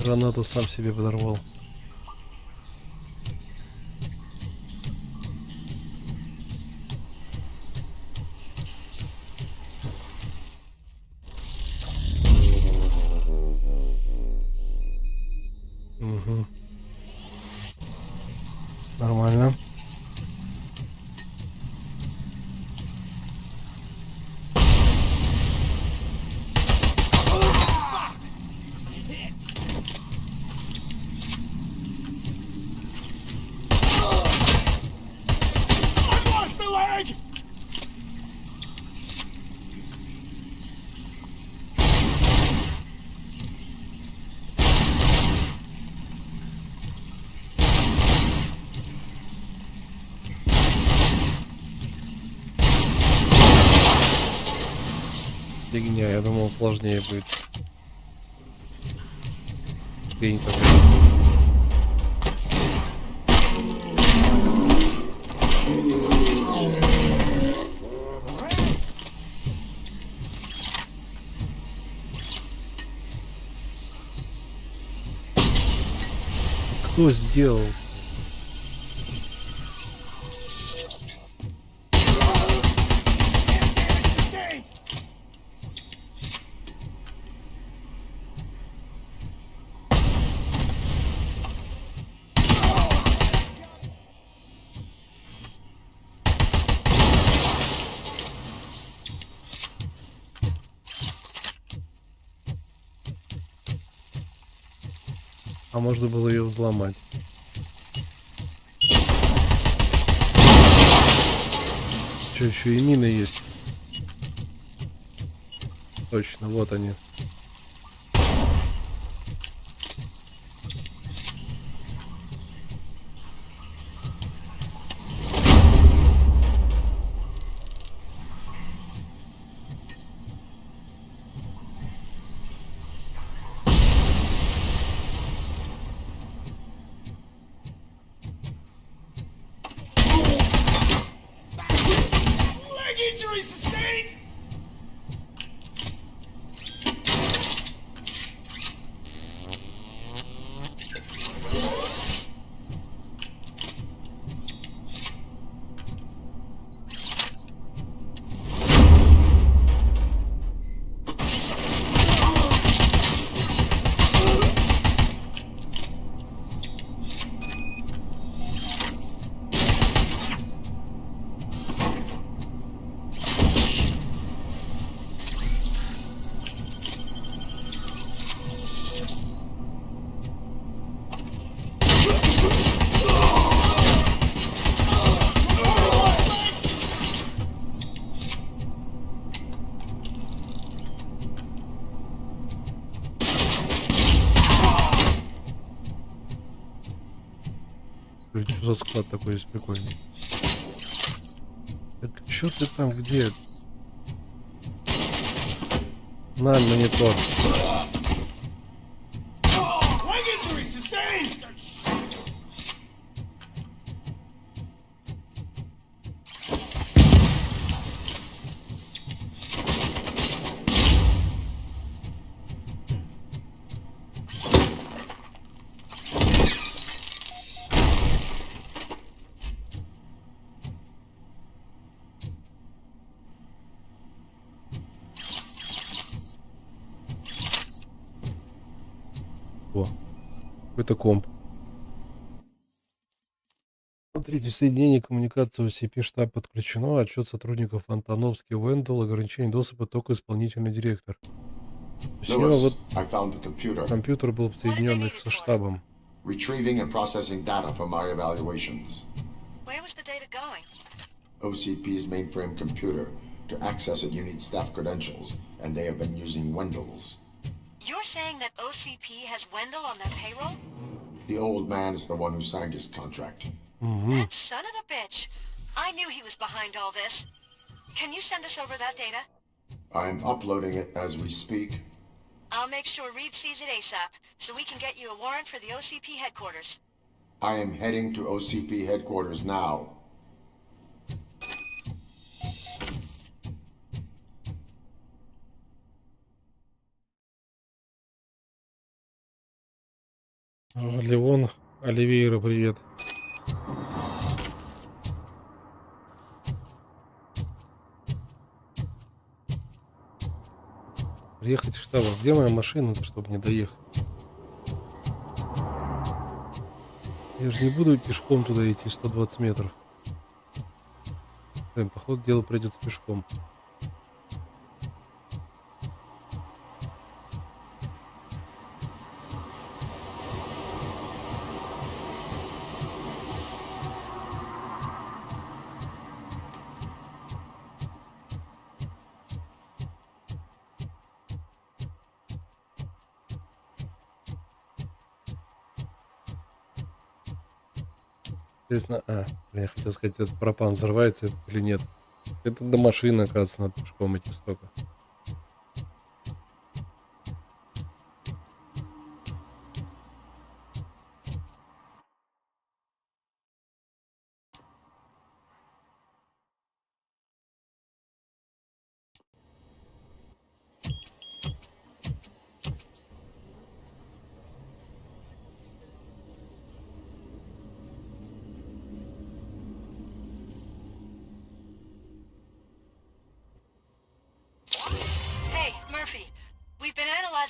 Гранату сам себе подорвал. Угу. Нормально. Фигня, я думал, сложнее будет. Фигня какая-то. Кто сделал? А можно было ее взломать. Что, еще и мины есть? Точно, вот они. Injury sustained! Что за склад такой есть прикольный? Так, что ты там, где? На монитор. Leg injury sustained! О, какой-то комп. Смотрите, соединение коммуникации OCP штаб подключено. Отчет сотрудников Антоновский, Уэндл, ограничение доступа только исполнительный директор. То есть вот компьютер был соединен со штабом. Retrieving and processing data from our evaluations. Where was the data going? OCP's mainframe computer. To access it, you need staff credentials, and they have been using Wendell's. You're saying that OCP has Wendell on their payroll? The old man is the one who signed his contract. That son of a bitch. I knew he was behind all this. Can you send us over that data? I'm uploading it as we speak. I'll make sure Reed sees it ASAP, so we can get you a warrant for the OCP headquarters. I am heading to OCP headquarters now. Леон, Оливейра, привет. Приехать в штаб. Где моя машина-то, чтобы не доехать? Я же не буду пешком туда идти 120 метров. Блин, походу дело придется пешком. Интересно, я хотел сказать, этот пропан взрывается или нет. Это до машины, оказывается, надо пешком идти столько.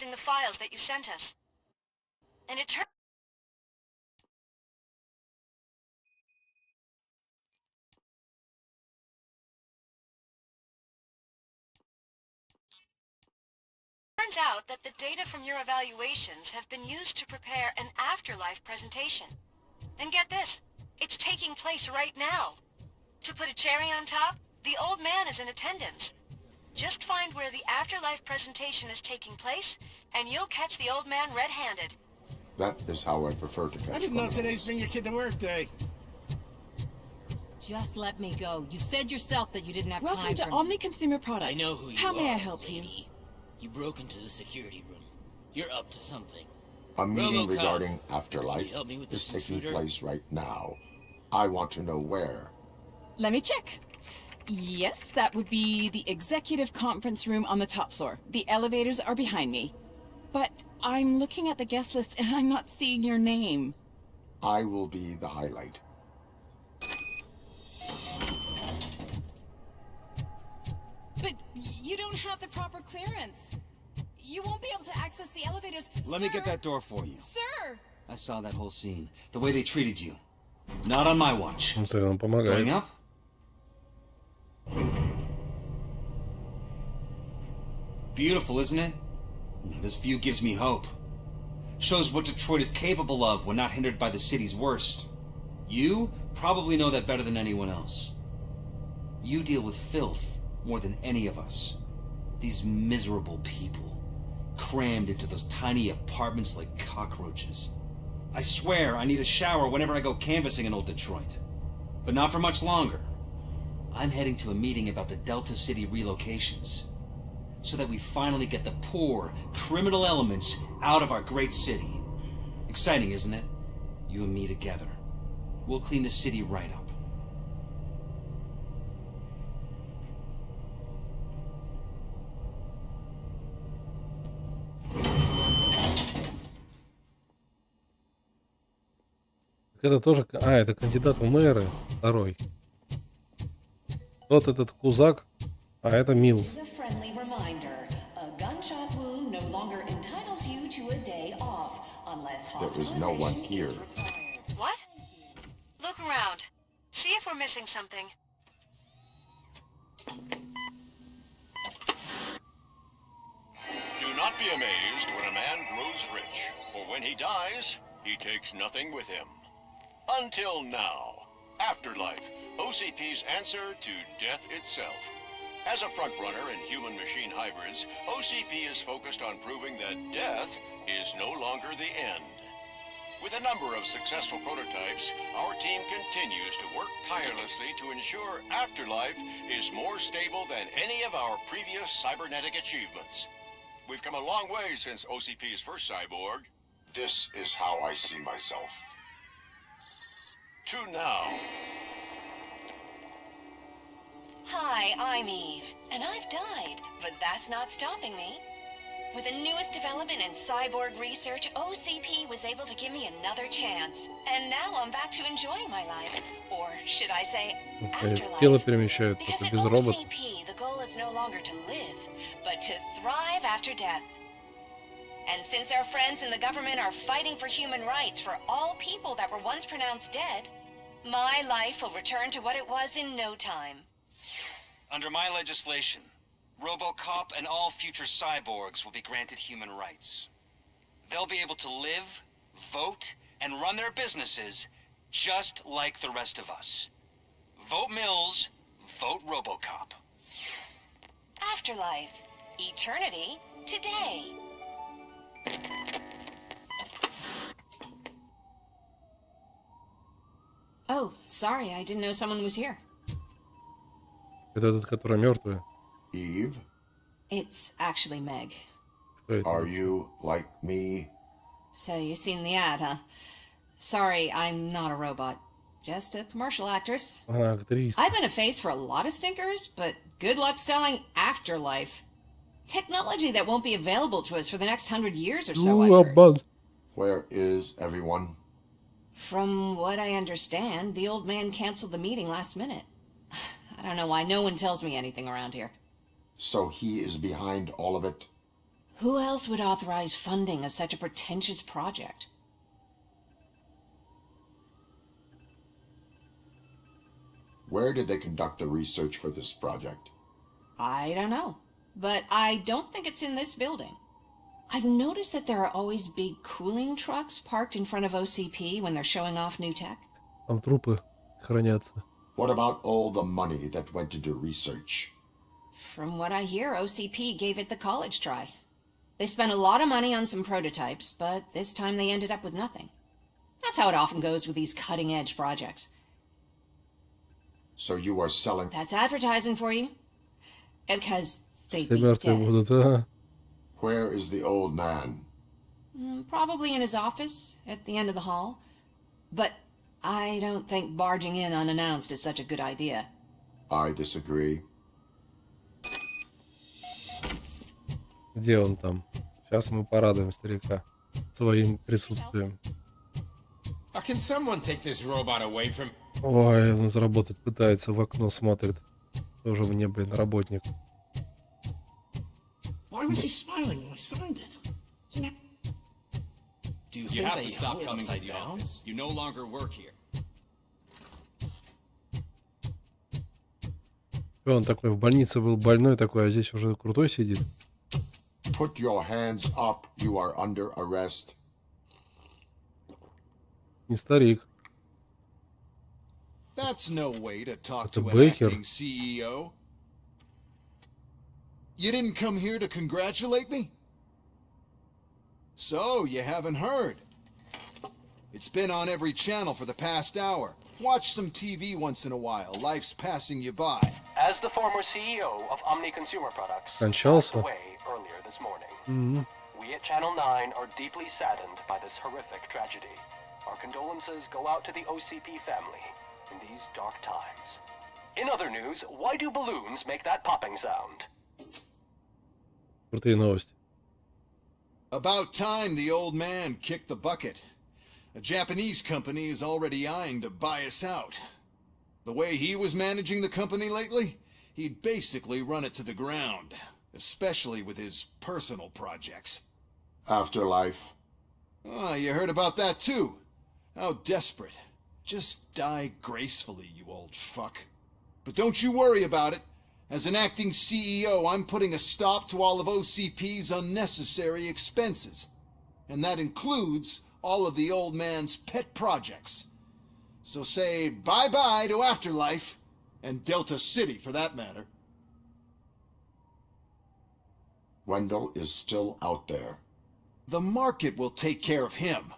the files that you sent us. And it turns out that the data from your evaluations have been used to prepare an afterlife presentation. And get this, it's taking place right now. To put a cherry on top, the old man is in attendance. Just find where the afterlife presentation is taking place, and you'll catch the old man red-handed. That is how I prefer to catch I didn't know criminals. today's Bring Your Kid to Work Day. Just let me go. You said yourself that you didn't have Welcome time to for Omni Consumer Products. I know who you How are, may I help you? lady. You broke into the security room. You're up to something. A meeting ROBOCOP, regarding can afterlife you help me with is this taking intruder? place right now. I want to know where. Let me check. Yes, that would be the executive conference room on the top floor. The elevators are behind me. But I'm looking at the guest list and I'm not seeing your name. I will be the highlight. But you don't have the proper clearance. You won't be able to access the elevators. Let me get that door for you. Sir! I saw that whole scene. The way they treated you. Not on my watch. Он все равно помогает. Going up? Beautiful, isn't it? This view gives me hope. Shows what Detroit is capable of when not hindered by the city's worst. You probably know that better than anyone else. You deal with filth more than any of us. These miserable people, crammed into those tiny apartments like cockroaches. I swear I need a shower whenever I go canvassing in old Detroit. But not for much longer. I'm heading to a meeting about the Delta City relocations, so that we finally get the poor, criminal elements out of our great city. Exciting, isn't it? You and me together. We'll clean the city right up. Это тоже... А, это кандидат в мэры второй. Вот этот Кузак, а это Милс. This is a friendly reminder. A gunshot wound no longer entitles you to a day off unless There is no one here. What? Look around. See if we're missing something. Do not be amazed when a man grows rich, for when he dies, he takes nothing with him. Until now. Afterlife, OCP's answer to death itself. As a frontrunner in human-machine hybrids, OCP is focused on proving that death is no longer the end. With a number of successful prototypes, our team continues to work tirelessly to ensure Afterlife is more stable than any of our previous cybernetic achievements. We've come a long way since OCP's first cyborg. This is how I see myself. To now. Hi, I'm Eve, and I've died, but that's not stopping me. With the newest development in cyborg research, OCP was able to give me another chance. And now I'm back to enjoying my life. Or should I say, Тело afterlife. перемещают, Because это at без робота. OCP, the goal is no longer to live, but to thrive after death. And since our friends in the government are fighting for human rights for all people that were once pronounced dead, my life will return to what it was in no time. Under my legislation, ROBOCOP and all future cyborgs will be granted human rights. They'll be able to live, vote, and run their businesses just like the rest of us. Vote Mills, vote ROBOCOP. Afterlife. Eternity. Today. Oh, sorry, I didn't know someone was here. Это этот, который мертвый. Eve? It's actually Meg. Are you like me? So you've seen the ad, huh? Sorry, I'm not a robot. Just a commercial actress. Она актриса. I've been a face for a lot of stinkers, but good luck selling Afterlife. Technology that won't be available to us for the next 100 years or so, I've heard. Where is everyone? From what I understand, the old man canceled the meeting last minute. I don't know why no one tells me anything around here. So he is behind all of it? Who else would authorize funding of such a pretentious project? Where did they conduct the research for this project? I don't know, but I don't think it's in this building. I've noticed that there are always big cooling trucks parked in front of OCP when they're showing off new tech. Там трупы хранятся. What about all the money that went into research? From what I hear, OCP gave it the college try. They spent a lot of money on some prototypes, but this time they ended up with nothing. That's how it often goes with these cutting-edge projects. So you are selling... That's advertising for you. Because they'd be Мертвые dead. будут, а? Where is the old man? Probably in his office, at the end of the hall. But I don't think barging in unannounced is such a good idea. I disagree. Где он там? Сейчас мы порадуем старика своим присутствием. Can someone take this robot away from... Ой, он заработать пытается, в окно смотрит. Тоже мне, блин, работник. Why was he smiling when I signed it? Do you have to stop coming to the office? You no longer work here. Он такой в больнице был больной такой, а здесь уже крутой сидит. Put your hands up. You are under arrest. Не старик. That's no way to talk Это to an Бейкер. acting CEO. You didn't come here to congratulate me? So, you haven't heard. It's been on every channel for the past hour. Watch some TV once in a while. Life's passing you by. As the former CEO of Omni Consumer Products passed Кончался. away earlier this morning, we at Channel 9 are deeply saddened by this horrific tragedy. Our condolences go out to the OCP family in these dark times. In other news, why do balloons make that popping sound? Крутые новости. About time the old man kicked the bucket. A Japanese company is already eyeing to buy us out. The way he was managing the company lately, he'd basically run it to the ground, especially with his personal projects. Afterlife. Ah, you heard about that too. How desperate. Just die gracefully, you old fuck. But don't you worry about it. As an acting CEO, I'm putting a stop to all of OCP's unnecessary expenses. And that includes all of the old man's pet projects. So say bye-bye to Afterlife, and Delta City for that matter. Wendell is still out there. The market will take care of him.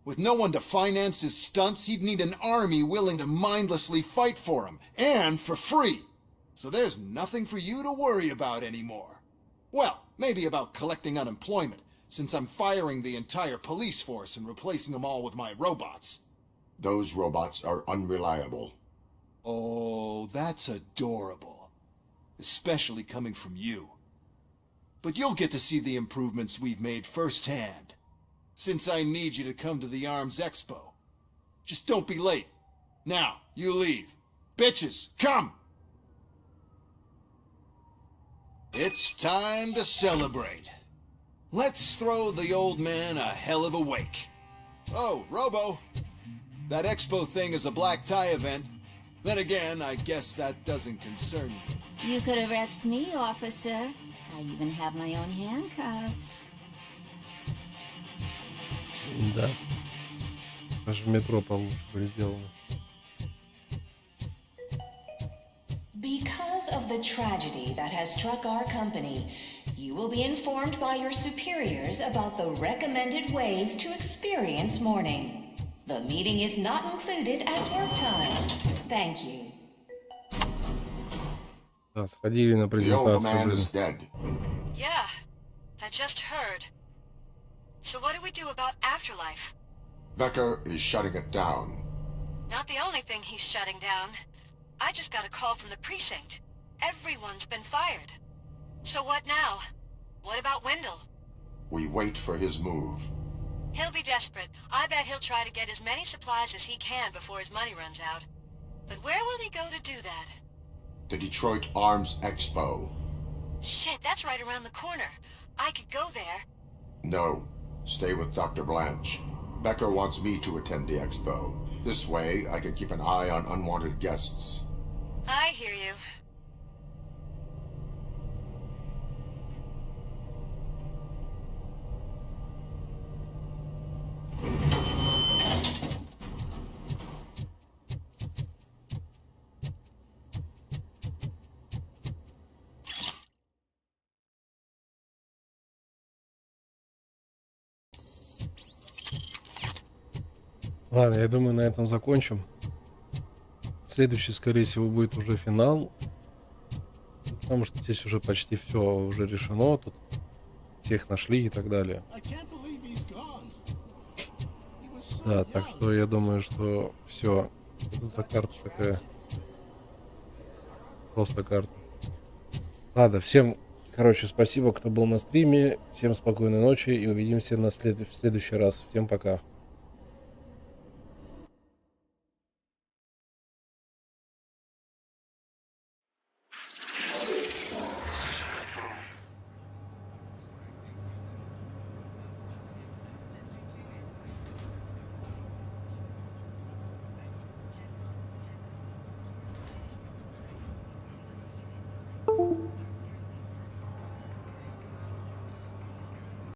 With no one to finance his stunts, he'd need an army willing to mindlessly fight for him, and for free. So there's nothing for you to worry about anymore. Well, maybe about collecting unemployment, since I'm firing the entire police force and replacing them all with my robots. Those robots are unreliable. Oh, that's adorable. Especially coming from you. But you'll get to see the improvements we've made firsthand. Since I need you to come to the ARMS Expo. Just don't be late. Now, you leave. Bitches, come! It's time to celebrate. Let's throw the old man a hell of a wake. Oh, Robo. That expo thing is a black tie event. Then again, I guess that doesn't concern you. You could arrest me, officer. I even have my own handcuffs. Да. Аж в метро получше были сделаны. Because of the tragedy that has struck our company, you will be informed by your superiors about the recommended ways to experience mourning. The meeting is not included as work time. Thank you. Да, сходили на The old man презентацию. is dead. Yeah, I just heard. So what do we do about Afterlife? Becker is shutting it down. Not the only thing he's shutting down. I just got a call from the precinct. Everyone's been fired. So what now? What about Wendell? We wait for his move. He'll be desperate. I bet he'll try to get as many supplies as he can before his money runs out. But where will he go to do that? The Detroit Arms Expo. Shit, that's right around the corner. I could go there. No. Stay with Dr. Blanche. Becker wants me to attend the expo. This way, I can keep an eye on unwanted guests. I hear you. Ладно, я думаю, на этом закончим. Следующий, скорее всего, будет уже финал. Потому что здесь уже почти все уже решено. Тут всех нашли и так далее. Да, так что я думаю, что все. Что за карта такая? Просто карта. Ладно, всем, короче, спасибо, кто был на стриме. Всем спокойной ночи и увидимся в следующий раз. Всем пока.